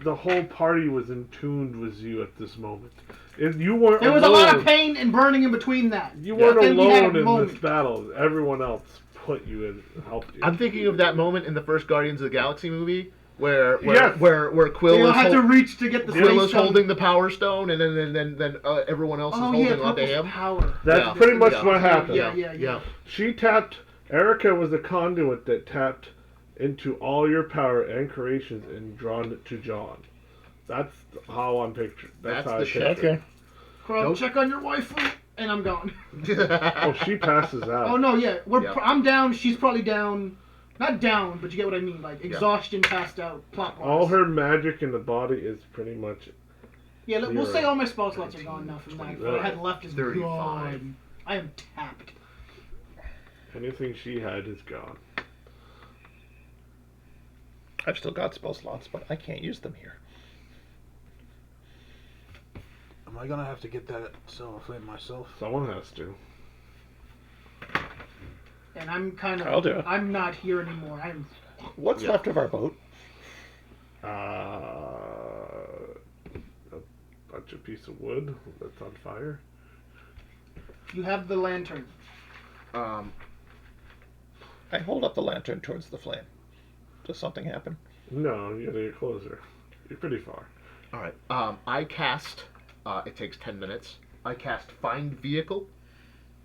the whole party was in tune with you at this moment. You weren't There was alone. a lot of pain and burning in between that. You weren't But then we had a alone in moment. this battle. Everyone else put you in, helped you. I'm thinking of that moment in the first Guardians of the Galaxy movie where Yes. Quill They all is had to reach to get the Quill space is stone. holding the Power Stone, and then everyone else is Oh yeah, holding onto Purple's him. power. That's Yeah. pretty much Yeah. what happened. Yeah. She tapped. Erica was the conduit that tapped into all your power and creations and drawn it to John. That's how I'm pictured. That's That's how the I shit. picture it. Okay. Crow, Nope. check on your waifu, and I'm gone. Oh, she passes out. Oh no, yeah, Yeah. I'm down. She's probably down. Not down, but you get what I mean. Like exhaustion, passed out, plot wise. All her magic in the body is pretty much. Yeah, we'll say 0. all my spell slots are gone now from that. What I had left is 35. gone. I am tapped. Anything she had is gone. I've still got spell slots, but I can't use them here. Am I gonna have to get that silver flame myself? Someone has to. And I'm kind of. I'll do it. I'm not here anymore. I'm. What's Yeah. left of our boat? A bunch of piece of wood that's on fire. You have the lantern. I hold up the lantern towards the flame. Does something happen? No, you gotta get closer. You're pretty far. All right. I cast. It takes 10 minutes. I cast Find Vehicle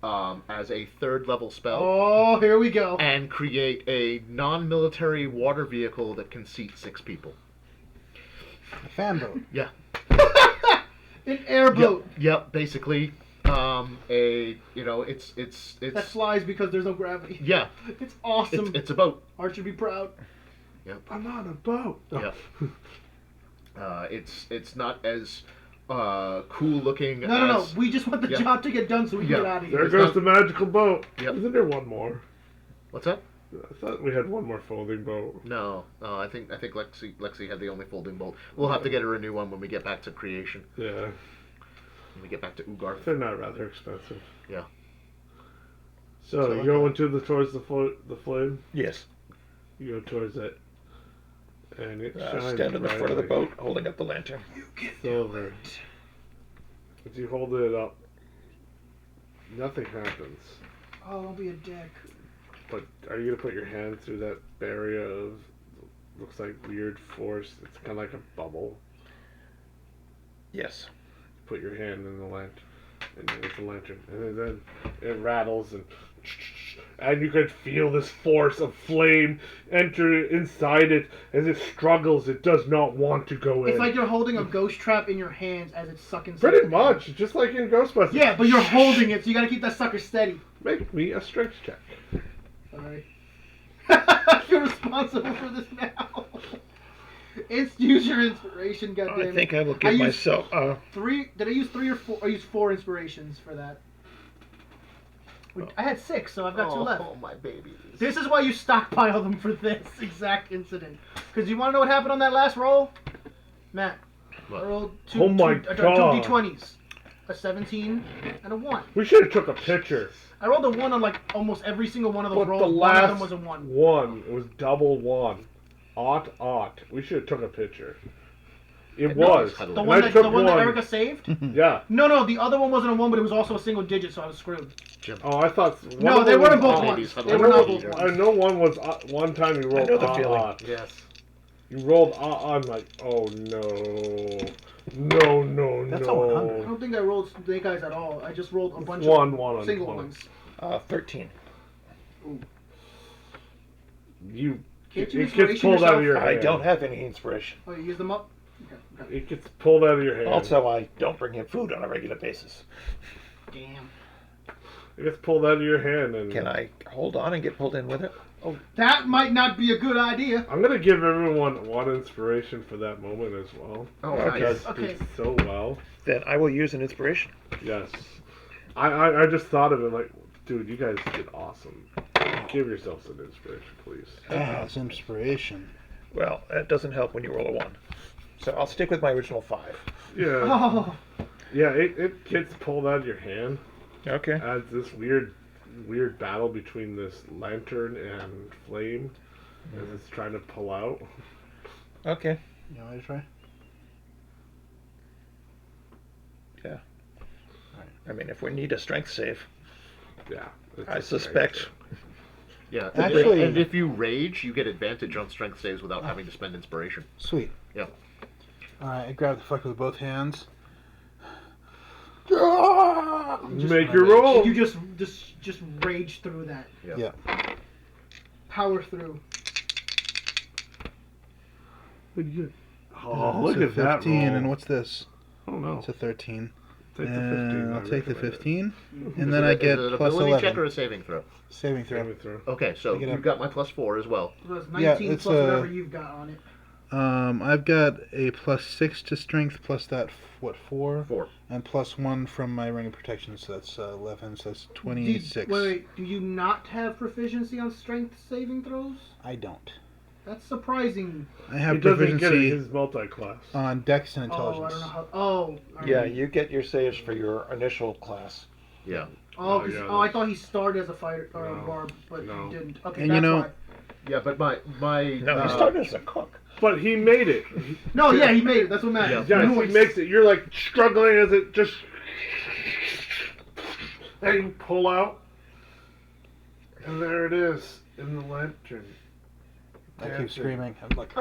as a 3rd level spell. Oh, here we go. And create a non-military water vehicle that can seat 6 people. A fan boat. Yeah. An airboat Yep. Basically, it's that flies because there's no gravity. yeah. It's awesome. It's a boat. Art should be proud. I'm on a boat. Yeah. It's not as cool looking. No. We just want the Yeah. job to get done so we can Yeah. get out of here. There goes the magical boat. Yep. Isn't there one more? What's that? I thought we had one more folding boat. No, I think Lexi had the only folding bolt. We'll have to get her a new one when we get back to creation. Yeah. When we get back to Ugarth. They're not rather expensive. Yeah. So you go towards the flame. Yes. You go towards it, and it shines Stand in the front of the brightly. boat, holding up the lantern. Silver. As you hold it up, nothing happens. Oh, don't be a dick. But are you gonna put your hand through that barrier of looks like weird force? It's kind of like a bubble. Yes. Put your hand in the lantern, and it's a lantern, and then it rattles and you can feel this force of flame enter inside it as it struggles. It does not want to go in. It's like you're holding a ghost trap in your hands as it's sucking. Pretty something. much, just like in Ghostbusters. Yeah, but you're holding it, so you gotta keep that sucker steady. Make me a strength check. Sorry. You're responsible for this now. It's use your inspiration, goddammit. I think I will give used myself. 3. Did I use 3 or 4? I used 4 inspirations for that. I had 6, so I've got 2 left. Oh, my babies. This is why you stockpile them for this exact incident. Because you want to know what happened on that last roll? Matt, What? I rolled Oh my two God. d20s. A 17 and a 1. We should have took a picture. I rolled a 1 on like almost every single one of those But rolls. the One of them last was a 1. one, it was double 1. Ought. We should have took a picture. It was. The The And one I that took the one that Erica saved? Yeah. No, the other one wasn't a 1, but it was also a single digit, so I was screwed. Oh, I thought. one No, of they them weren't was both odd. ones. I They were know- not both I ones. know one was one time you rolled. know the feeling. Yes. You rolled. I'm like, oh no, no. That's a 100. I don't think I rolled snake eyes at all. I just rolled a bunch One of on single 20. ones. 13. You Can't you It gets inspiration pulled out of yourself? your I hand. don't have any inspiration. Oh, you use them up? Okay. It gets pulled out of your hand. Also, I don't bring him food on a regular basis. Damn. It gets pulled out of your hand, and Can I hold on and get pulled in with it? Oh, that might not be a good idea. I'm gonna give everyone one inspiration for that moment as well. Oh, Okay. nice. Okay. Did so well. Then I will use an inspiration. Yes. I just thought of it like, dude, you guys did awesome. Give yourselves an inspiration, please. It's inspiration. Well, that doesn't help when you roll a 1. So I'll stick with my original 5. Yeah. Oh. Yeah, it gets pulled out of your hand. Okay. Adds this weird battle between this lantern and flame as it's trying to pull out. Okay. You want me to try? Yeah. I mean, if we need a strength save, Yeah. it's I a suspect. strength Yeah. Actually- and if you rage, you get advantage on strength saves without having to spend inspiration. Sweet. Yeah. Alright, I grab the fucker with both hands. save. Make your roll. You just rage through that. Yeah. Power through. Oh, look It's at a that 15, roll. and what's this? Oh no. It's a 13. Take the 15. And I I'll take the recommend it. 15, Is and then it I a- get is it an plus ability 11. check or a saving throw? Saving throw. Saving throw. Okay, so Pick it you've up. got my +4 as well. So that's Yeah, 19 it's plus a- whatever you've got on it. I've got a plus 6 to strength, plus that, 4? 4. And plus 1 from my ring of protection, so that's 11, so that's 26. Wait, do you not have proficiency on strength saving throws? I don't. That's surprising. I have He doesn't get it. proficiency His multi-class. on Dex and Oh, I Intelligence. don't know how. Oh. Yeah, alright. you get your saves for your initial class. Yeah. Oh, Oh, 'cause- yeah, oh, I that's- thought he started as a fighter or a No, barb, but no. he didn't. Okay, And that's you know- why. Yeah, but my No, he started as a cook. But he made it. No, yeah, he made it. That's what matters. Yeah, Noise. he makes it. You're like struggling as it just. And you pull out. And there it is in the lantern. I keep Dancing. screaming. I'm like,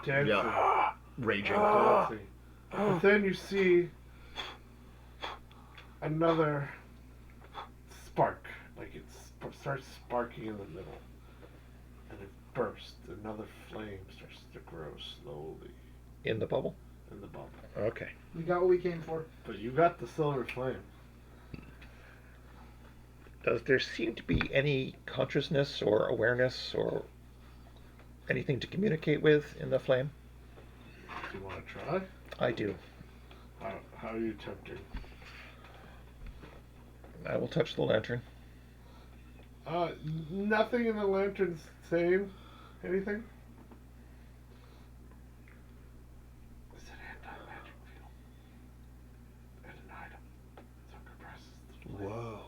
Dancing. Yeah. Raging. Dancing. But then you see another spark. Like it starts sparking in the middle. And it bursts. Another flame starts to grow slowly In the bubble? in the bubble. Okay. We got what we came for. But you got the silver flame. Does there seem to be any consciousness or awareness or anything to communicate with in the flame? Do you want to try? I do. How are you tempting? I will touch the lantern. Nothing in the lantern's saying anything. It's an anti-magic field. And an item. Zucker presses the flame. whoa.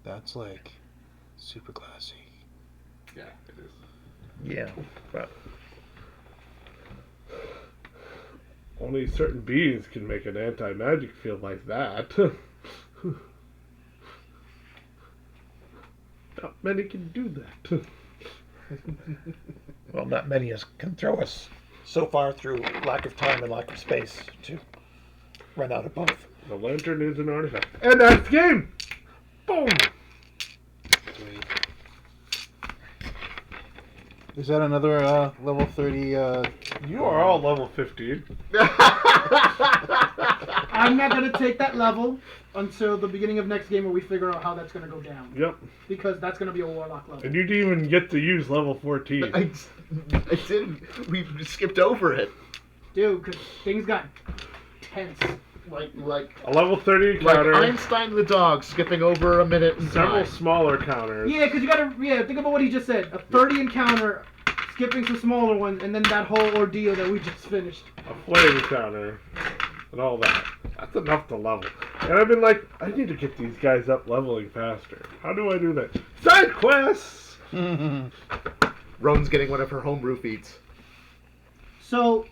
That's like super classy. Yeah, it is. Yeah, but Only certain beings can make an anti-magic field like that. Not many can do that. well, not many as can throw us so far through lack of time and lack of space to run out of both. The lantern is an artifact. And that's the game! Boom! Sweet. Is that another level 30? You are all level 15. I'm not gonna take that level until the beginning of next game where we figure out how that's gonna go down. Yep. Because that's gonna be a warlock level. And you didn't even get to use level 14. I didn't. We skipped over it. Dude, because things got tense. Like A level 30 encounter. Einstein the dog skipping over a minute in Several time. smaller counters. Yeah, because you gotta, think about what he just said. A 30 encounter, skipping some smaller ones, and then that whole ordeal that we just finished. A flame encounter. And all that. That's enough to level. And I've been like, I need to get these guys up leveling faster. How do I do that? Side quests! Roan's getting one of her homebrew feats. So,